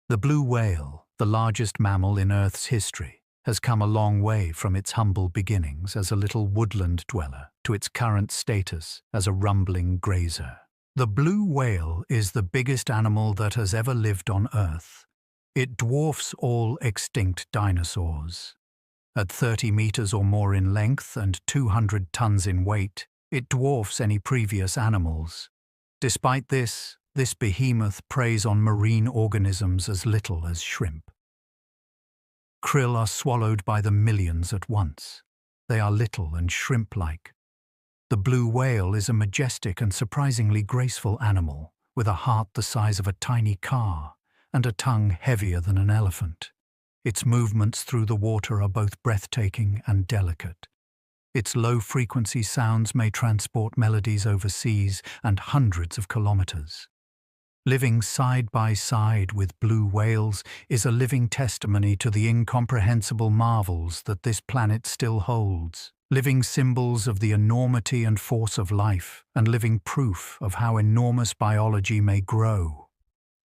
The blue whale, the largest mammal in Earth's history, has come a long way from its humble beginnings as a little woodland dweller to its current status as a rumbling grazer. The blue whale is the biggest animal that has ever lived on Earth. It dwarfs all extinct dinosaurs. At 30 meters or more in length and 200 tons in weight, it dwarfs any previous animals. Despite this behemoth preys on marine organisms as little as shrimp. Krill are swallowed by the millions at once. They are little and shrimp-like. The blue whale is a majestic and surprisingly graceful animal, with a heart the size of a tiny car and a tongue heavier than an elephant. Its movements through the water are both breathtaking and delicate. Its low-frequency sounds may transport melodies over seas and hundreds of kilometers. Living side by side with blue whales is a living testimony to the incomprehensible marvels that this planet still holds. Living symbols of the enormity and force of life, and living proof of how enormous biology may grow.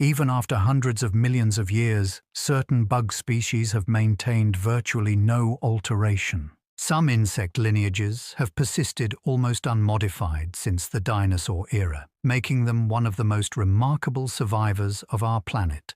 Even after hundreds of millions of years, certain bug species have maintained virtually no alteration. Some insect lineages have persisted almost unmodified since the dinosaur era, making them one of the most remarkable survivors of our planet.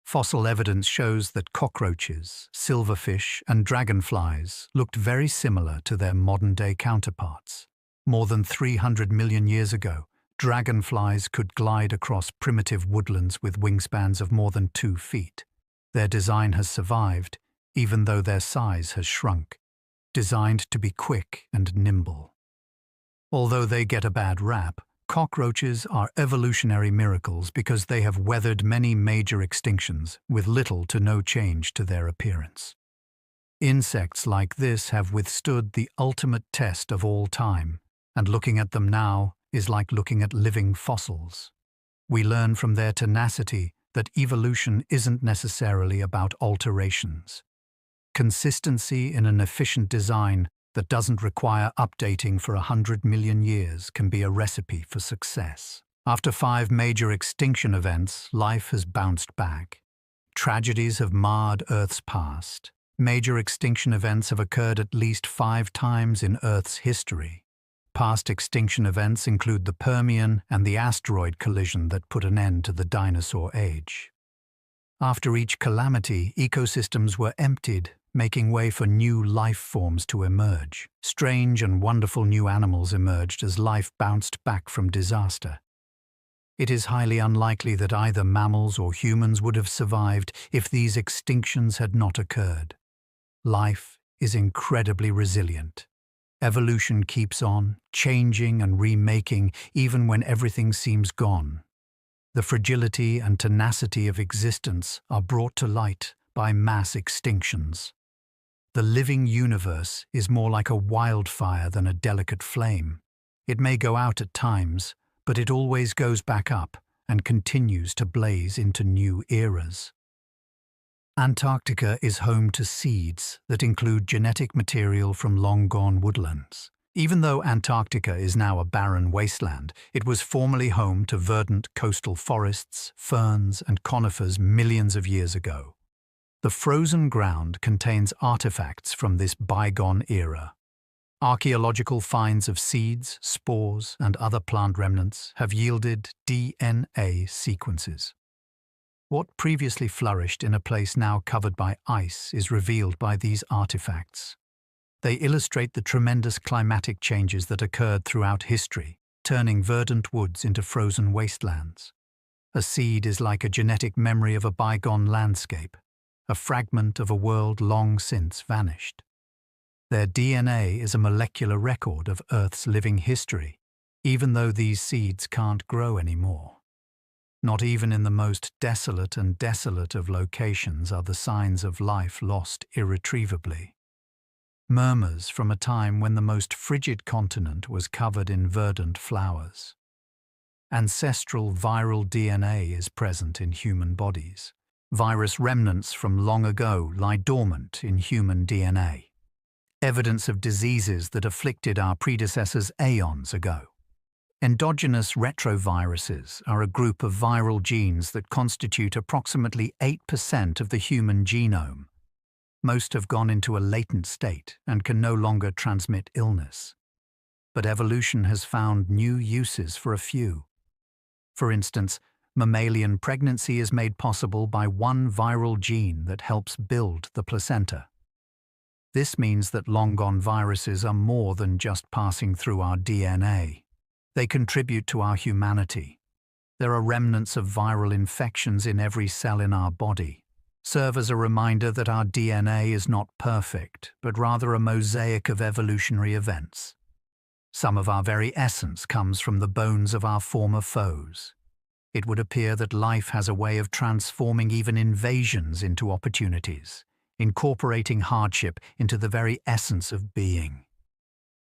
Fossil evidence shows that cockroaches, silverfish, and dragonflies looked very similar to their modern-day counterparts. More than 300 million years ago, dragonflies could glide across primitive woodlands with wingspans of more than 2 feet. Their design has survived, even though their size has shrunk, designed to be quick and nimble. Although they get a bad rap, cockroaches are evolutionary miracles because they have weathered many major extinctions with little to no change to their appearance. Insects like this have withstood the ultimate test of all time, and looking at them now is like looking at living fossils. We learn from their tenacity that evolution isn't necessarily about alterations. Consistency in an efficient design that doesn't require updating for 100 million years can be a recipe for success. After 5 major extinction events, life has bounced back. Tragedies have marred Earth's past. Major extinction events have occurred at least 5 times in Earth's history. Past extinction events include the Permian and the asteroid collision that put an end to the dinosaur age. After each calamity, ecosystems were emptied, making way for new life forms to emerge. Strange and wonderful new animals emerged as life bounced back from disaster. It is highly unlikely that either mammals or humans would have survived if these extinctions had not occurred. Life is incredibly resilient. Evolution keeps on, changing and remaking even when everything seems gone. The fragility and tenacity of existence are brought to light by mass extinctions. The living universe is more like a wildfire than a delicate flame. It may go out at times, but it always goes back up and continues to blaze into new eras. Antarctica is home to seeds that include genetic material from long-gone woodlands. Even though Antarctica is now a barren wasteland, it was formerly home to verdant coastal forests, ferns, and conifers millions of years ago. The frozen ground contains artifacts from this bygone era. Archaeological finds of seeds, spores, and other plant remnants have yielded DNA sequences. What previously flourished in a place now covered by ice is revealed by these artifacts. They illustrate the tremendous climatic changes that occurred throughout history, turning verdant woods into frozen wastelands. A seed is like a genetic memory of a bygone landscape, a fragment of a world long since vanished. Their DNA is a molecular record of Earth's living history, even though these seeds can't grow anymore. Not even in the most desolate of locations are the signs of life lost irretrievably. Murmurs from a time when the most frigid continent was covered in verdant flowers. Ancestral viral DNA is present in human bodies. Virus remnants from long ago lie dormant in human DNA. Evidence of diseases that afflicted our predecessors aeons ago. Endogenous retroviruses are a group of viral genes that constitute approximately 8% of the human genome. Most have gone into a latent state and can no longer transmit illness. But evolution has found new uses for a few. For instance, mammalian pregnancy is made possible by one viral gene that helps build the placenta. This means that long-gone viruses are more than just passing through our DNA. They contribute to our humanity. There are remnants of viral infections in every cell in our body. Serve as a reminder that our DNA is not perfect, but rather a mosaic of evolutionary events. Some of our very essence comes from the bones of our former foes. It would appear that life has a way of transforming even invasions into opportunities, incorporating hardship into the very essence of being.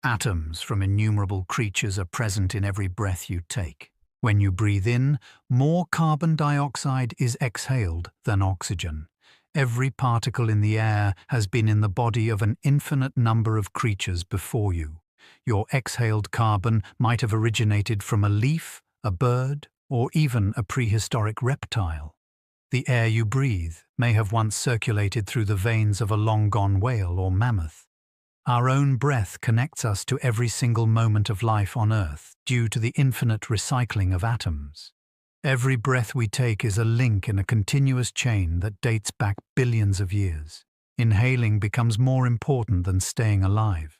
Atoms from innumerable creatures are present in every breath you take. When you breathe in, more carbon dioxide is exhaled than oxygen. Every particle in the air has been in the body of an infinite number of creatures before you. Your exhaled carbon might have originated from a leaf, a bird, or even a prehistoric reptile. The air you breathe may have once circulated through the veins of a long-gone whale or mammoth. Our own breath connects us to every single moment of life on Earth due to the infinite recycling of atoms. Every breath we take is a link in a continuous chain that dates back billions of years. Inhaling becomes more important than staying alive.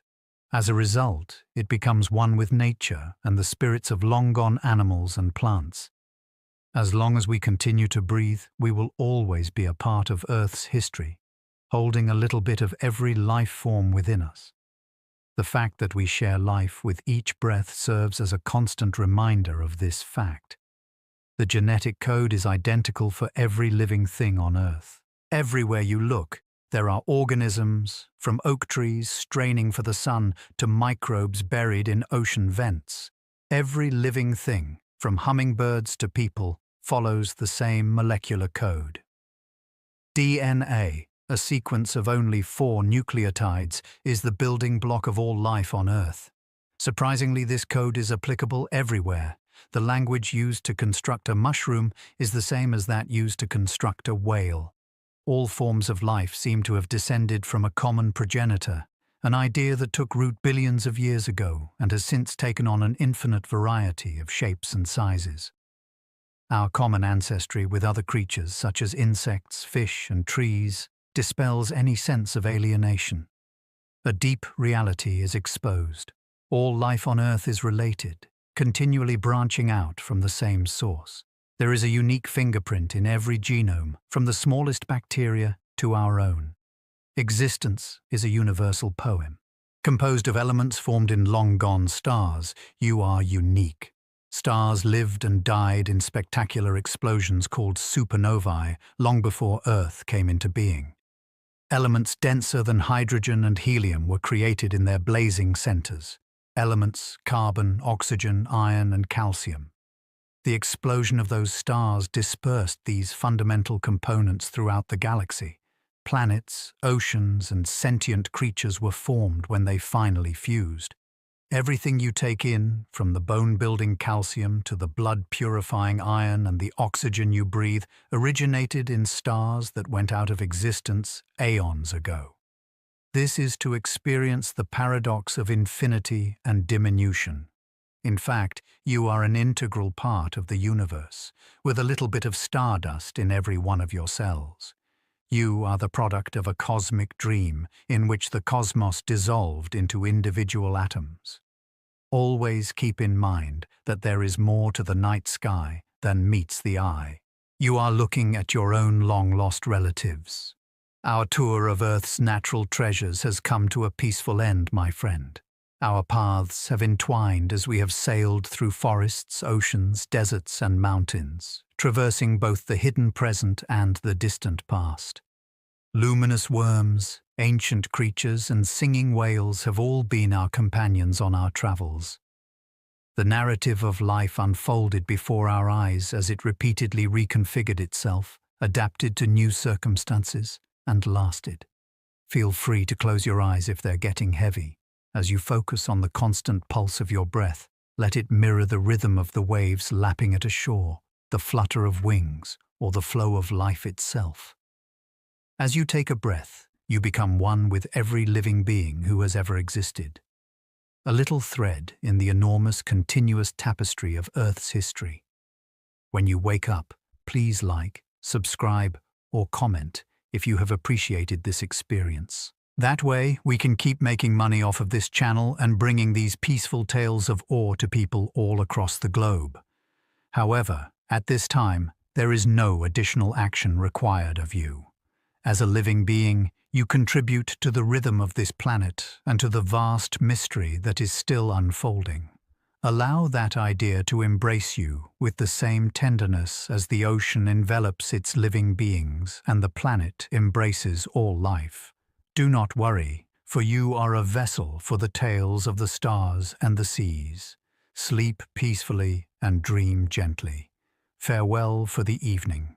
As a result, it becomes one with nature and the spirits of long-gone animals and plants. As long as we continue to breathe, we will always be a part of Earth's history, holding a little bit of every life form within us. The fact that we share life with each breath serves as a constant reminder of this fact. The genetic code is identical for every living thing on Earth. Everywhere you look, there are organisms, from oak trees straining for the sun to microbes buried in ocean vents. Every living thing, from hummingbirds to people, follows the same molecular code. DNA, a sequence of only 4 nucleotides, is the building block of all life on Earth. Surprisingly, this code is applicable everywhere. The language used to construct a mushroom is the same as that used to construct a whale. All forms of life seem to have descended from a common progenitor, an idea that took root billions of years ago and has since taken on an infinite variety of shapes and sizes. Our common ancestry with other creatures such as insects, fish, and trees dispels any sense of alienation. A deep reality is exposed. All life on Earth is related, continually branching out from the same source. There is a unique fingerprint in every genome, from the smallest bacteria to our own. Existence is a universal poem. Composed of elements formed in long-gone stars, you are unique. Stars lived and died in spectacular explosions called supernovae long before Earth came into being. Elements denser than hydrogen and helium were created in their blazing centers. Elements, carbon, oxygen, iron, and calcium. The explosion of those stars dispersed these fundamental components throughout the galaxy. Planets, oceans, and sentient creatures were formed when they finally fused. Everything you take in, from the bone-building calcium to the blood-purifying iron and the oxygen you breathe, originated in stars that went out of existence aeons ago. This is to experience the paradox of infinity and diminution. In fact, you are an integral part of the universe, with a little bit of stardust in every one of your cells. You are the product of a cosmic dream in which the cosmos dissolved into individual atoms. Always keep in mind that there is more to the night sky than meets the eye. You are looking at your own long-lost relatives. Our tour of Earth's natural treasures has come to a peaceful end, my friend. Our paths have entwined as we have sailed through forests, oceans, deserts, and mountains, traversing both the hidden present and the distant past. Luminous worms, ancient creatures, and singing whales have all been our companions on our travels. The narrative of life unfolded before our eyes as it repeatedly reconfigured itself, adapted to new circumstances, and lasted. Feel free to close your eyes if they're getting heavy. As you focus on the constant pulse of your breath, let it mirror the rhythm of the waves lapping at a shore, the flutter of wings, or the flow of life itself. As you take a breath, you become one with every living being who has ever existed. A little thread in the enormous continuous tapestry of Earth's history. When you wake up, please like, subscribe, or comment if you have appreciated this experience. That way, we can keep making money off of this channel and bringing these peaceful tales of awe to people all across the globe. However, at this time, there is no additional action required of you. As a living being, you contribute to the rhythm of this planet and to the vast mystery that is still unfolding. Allow that idea to embrace you with the same tenderness as the ocean envelops its living beings and the planet embraces all life. Do not worry, for you are a vessel for the tales of the stars and the seas. Sleep peacefully and dream gently. Farewell for the evening.